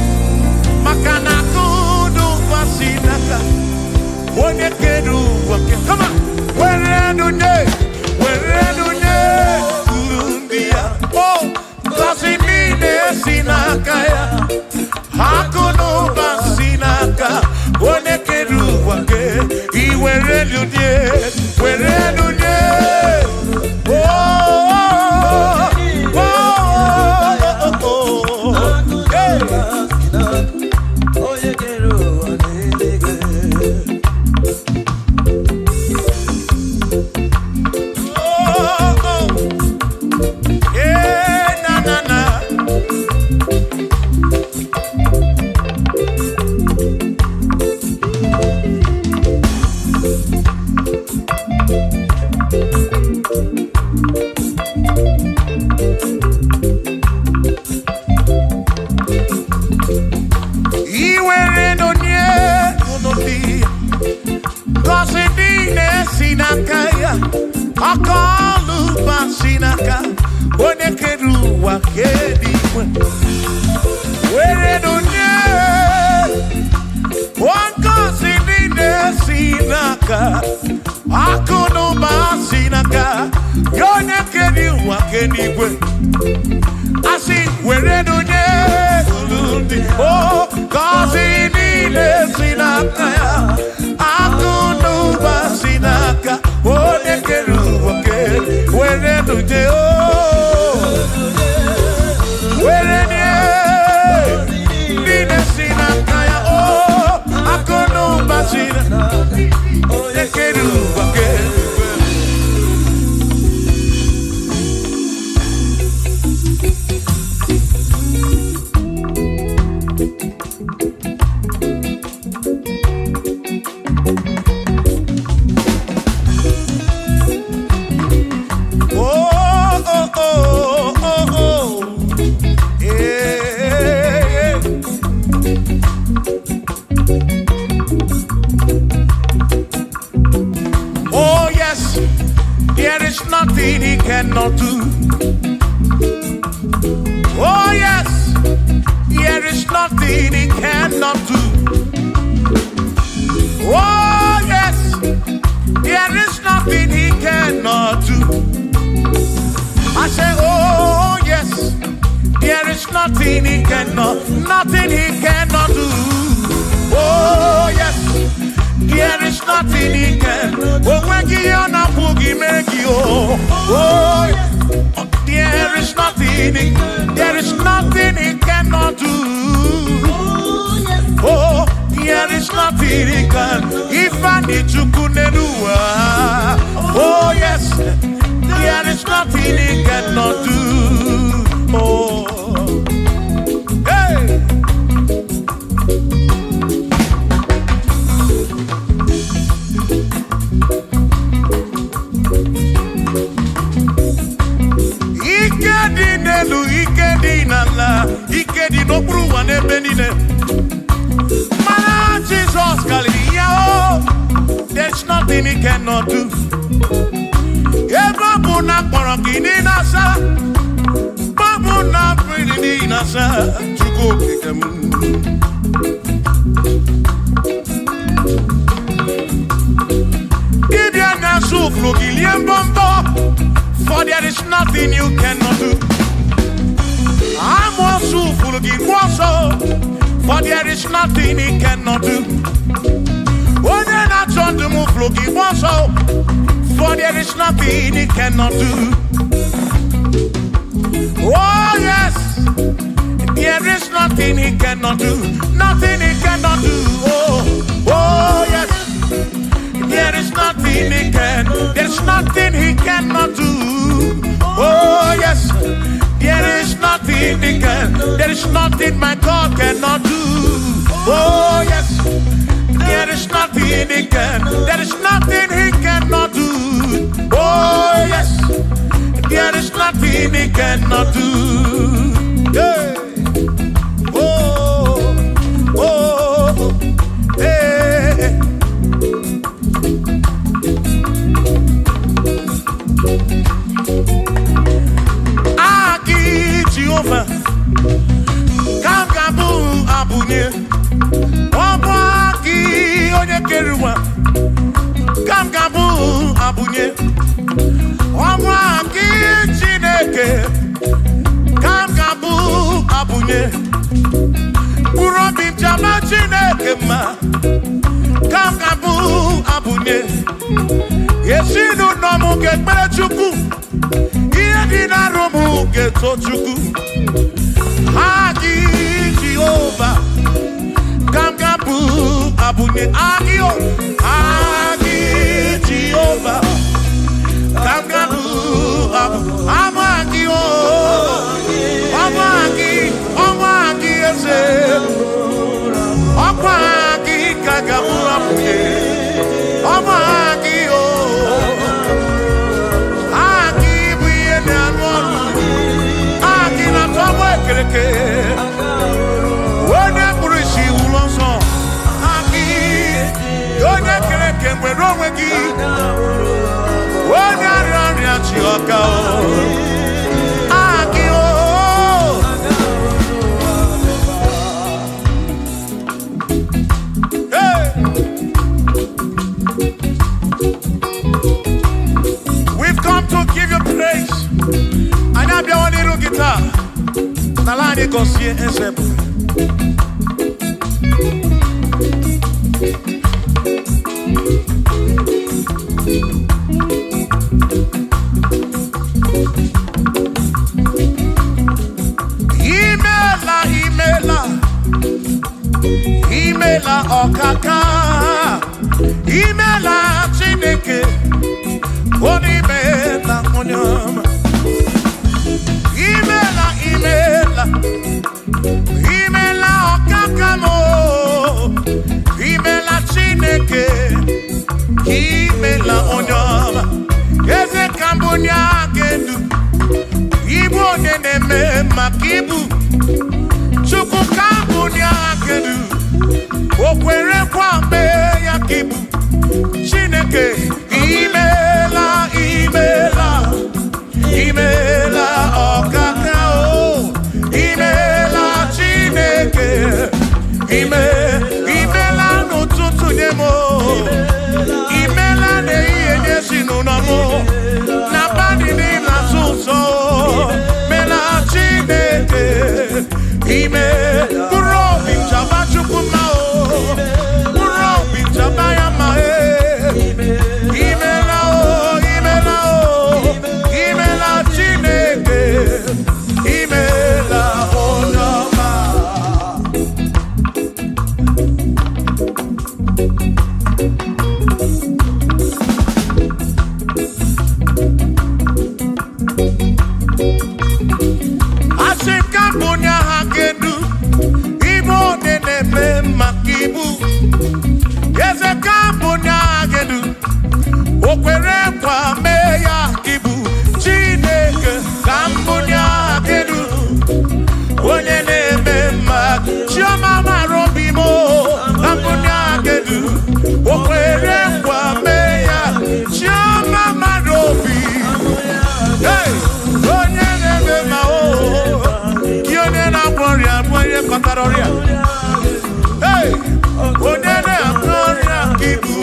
Makana Kuno Basinaka Onekeru Wakenigwe. Come on! Where do they? Oh, Kasimine Sinakaya, Hakuno Basinaka, Onekeru Wake, Iwerelude, Werelude. Oh, oh, oh, oh, hey. Akalu Basinaka, Onekeru Wakedi, where do you? One Kasinine Sinaka, Akuno Basinaka, Yonekeru Wakedi. I see where do you? Oh, Kasinine Sinaka, Akuno Basinaka. Onekeru wake, where do they oh? Where do they? Sinakaya oh, Akono Basina. Onekeru wake. Nothing he cannot do. Oh yes, there is nothing he cannot do. Oh yes, there is nothing he cannot do. I say, oh yes, there is nothing he cannot do. Oh yes. There is nothing he can. Oh, when you are not boogie, make you. Oh, there is nothing he cannot do. Oh, there is nothing he can. If I need to kunenua. Oh yes, there is nothing he cannot do. Oh, hey. Ikedi no pruwa ne benine. Mana Jesus Galileo, there's nothing he cannot do. Babu na porokini nasa, babu na pretty nasa, chuko kikemu. Gideon na suflo gilien bombo, for there is nothing you cannot do. I'm also full of for there is nothing he cannot do. Oh, then I turn to move looking for there is nothing he cannot do. Oh, yes, there is nothing he cannot do. Nothing he cannot do. Oh, yes, there is nothing he can. There's nothing he cannot do. Oh, yes. There is nothing he can. There is nothing my God cannot do. Oh yes. There is nothing he can. There is nothing he cannot do. Oh yes. There is nothing he cannot do. Hey. Oh, oh, hey. Aki Jehovah, Kamgabu Abunye, Obaki Onye Keruwa, Kamgabu Abunye, Obaki Chineke, Kamgabu Abunye, Urobim Jama Chineke ma, Kamgabu Abunye, Yeshinu Nomu Gekbere Chukwu, Yedina Romu Geto Chukwu, Agi Jehovah, Kamgabu Abunye, Agio, Agi Jehovah, Kamgabu Abunye, Amagio, Amagi Eze, Amagi Kagabu Abunye, Amagio, Agi Biene Anwanu, Agi na Tomo Ekereke, Wene Kurishi Ulonso, Agi, Yone Kereke Mwenowegi, Wene Arani Achioka, Agi o. Hey! We've come to give you praise. And now be one little guitar. Nalani Gosie Ezebu. Imela Okaka, Imela Chineke, Onimela Onyama, Imela Okaka mo, Imela Chineke, Imela Onyama, Eze Kambunya Gendu, Ibu Neneme Makibu, Chuku Kambunya Gendu. Okwere kwambe ya kibu Chineke Imela Okaka o Imela Chineke Imela n'ụtụtụ nye mo Imela n'ehihie nye si n'ụlọmụ Na bani n'ime asụsụ Imela Chineke Mkpụrụ obi nchaba Chukwu ma o Mkpụrụ obi nchaba ya ma Imela o Imela Chineke Imela onye ọma Asị ka mbụ nye ha kedu Ibo neneme makibu Eze kambu nyagedu Okwere kwa meya kibu Chineke kambu nyagedu Onye neme mak Chioma marobi mo Kambu nyagedu Okwere kwa meya Chioma marobi Hey! Onye neme ma o Kiyone na gloria Mwenye kontaroria Hey! Onene gloria kibu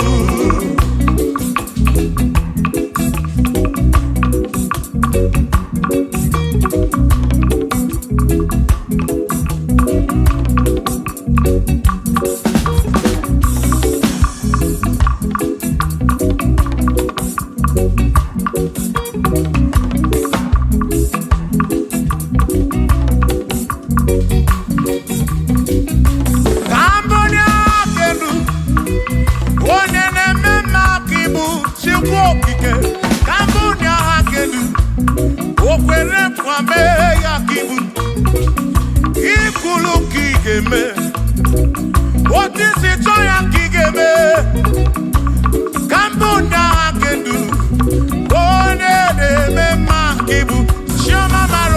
What is it? Joya kigeme, Cambodia kendu, one de me makibu, Shoma maro.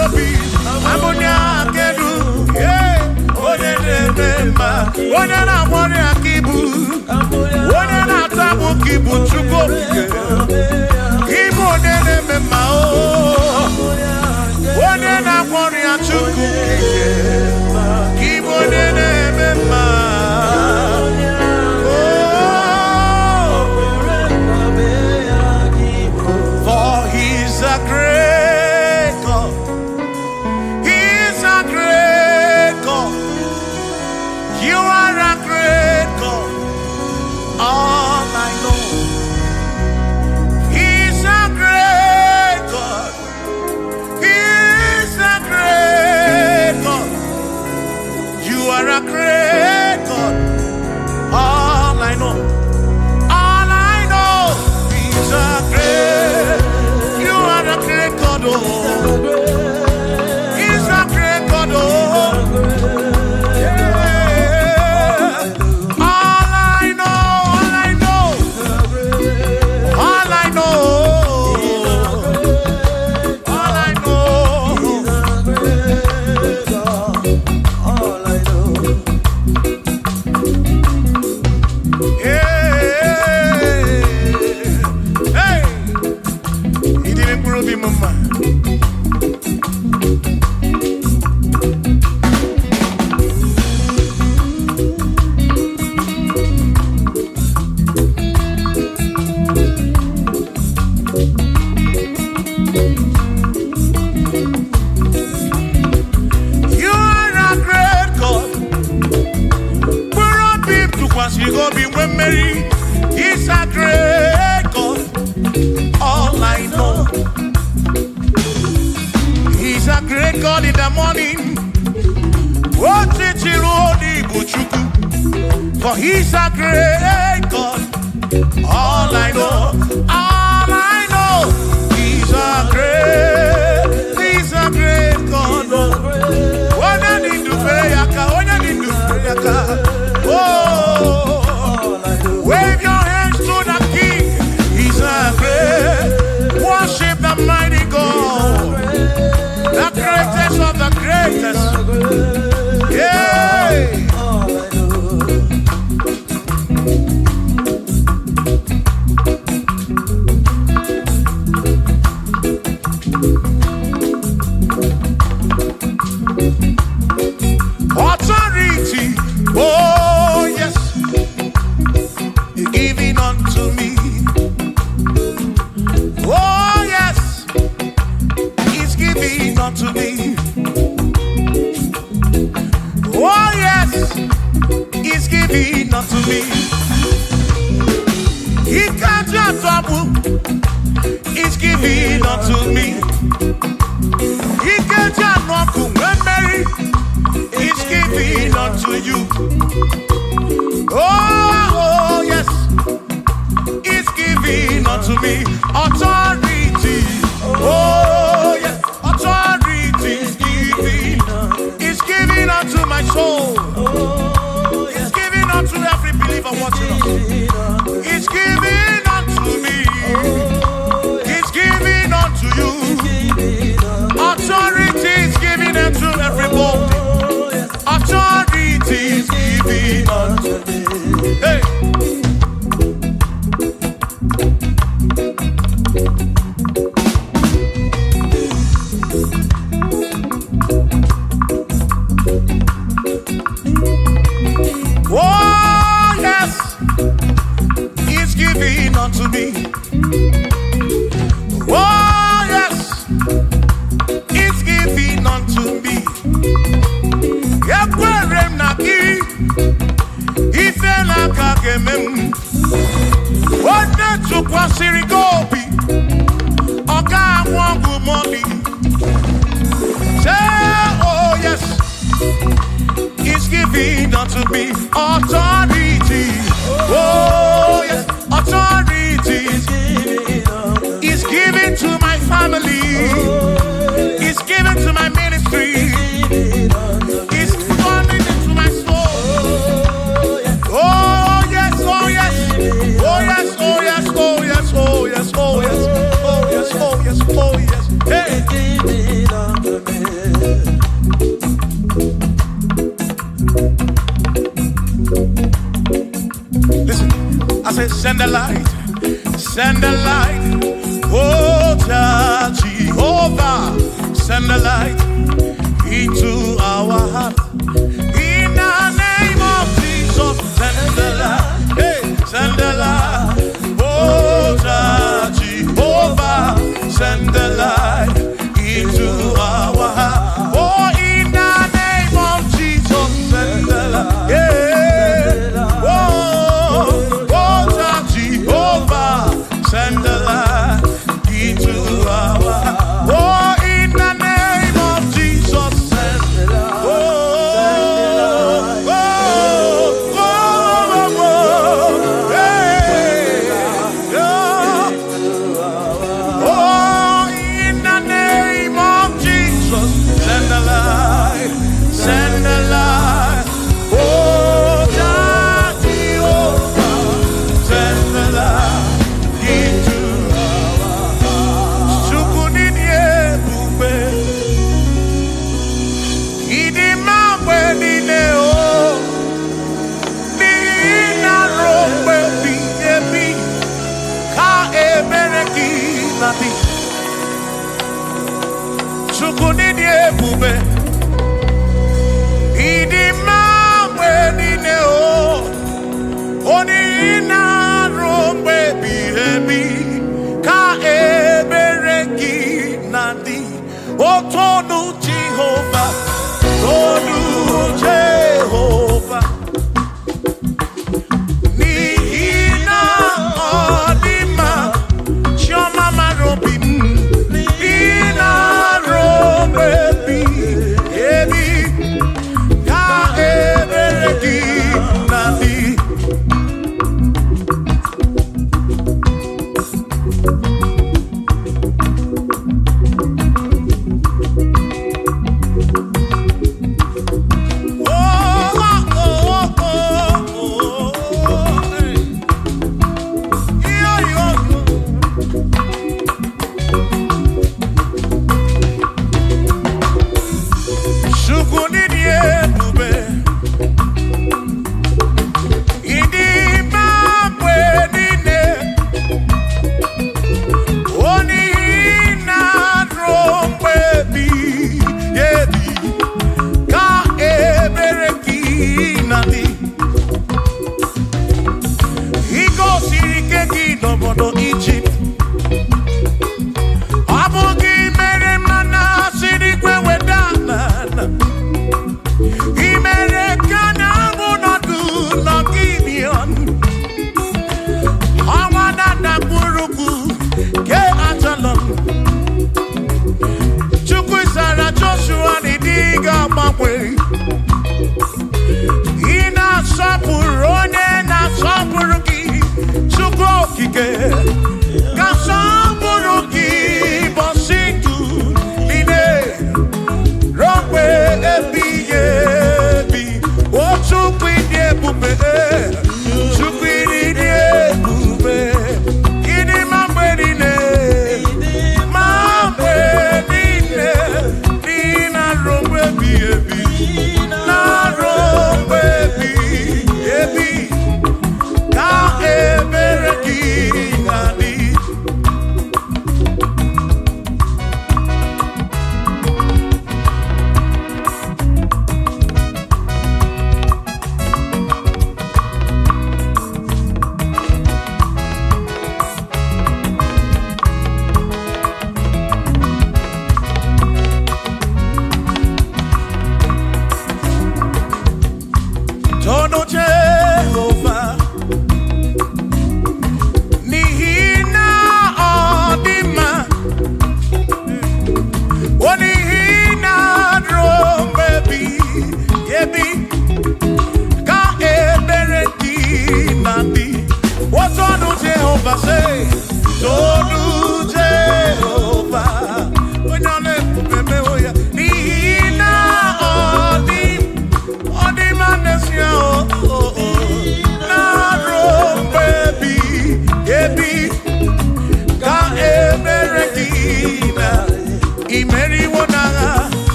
Igbo Chukwu Igbo nene mema o One na kwori ya Chukwu Igbo nene mema For he's a great God. He's a great God. You are a great God. All I know. He's a great God. He's a great God. You are a great God. All I know. All I know. He's a great. You are a great God. Oh. He's a great God. Oh. You go be when Mary. He's a great God. All I know. He's a great God in the morning. For he's a great God. All I know. All I know. He's a great God. When I need to pray, oh, wave your hands to the King. He's a great. Worship the mighty God, the greatest of the greatest. Yeah. Authority. Oh yes. Giving unto me. Oh yes, he's giving unto me. Oh yes, he's giving unto me. He can't just double. He's giving unto me. He can't just walk when Mary. He's giving unto you. Oh yes. Giving unto me authority. Oh yes, authority is giving unto my soul. It's giving unto every believer watching us. It's giving unto me. It's giving unto you. Authority is giving unto everybody. Authority is giving unto me. Hey. Unto me. Oh yes, it's giving unto me. Yakwere naki, ife nakakemem. Ode chukwa sirigobi, oga wangu money. Say oh yes, it's giving unto me authority. Oh yes, authority. Is given to my family. Is given to my ministry. Is coming into my soul. Oh yes, oh yes, oh yes, oh yes, oh yes, oh yes, oh yes, oh yes, oh yes, oh yes. Hey. into our heart. In the name of Jesus, send the light. Hey, send the light. Oh, Jehovah, send the light into our heart. Oh, in the name of Jesus, send the light. Yeah. Oh, Jehovah, send the light into our heart. Oh, in the name of Jesus, send the light. Send the light. Oh, Jehovah, send the light into our heart. Shukunidie bube, idima wenine o, ni na rompe bi ka ebereki nati. Shukunidie bube. Oh, Tonu Jehovah, Tonu Jehovah, Nihina Odima, Shoma Marobim, Nihina Robebi, Ebi, Ka Ebereki Nadi.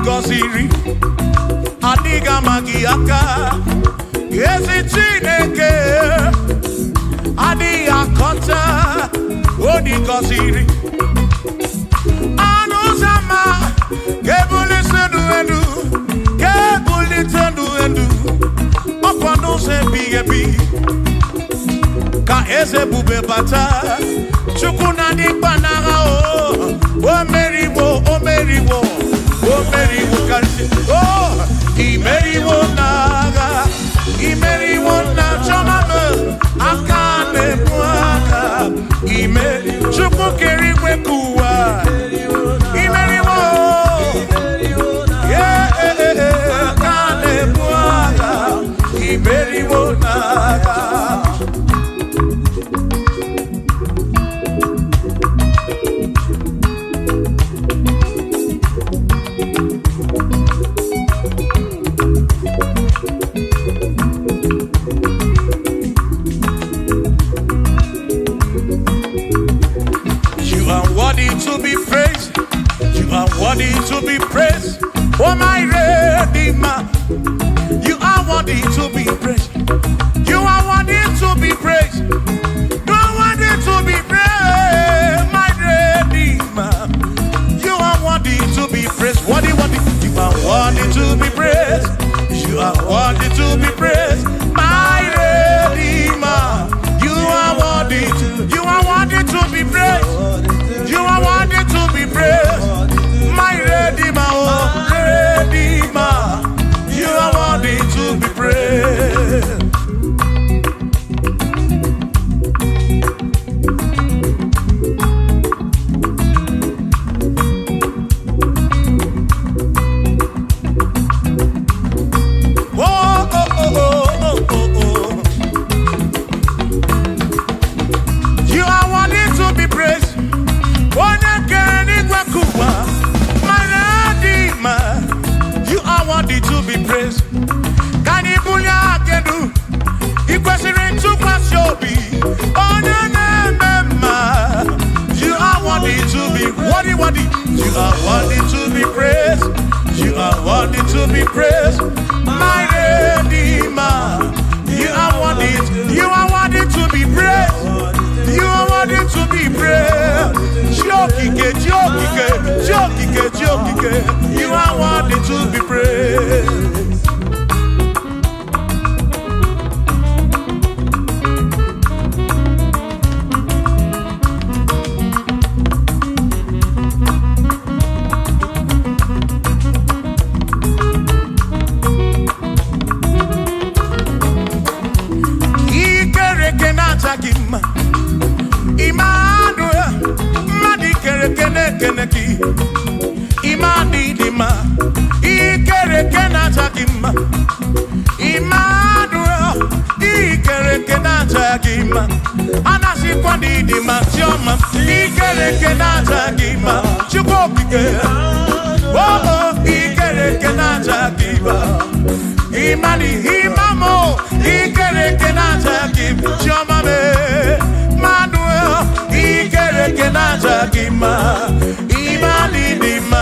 gọziri adịghị ama gị aka ezi Chineke adịghị akọta onye gọziri ọnụ ụzọ ama ga-ebulite elu ga-ebulite elu ọkwa n'ụzọ ebighị ebi ka eze bube bata Chukwu na dịkpa n'agha o meriwo karịsị imeriwo n'agha imeriwo na chọmama aka na-ebu aka Chukwu kere igwe ka ụwa imeriwo aka na-ebu agha imeriwo n'agha. To be praised, you are worthy to be praised. Oh my Redeemer, you are worthy to be praised. You are worthy to be praised. You are worthy to be praised, my Redeemer. You are worthy to be praised. Worthy. You are worthy to be praised. You are worthy to be praised, my Redeemer. You are worthy to be praised. You are worthy to be praised, my Redeemer, oh Redeemer. You are worthy to be praised. You are worthy to be praised. You are worthy to be praised. Can you pull your do? You question to pass your be. Oh, no. You are worthy to be worthy. You are worthy to be praised. You are worthy to be praised, my Redeemer. You are worthy to be praised. You are worthy to be praised. Jokike. You are worthy to be praised. Imani dima ikere kenata kima Emmanuel ikere kenata kima anasi kwani dima choma ikere kenata kima chukokike ikere kenata kima imamo ikere kenata kima choma me Emmanuel ikere kenata kima imani dima.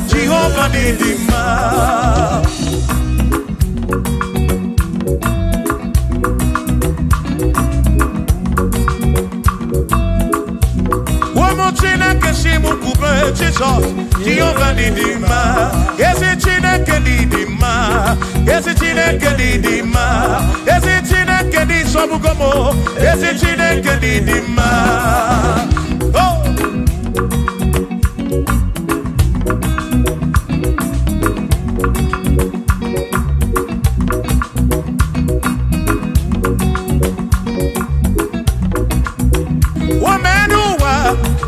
Jehovah Nidima. Womo china keshimu kube Jesus, Jehovah Nidima, yes it Chineke Nidima, yes it Chineke Nidima, yes it Chineke Nidima, Sobugomo, yes it Chineke Nidima. Oh.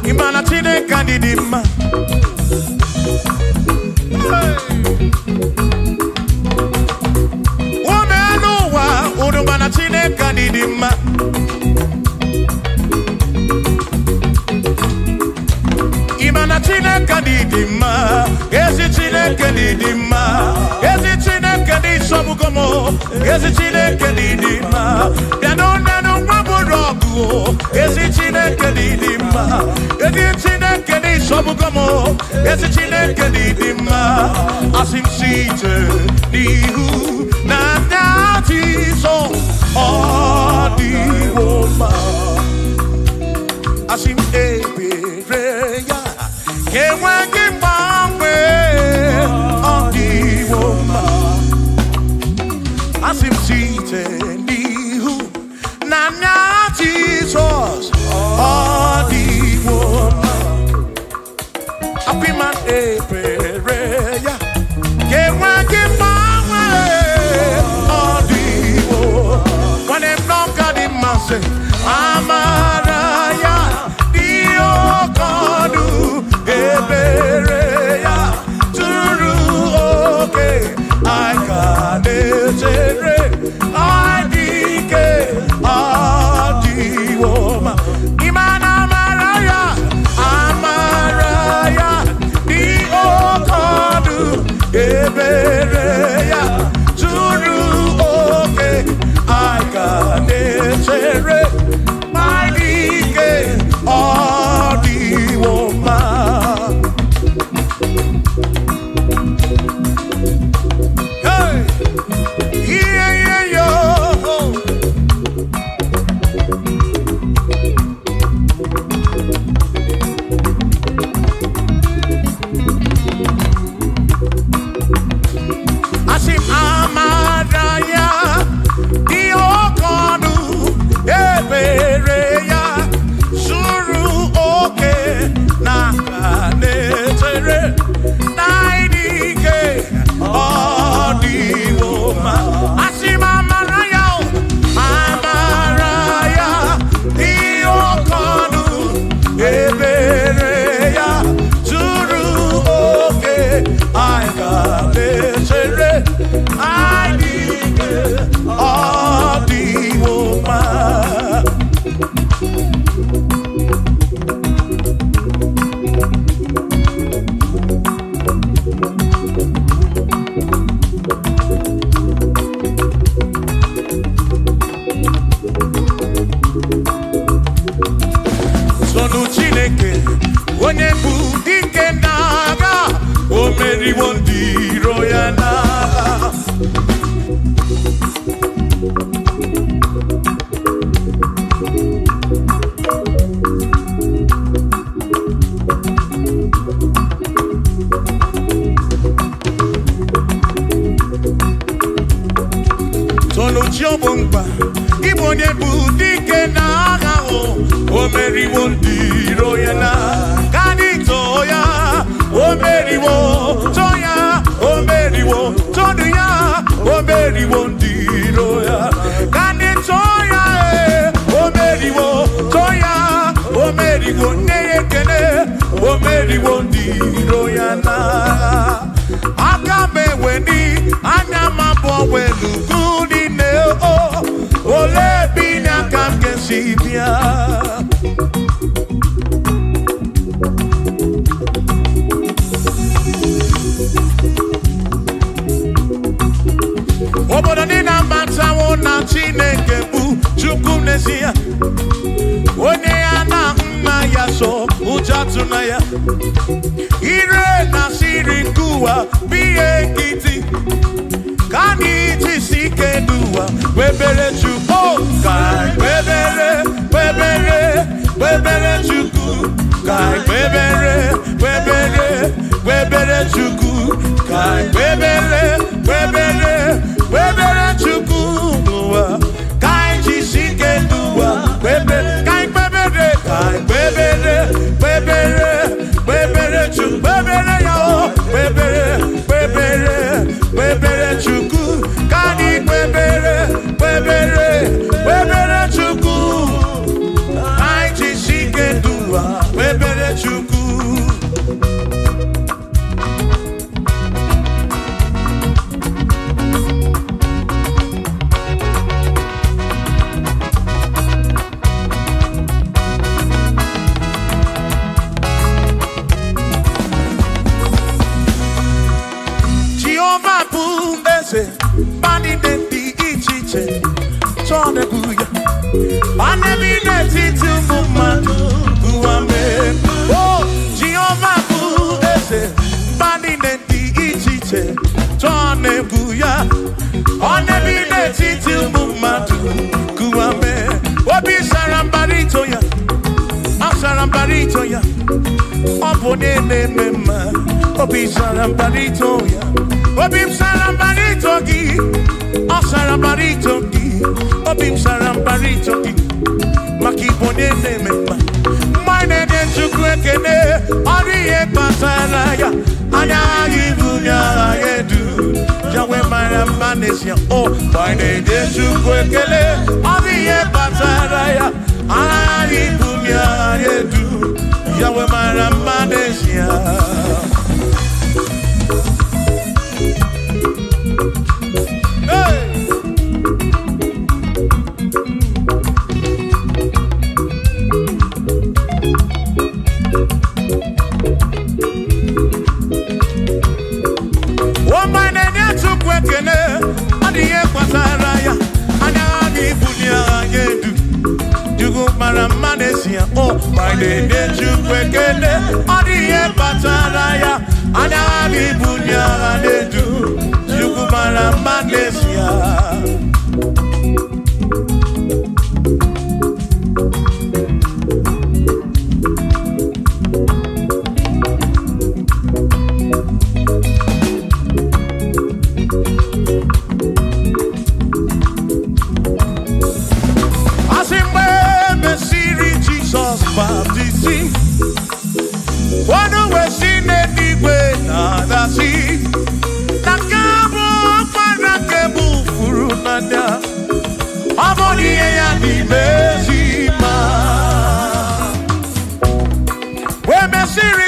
Imana Chineke Nidima. Womenuwa Urumana Chineke Nidima. Imana Chineke Nidima. Ezi Chineke Nidima. Ezi Chineke Nisobugomo. Ezi Chineke Nidima. Nano Waburogu. Ezi Chineke Nidima. Ezi Chineke Nisobugomo. Ezi Chineke Nidima. Asim Site Nihu Nanyati So Odiwoma. Asim Ebereya Kewagi Mame Odiwoma. Asim Site Nihu Nanyati So Odiwoma. Apiman Ebereya Kewagi Mame Odiwoma. When them knock at him and say Amaraya Dio Kodu Ebereya Turu okay I can't I dike Adiwoma. Imana Maraya Amaraya Dio Kodu Ebereya Turu okay I can't I dike Adiwoma. Hey, yeah, yo. Asim Amaraya Diokonu Ebereya Suru oke Nakanetere Naidike Odiwoma. Asim Amaraya Amaraya Diokonu Ebereya Suru oke Aikanetere Naidike Odiwoma. Sonu Chineke onye bụ dike n'agha o meriwo ndị iro ya n'agha. Sonu Chiobongba Ibo onye bụ dike n'agha o meriwo ndị iro ya n'agha. Kanito ya o meriwo toya o meriwo todu ya o meriwo ndị iro ya. Kanito ya o meriwo toya o meriwo nne ekele o meriwo ndị iro ya n'agha. Aka m eweni anya m abụọ welu gudi ne o ole bi n'aka m ga-esi bịa. Obodo dị na mbantawo na Chineke bụ Chukwu n'ezie. Onye ya na nna ya so ụjọ atụna ya. Ire na siri nke ụwa bụ ihe nkịtị. Ka anyị jisi ike n'ụwa webere Chukwu ka webere webere chuku, kai webere, webere, webere chuku, kai webere, webere, webere chuku, kai jisike duwa, webere, kai webere, kai webere, webere, webere chuku, webere yo, webere, webere, webere chuku, kai webere, webere, webere chuku. Webere chuku. Jehovah pu eze bani denti ichiche chone buya ane bine titu mumadu. Oh, Jehovah pu eze bani neti ichiche tone buya one bine titi mumadu kuame obi sarambarito ya asarambarito ya opone mema obi sarambarito ya obi sarambarito gi asarambarito gi obi sarambarito gi makibone mema mine de chukwekene oriye pasaraya anya ibunya yedu jawe mara manesia oh mine de chukwekele oriye pasaraya anya ibunya yedu jawe mara manesia. Oh, my name is Jukwekene, Odiye Pataraya, Anabi Bunya, Anedu, Jukumara Manesia.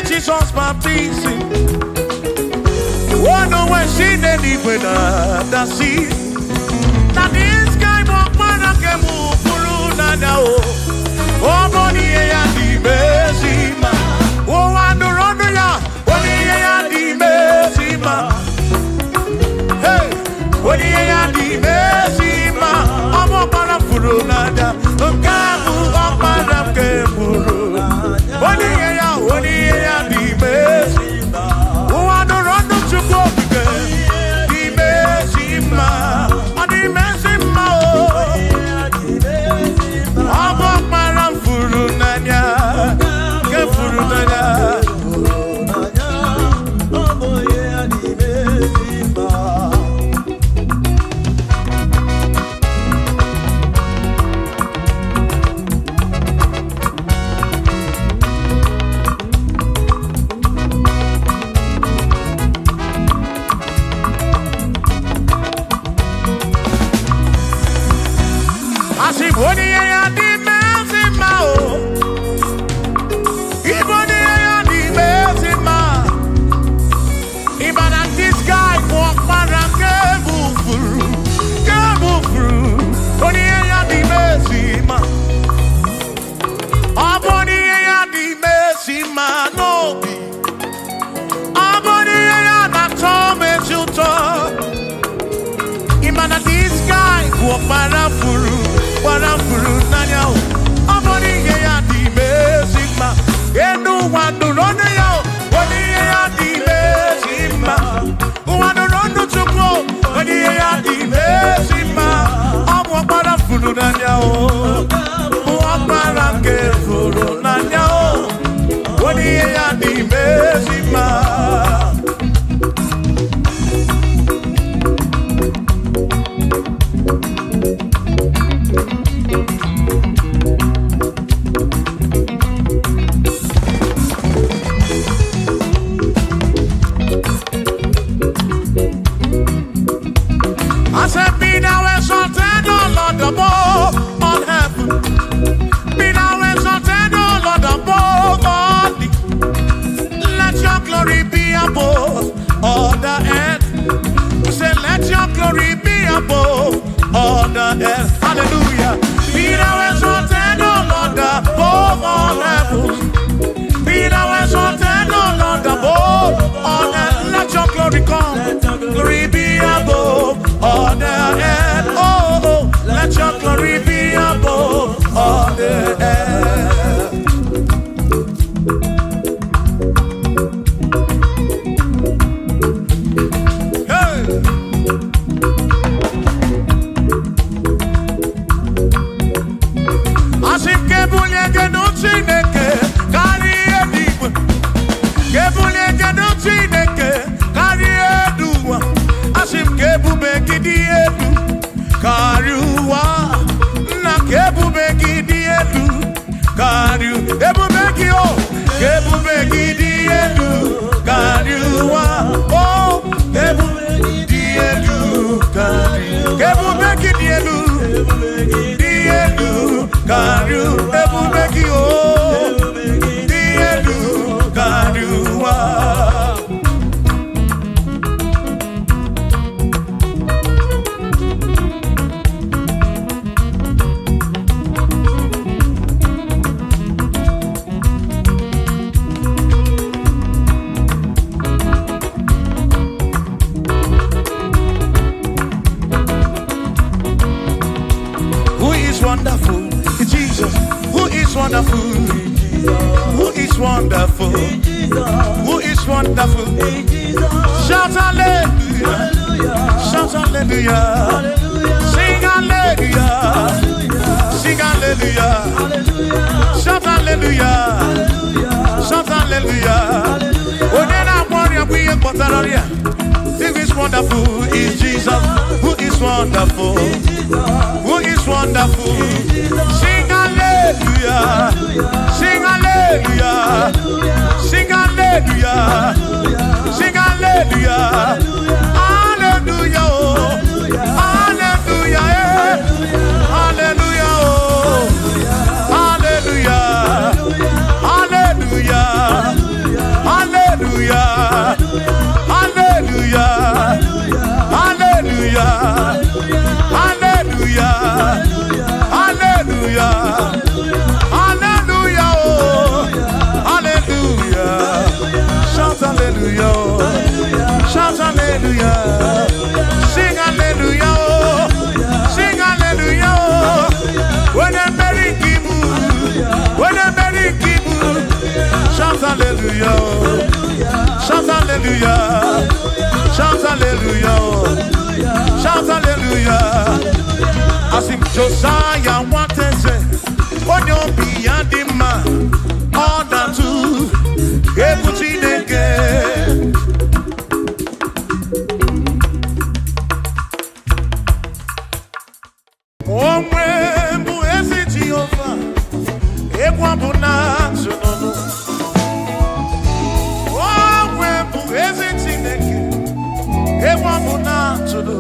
Jesus baptizing. Oh no, when she did it with the sea. Now this guy won't wanna get move through now. Oh, money and the Besima. Oh, and the run ya. Money and the Besima. Hey, money and the Besima. I'm up on a furunada. Kamu up on a keburu. Money and the Besima. Oh, and the run to go again. The Besima. And the Besima. I'm up on a furunada. I said, be thou exalted, O Lord, above all heaven. Be thou exalted, O Lord, above all the. Let your glory be above all the earth. We say, let your glory be above all the earth. Hallelujah. Be thou exalted, O Lord, above all heaven. Be thou exalted, O Lord, above all earth. Let your glory come. Glory be above all the earth. Oh, oh, let your glory be above all the earth. Hey. Asike buliege no chineke kari edigwe. Ke buliege no chineke kari eduwa. Asim ke bube gidi edu kari uwa. Na ke bube gidi edu kari u. Ebube gi o. Ke bube gidi edu kari uwa. Oh, ke bube gidi edu kari u. Ke bube gidi edu. Edu kari u. Ebube gi o. Di edu kari uwa. Wonderful, Jesus. Who is wonderful? Who is wonderful? Who is wonderful? Shout hallelujah! Shout hallelujah! Sing hallelujah! Sing hallelujah! Shout hallelujah! Shout hallelujah! Oh, then I worry, we ain't got that. Who is wonderful? Is Jesus. Who is wonderful? Who is wonderful? Sing hallelujah! Sing hallelujah! Sing hallelujah! Sing hallelujah! Hallelujah! Hallelujah! Hallelujah! Hallelujah! Hallelujah! Hallelujah! Hallelujah! Hallelujah! Hallelujah! Hallelujah! Hallelujah! Oh, hallelujah! Shout hallelujah! Shout hallelujah! Sing hallelujah! Sing hallelujah! When I'm very kibu, when I'm very kibu, shout hallelujah! Shout hallelujah! Shout hallelujah! Shout hallelujah! As if Josiah wanted to say, on your beyond the man, all that to Ebuti again. Oh, when Buesi Jehovah, Equabuna, Sono. Oh, when Buesi again, Equabuna, Sono.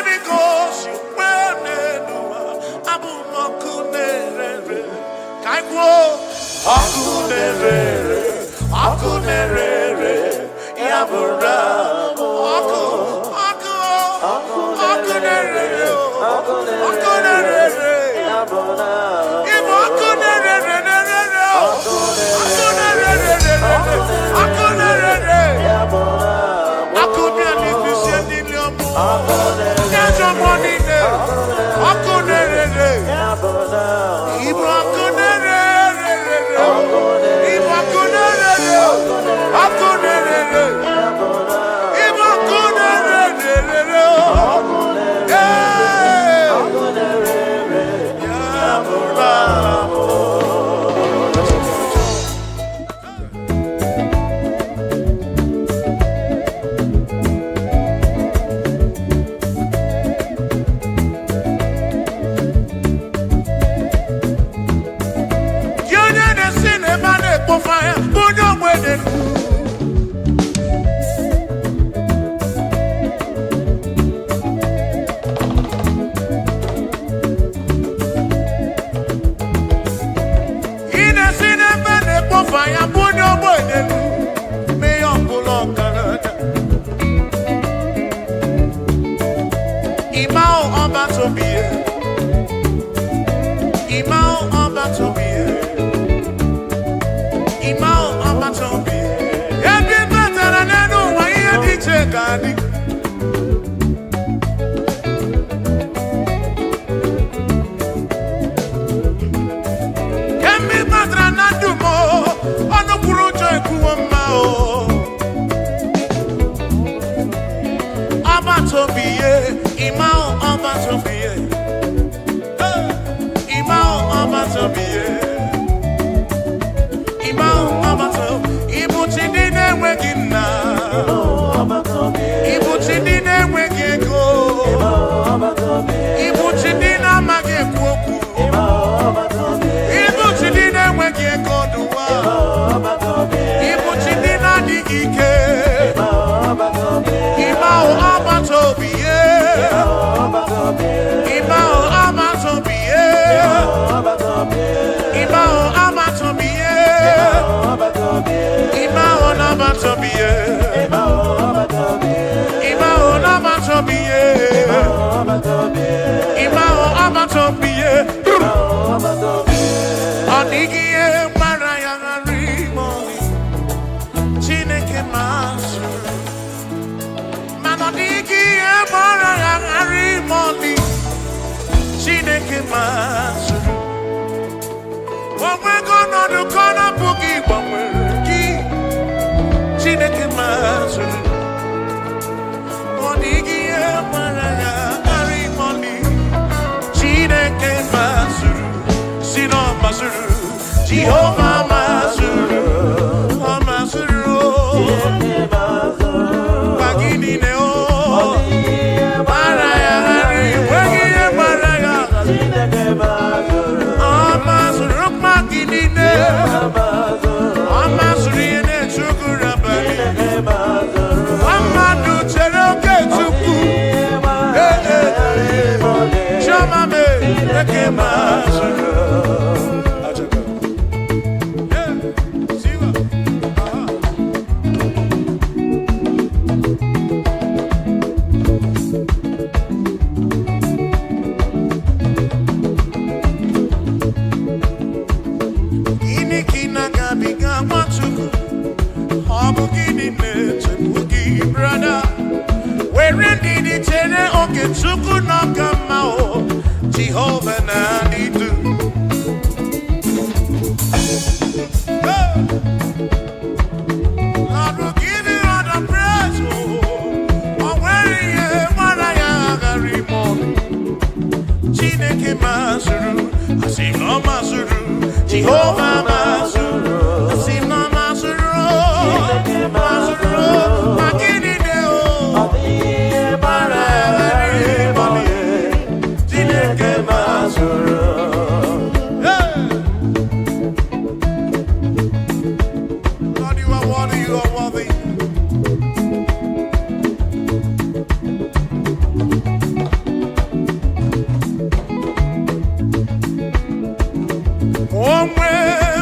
Because Jehovah Mazuru, Mazuru, Bagini Neo, Maraya, Maraya, Mazuru, Magini Neo, Mazuri, Chukurabani, Amadu Cheroke Chuku, Shamame, Mazuru. Jehovah Nadidu. Lord will give you all the praise. Oh, where you are, Chineke Mazuru, I sing no Mazuru, Jehovah Mazuru, I sing no Mazuru, Mazuru, Magini Deo, Chineke Mazuru. Lord, you are worthy, you are worthy. One way.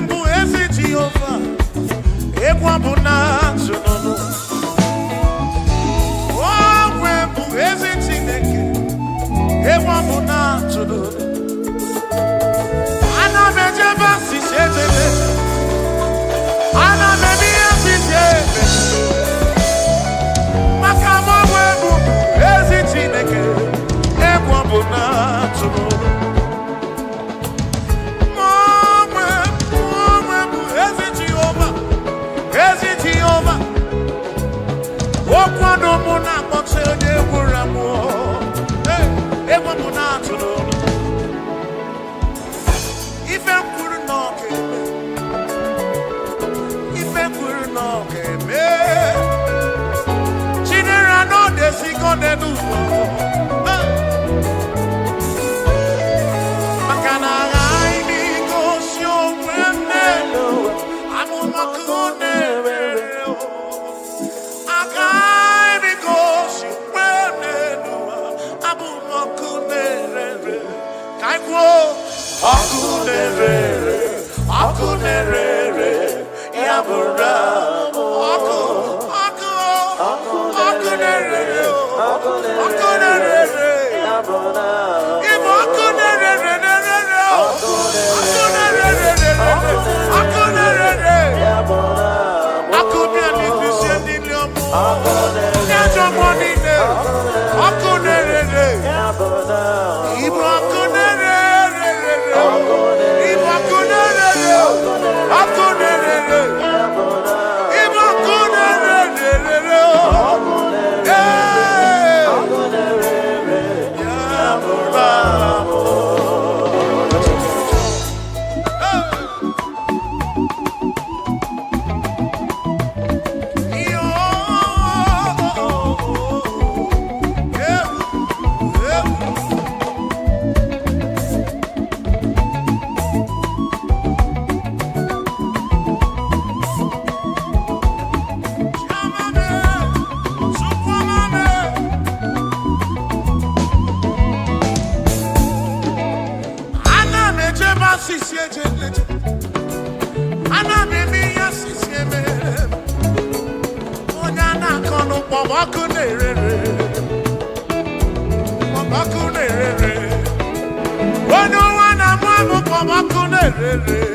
Every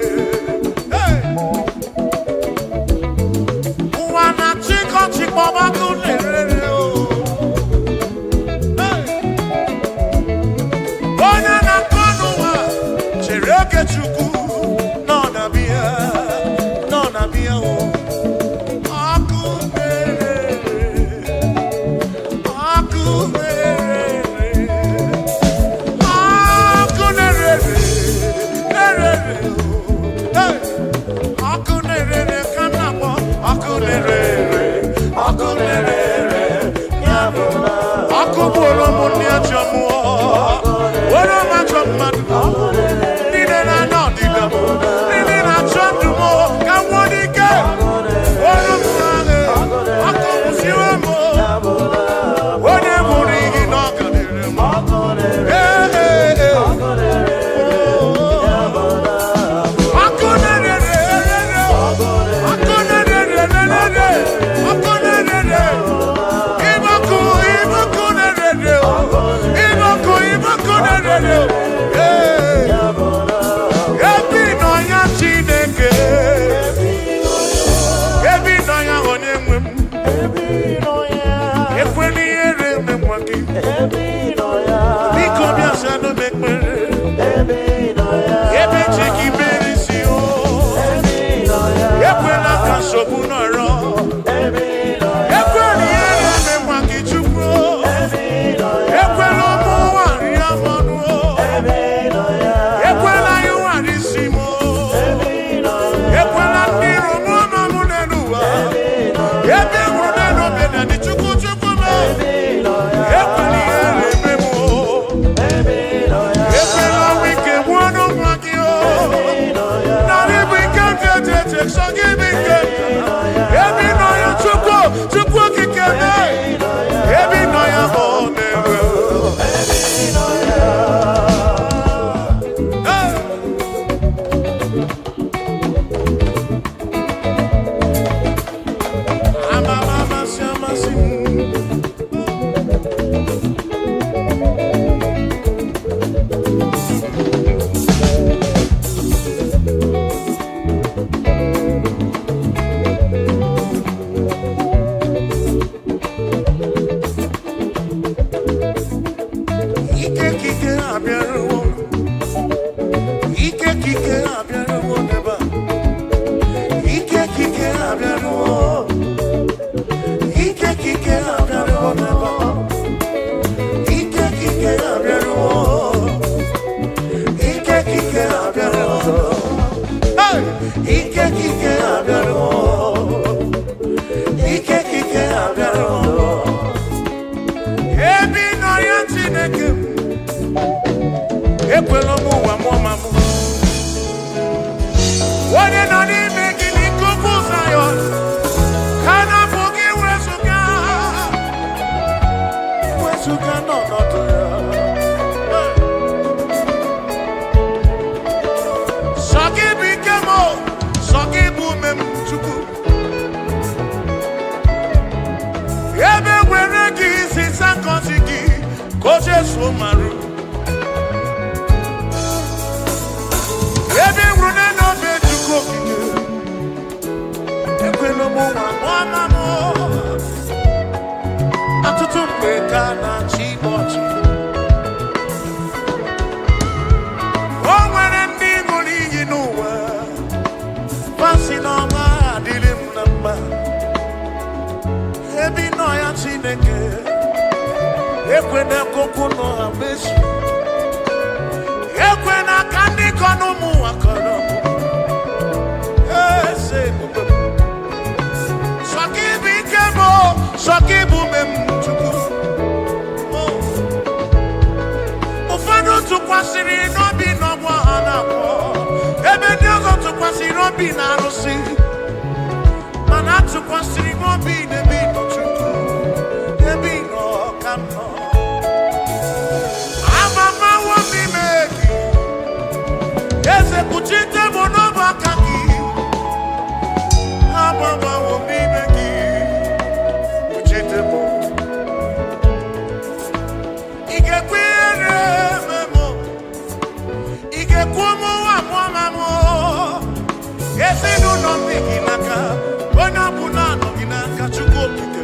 Ebi no ya Chineke ekwelo mu wa mo mamu onye nọ n'ime gị n'ikuku Zion kana fugi wezuga n'ọnọdụ ya sọgị bụ ike m sọgị bụ ume m Chukwu ebe were gị zisa ngọzi gị ka o Jesu marụ ebe wuru n'obe Chukwu okike ekwela m nwa m atụtụ mgbe ka na-achị ọchị o nwere ndị ṅụrụ iyi n'ụwa pasị n'ọma adịrị m na mma ebe nọ ya Chineke ekwena ka okwu nọ ha mezu ekwena ka ndị kọ n'ụmụ ụwa kọrọ eze ebube sọ gị bụ ike m sọ gị bụ ume m Chukwu ụfọdụ tụkwasịrị n'obi n'ọgbọ ha na-akwọ ebe ndị ọzọ tụkwasịrị obi na arụsị mana atụkwasịrị m obi n'ebe ị nọ Chukwu ebe ị nọ ka m nọ amamawo m n'ime gị eze kpuchite m n'ọbụ aka gị amamawo m n'ime gị kpuchite m ị ga-ekwenyere m ị ga-ekwu m nwa m ezinụlọ m dị gị n'aka onye ọbụla nọ gị n'aka Chukwu okike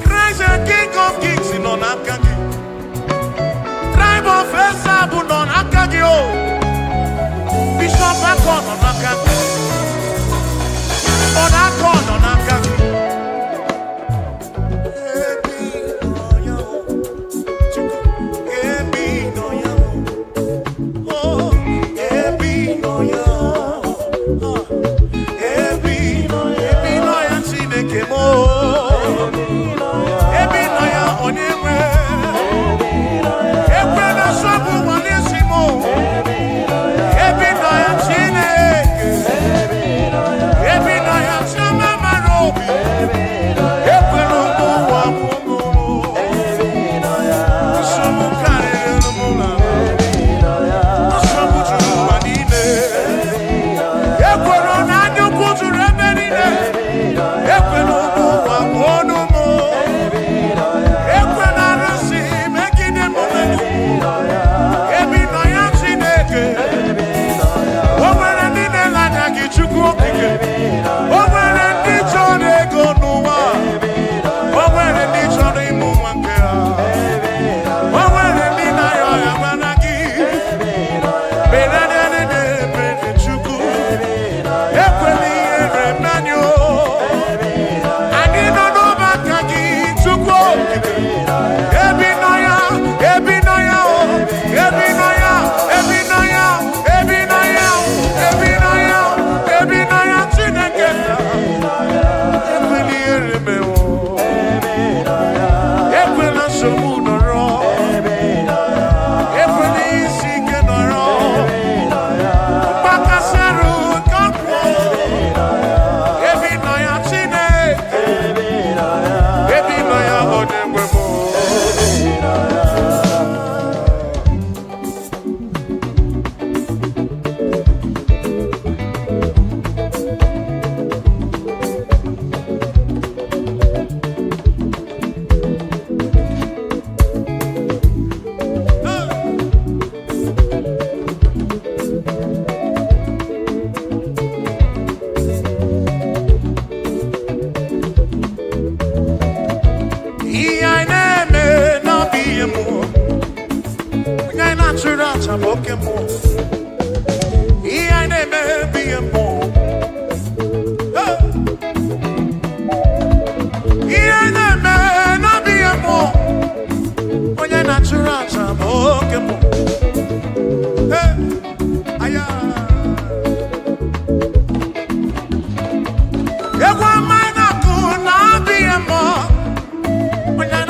Christ the King of Kings nọ n'aka gị Tribe of Esau nọ n'aka gị Bishop Akọ nọ n'aka gị Ọnakọ nọ n'aka gị When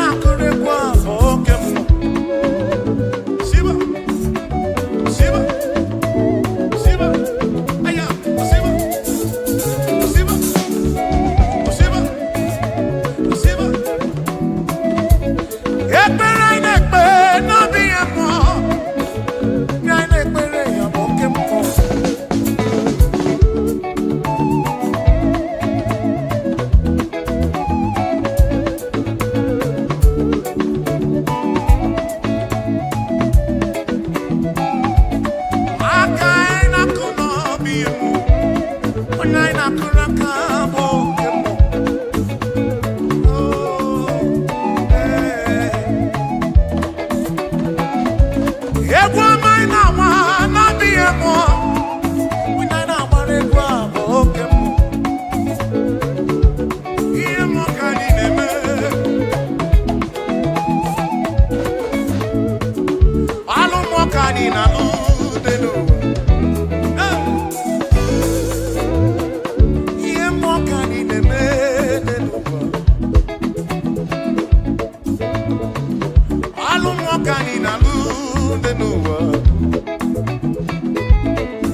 the new world.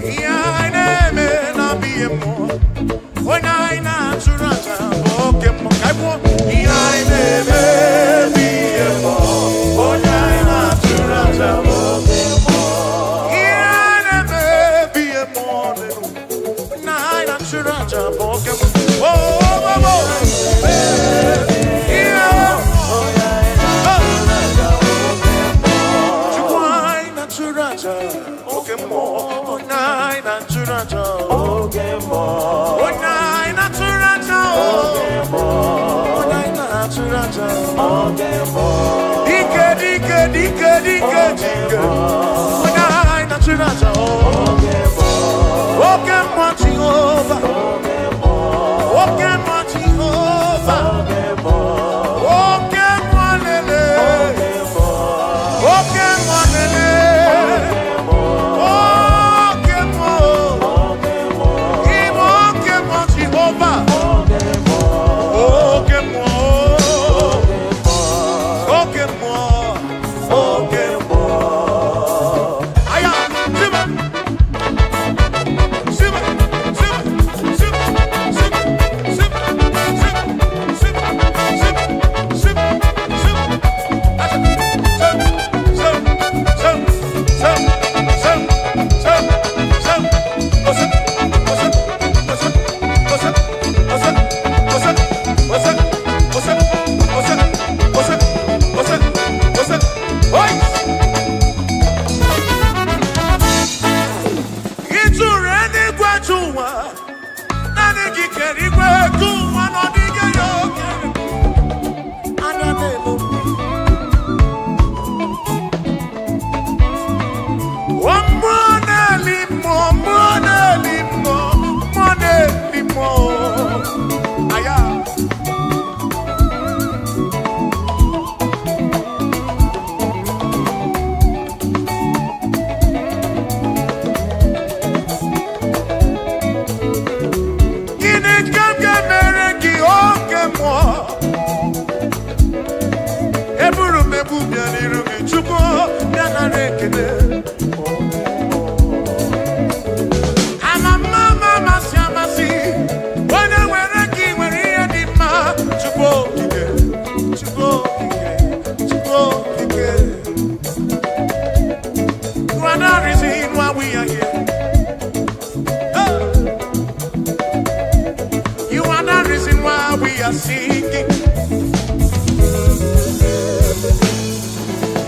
Yeah, I never be a more. When I natural, okay, I won't. Yeah, I never be a more. When I natural, okay, more. Yeah, I never be a more. When I natural, okay, oh, oh, oh, yeah, okay, more. Nine natural, okay, more. One nine natural, okay, more. Nine natural, okay, more. Dike. One nine natural, okay, more. Okay, more Jehovah. Okay, more. Okay, more Jehovah. Okay, more. Okay, more lele. Okay, more. Okay, more lele.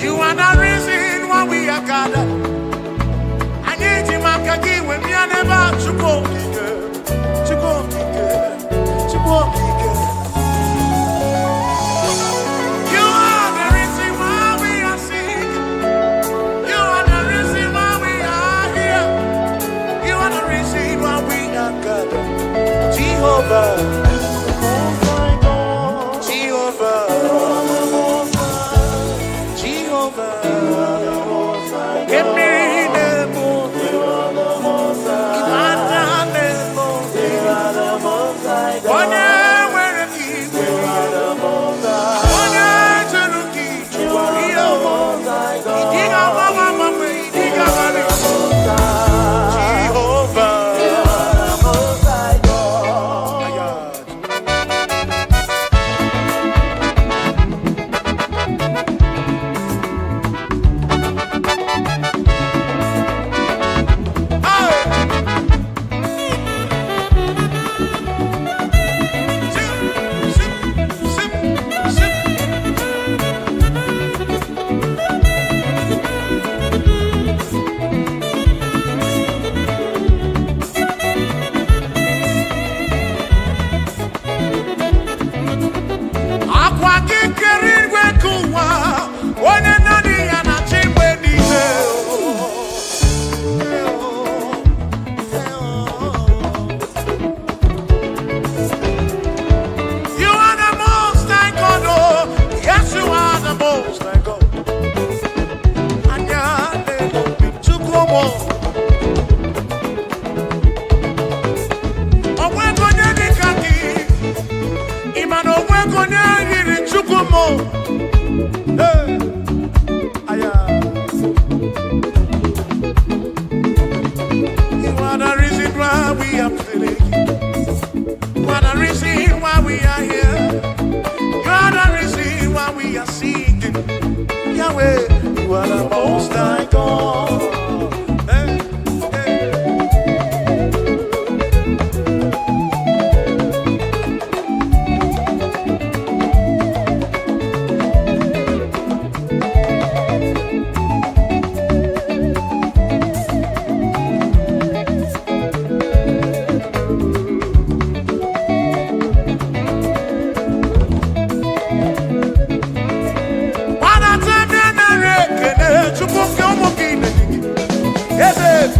You are the reason why we are gathered.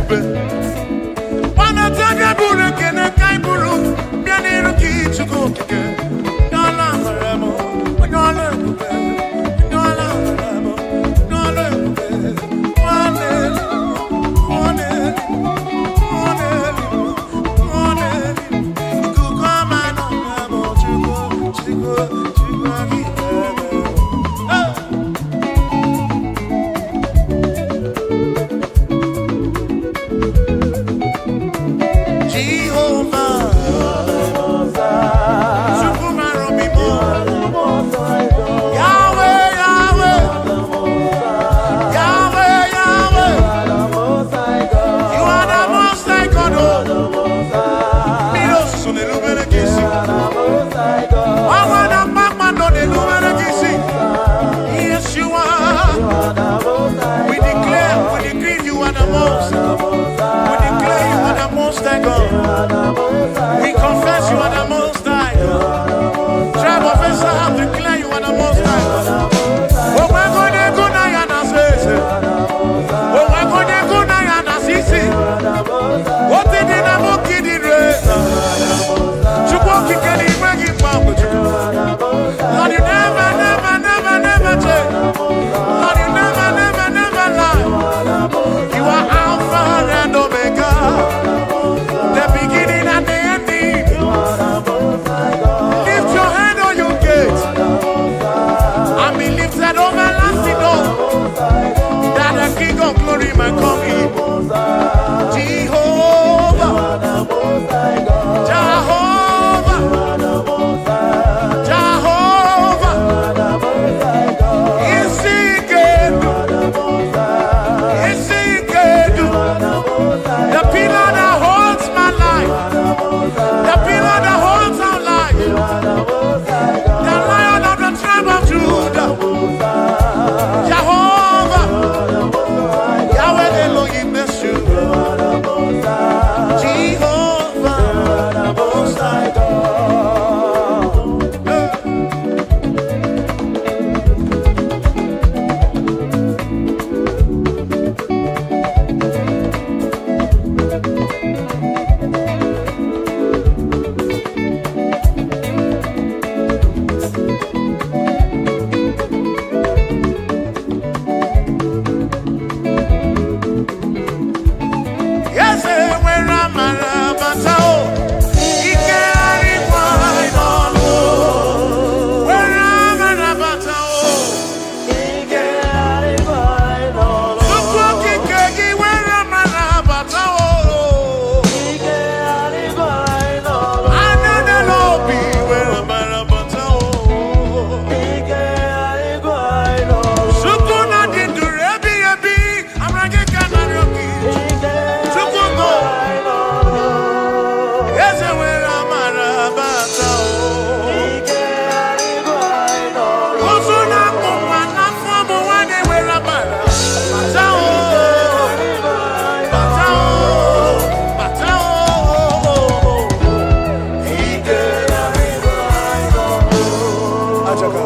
ebube. Wana taga buru kene kai buru bianiru ki chuko kike. Nyala maremo, nyala ebube, nyala maremo, nyala ebube. Wane, wane, wane, wane. Ikukama no maremo chuko, chuko, chuko kike. We confess you are the most high. Tribe of Israel, declare you are the most high. Oh, my God, they go now and say, oh, my God, they go now and see. What did they never kid in race? Chukwaki can he bring it back with you? Lord, you never, never, never, never change. Lord, you never, never, never lie. You are Alpha and Omega. The beginning and the ending. Lift your hand on your gate and be lifted over lasting door, that the King of glory might come in. Jehovah, Jehovah, Jehovah, is he good? Is he good? The pillar that holds my life, the pillar that holds our life, the Lion of the tribe of Judah, Jehovah, Yahweh Elohim Yeshua, Jehovah, Most High God. Yes, when I'm a batao, he carry wine on. When I'm a batao, he carry wine on. Look what he carry when I'm a batao, he carry wine on. I know the lobby when I'm a batao, he carry wine on. Sukuna did do rebi. I'm not getting kanaroki. Yes, when I'm a batao. Ozuna kumana fomo wane wera bara. Batao, batao, batao. He carry wine on. Ajaka.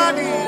Daddy.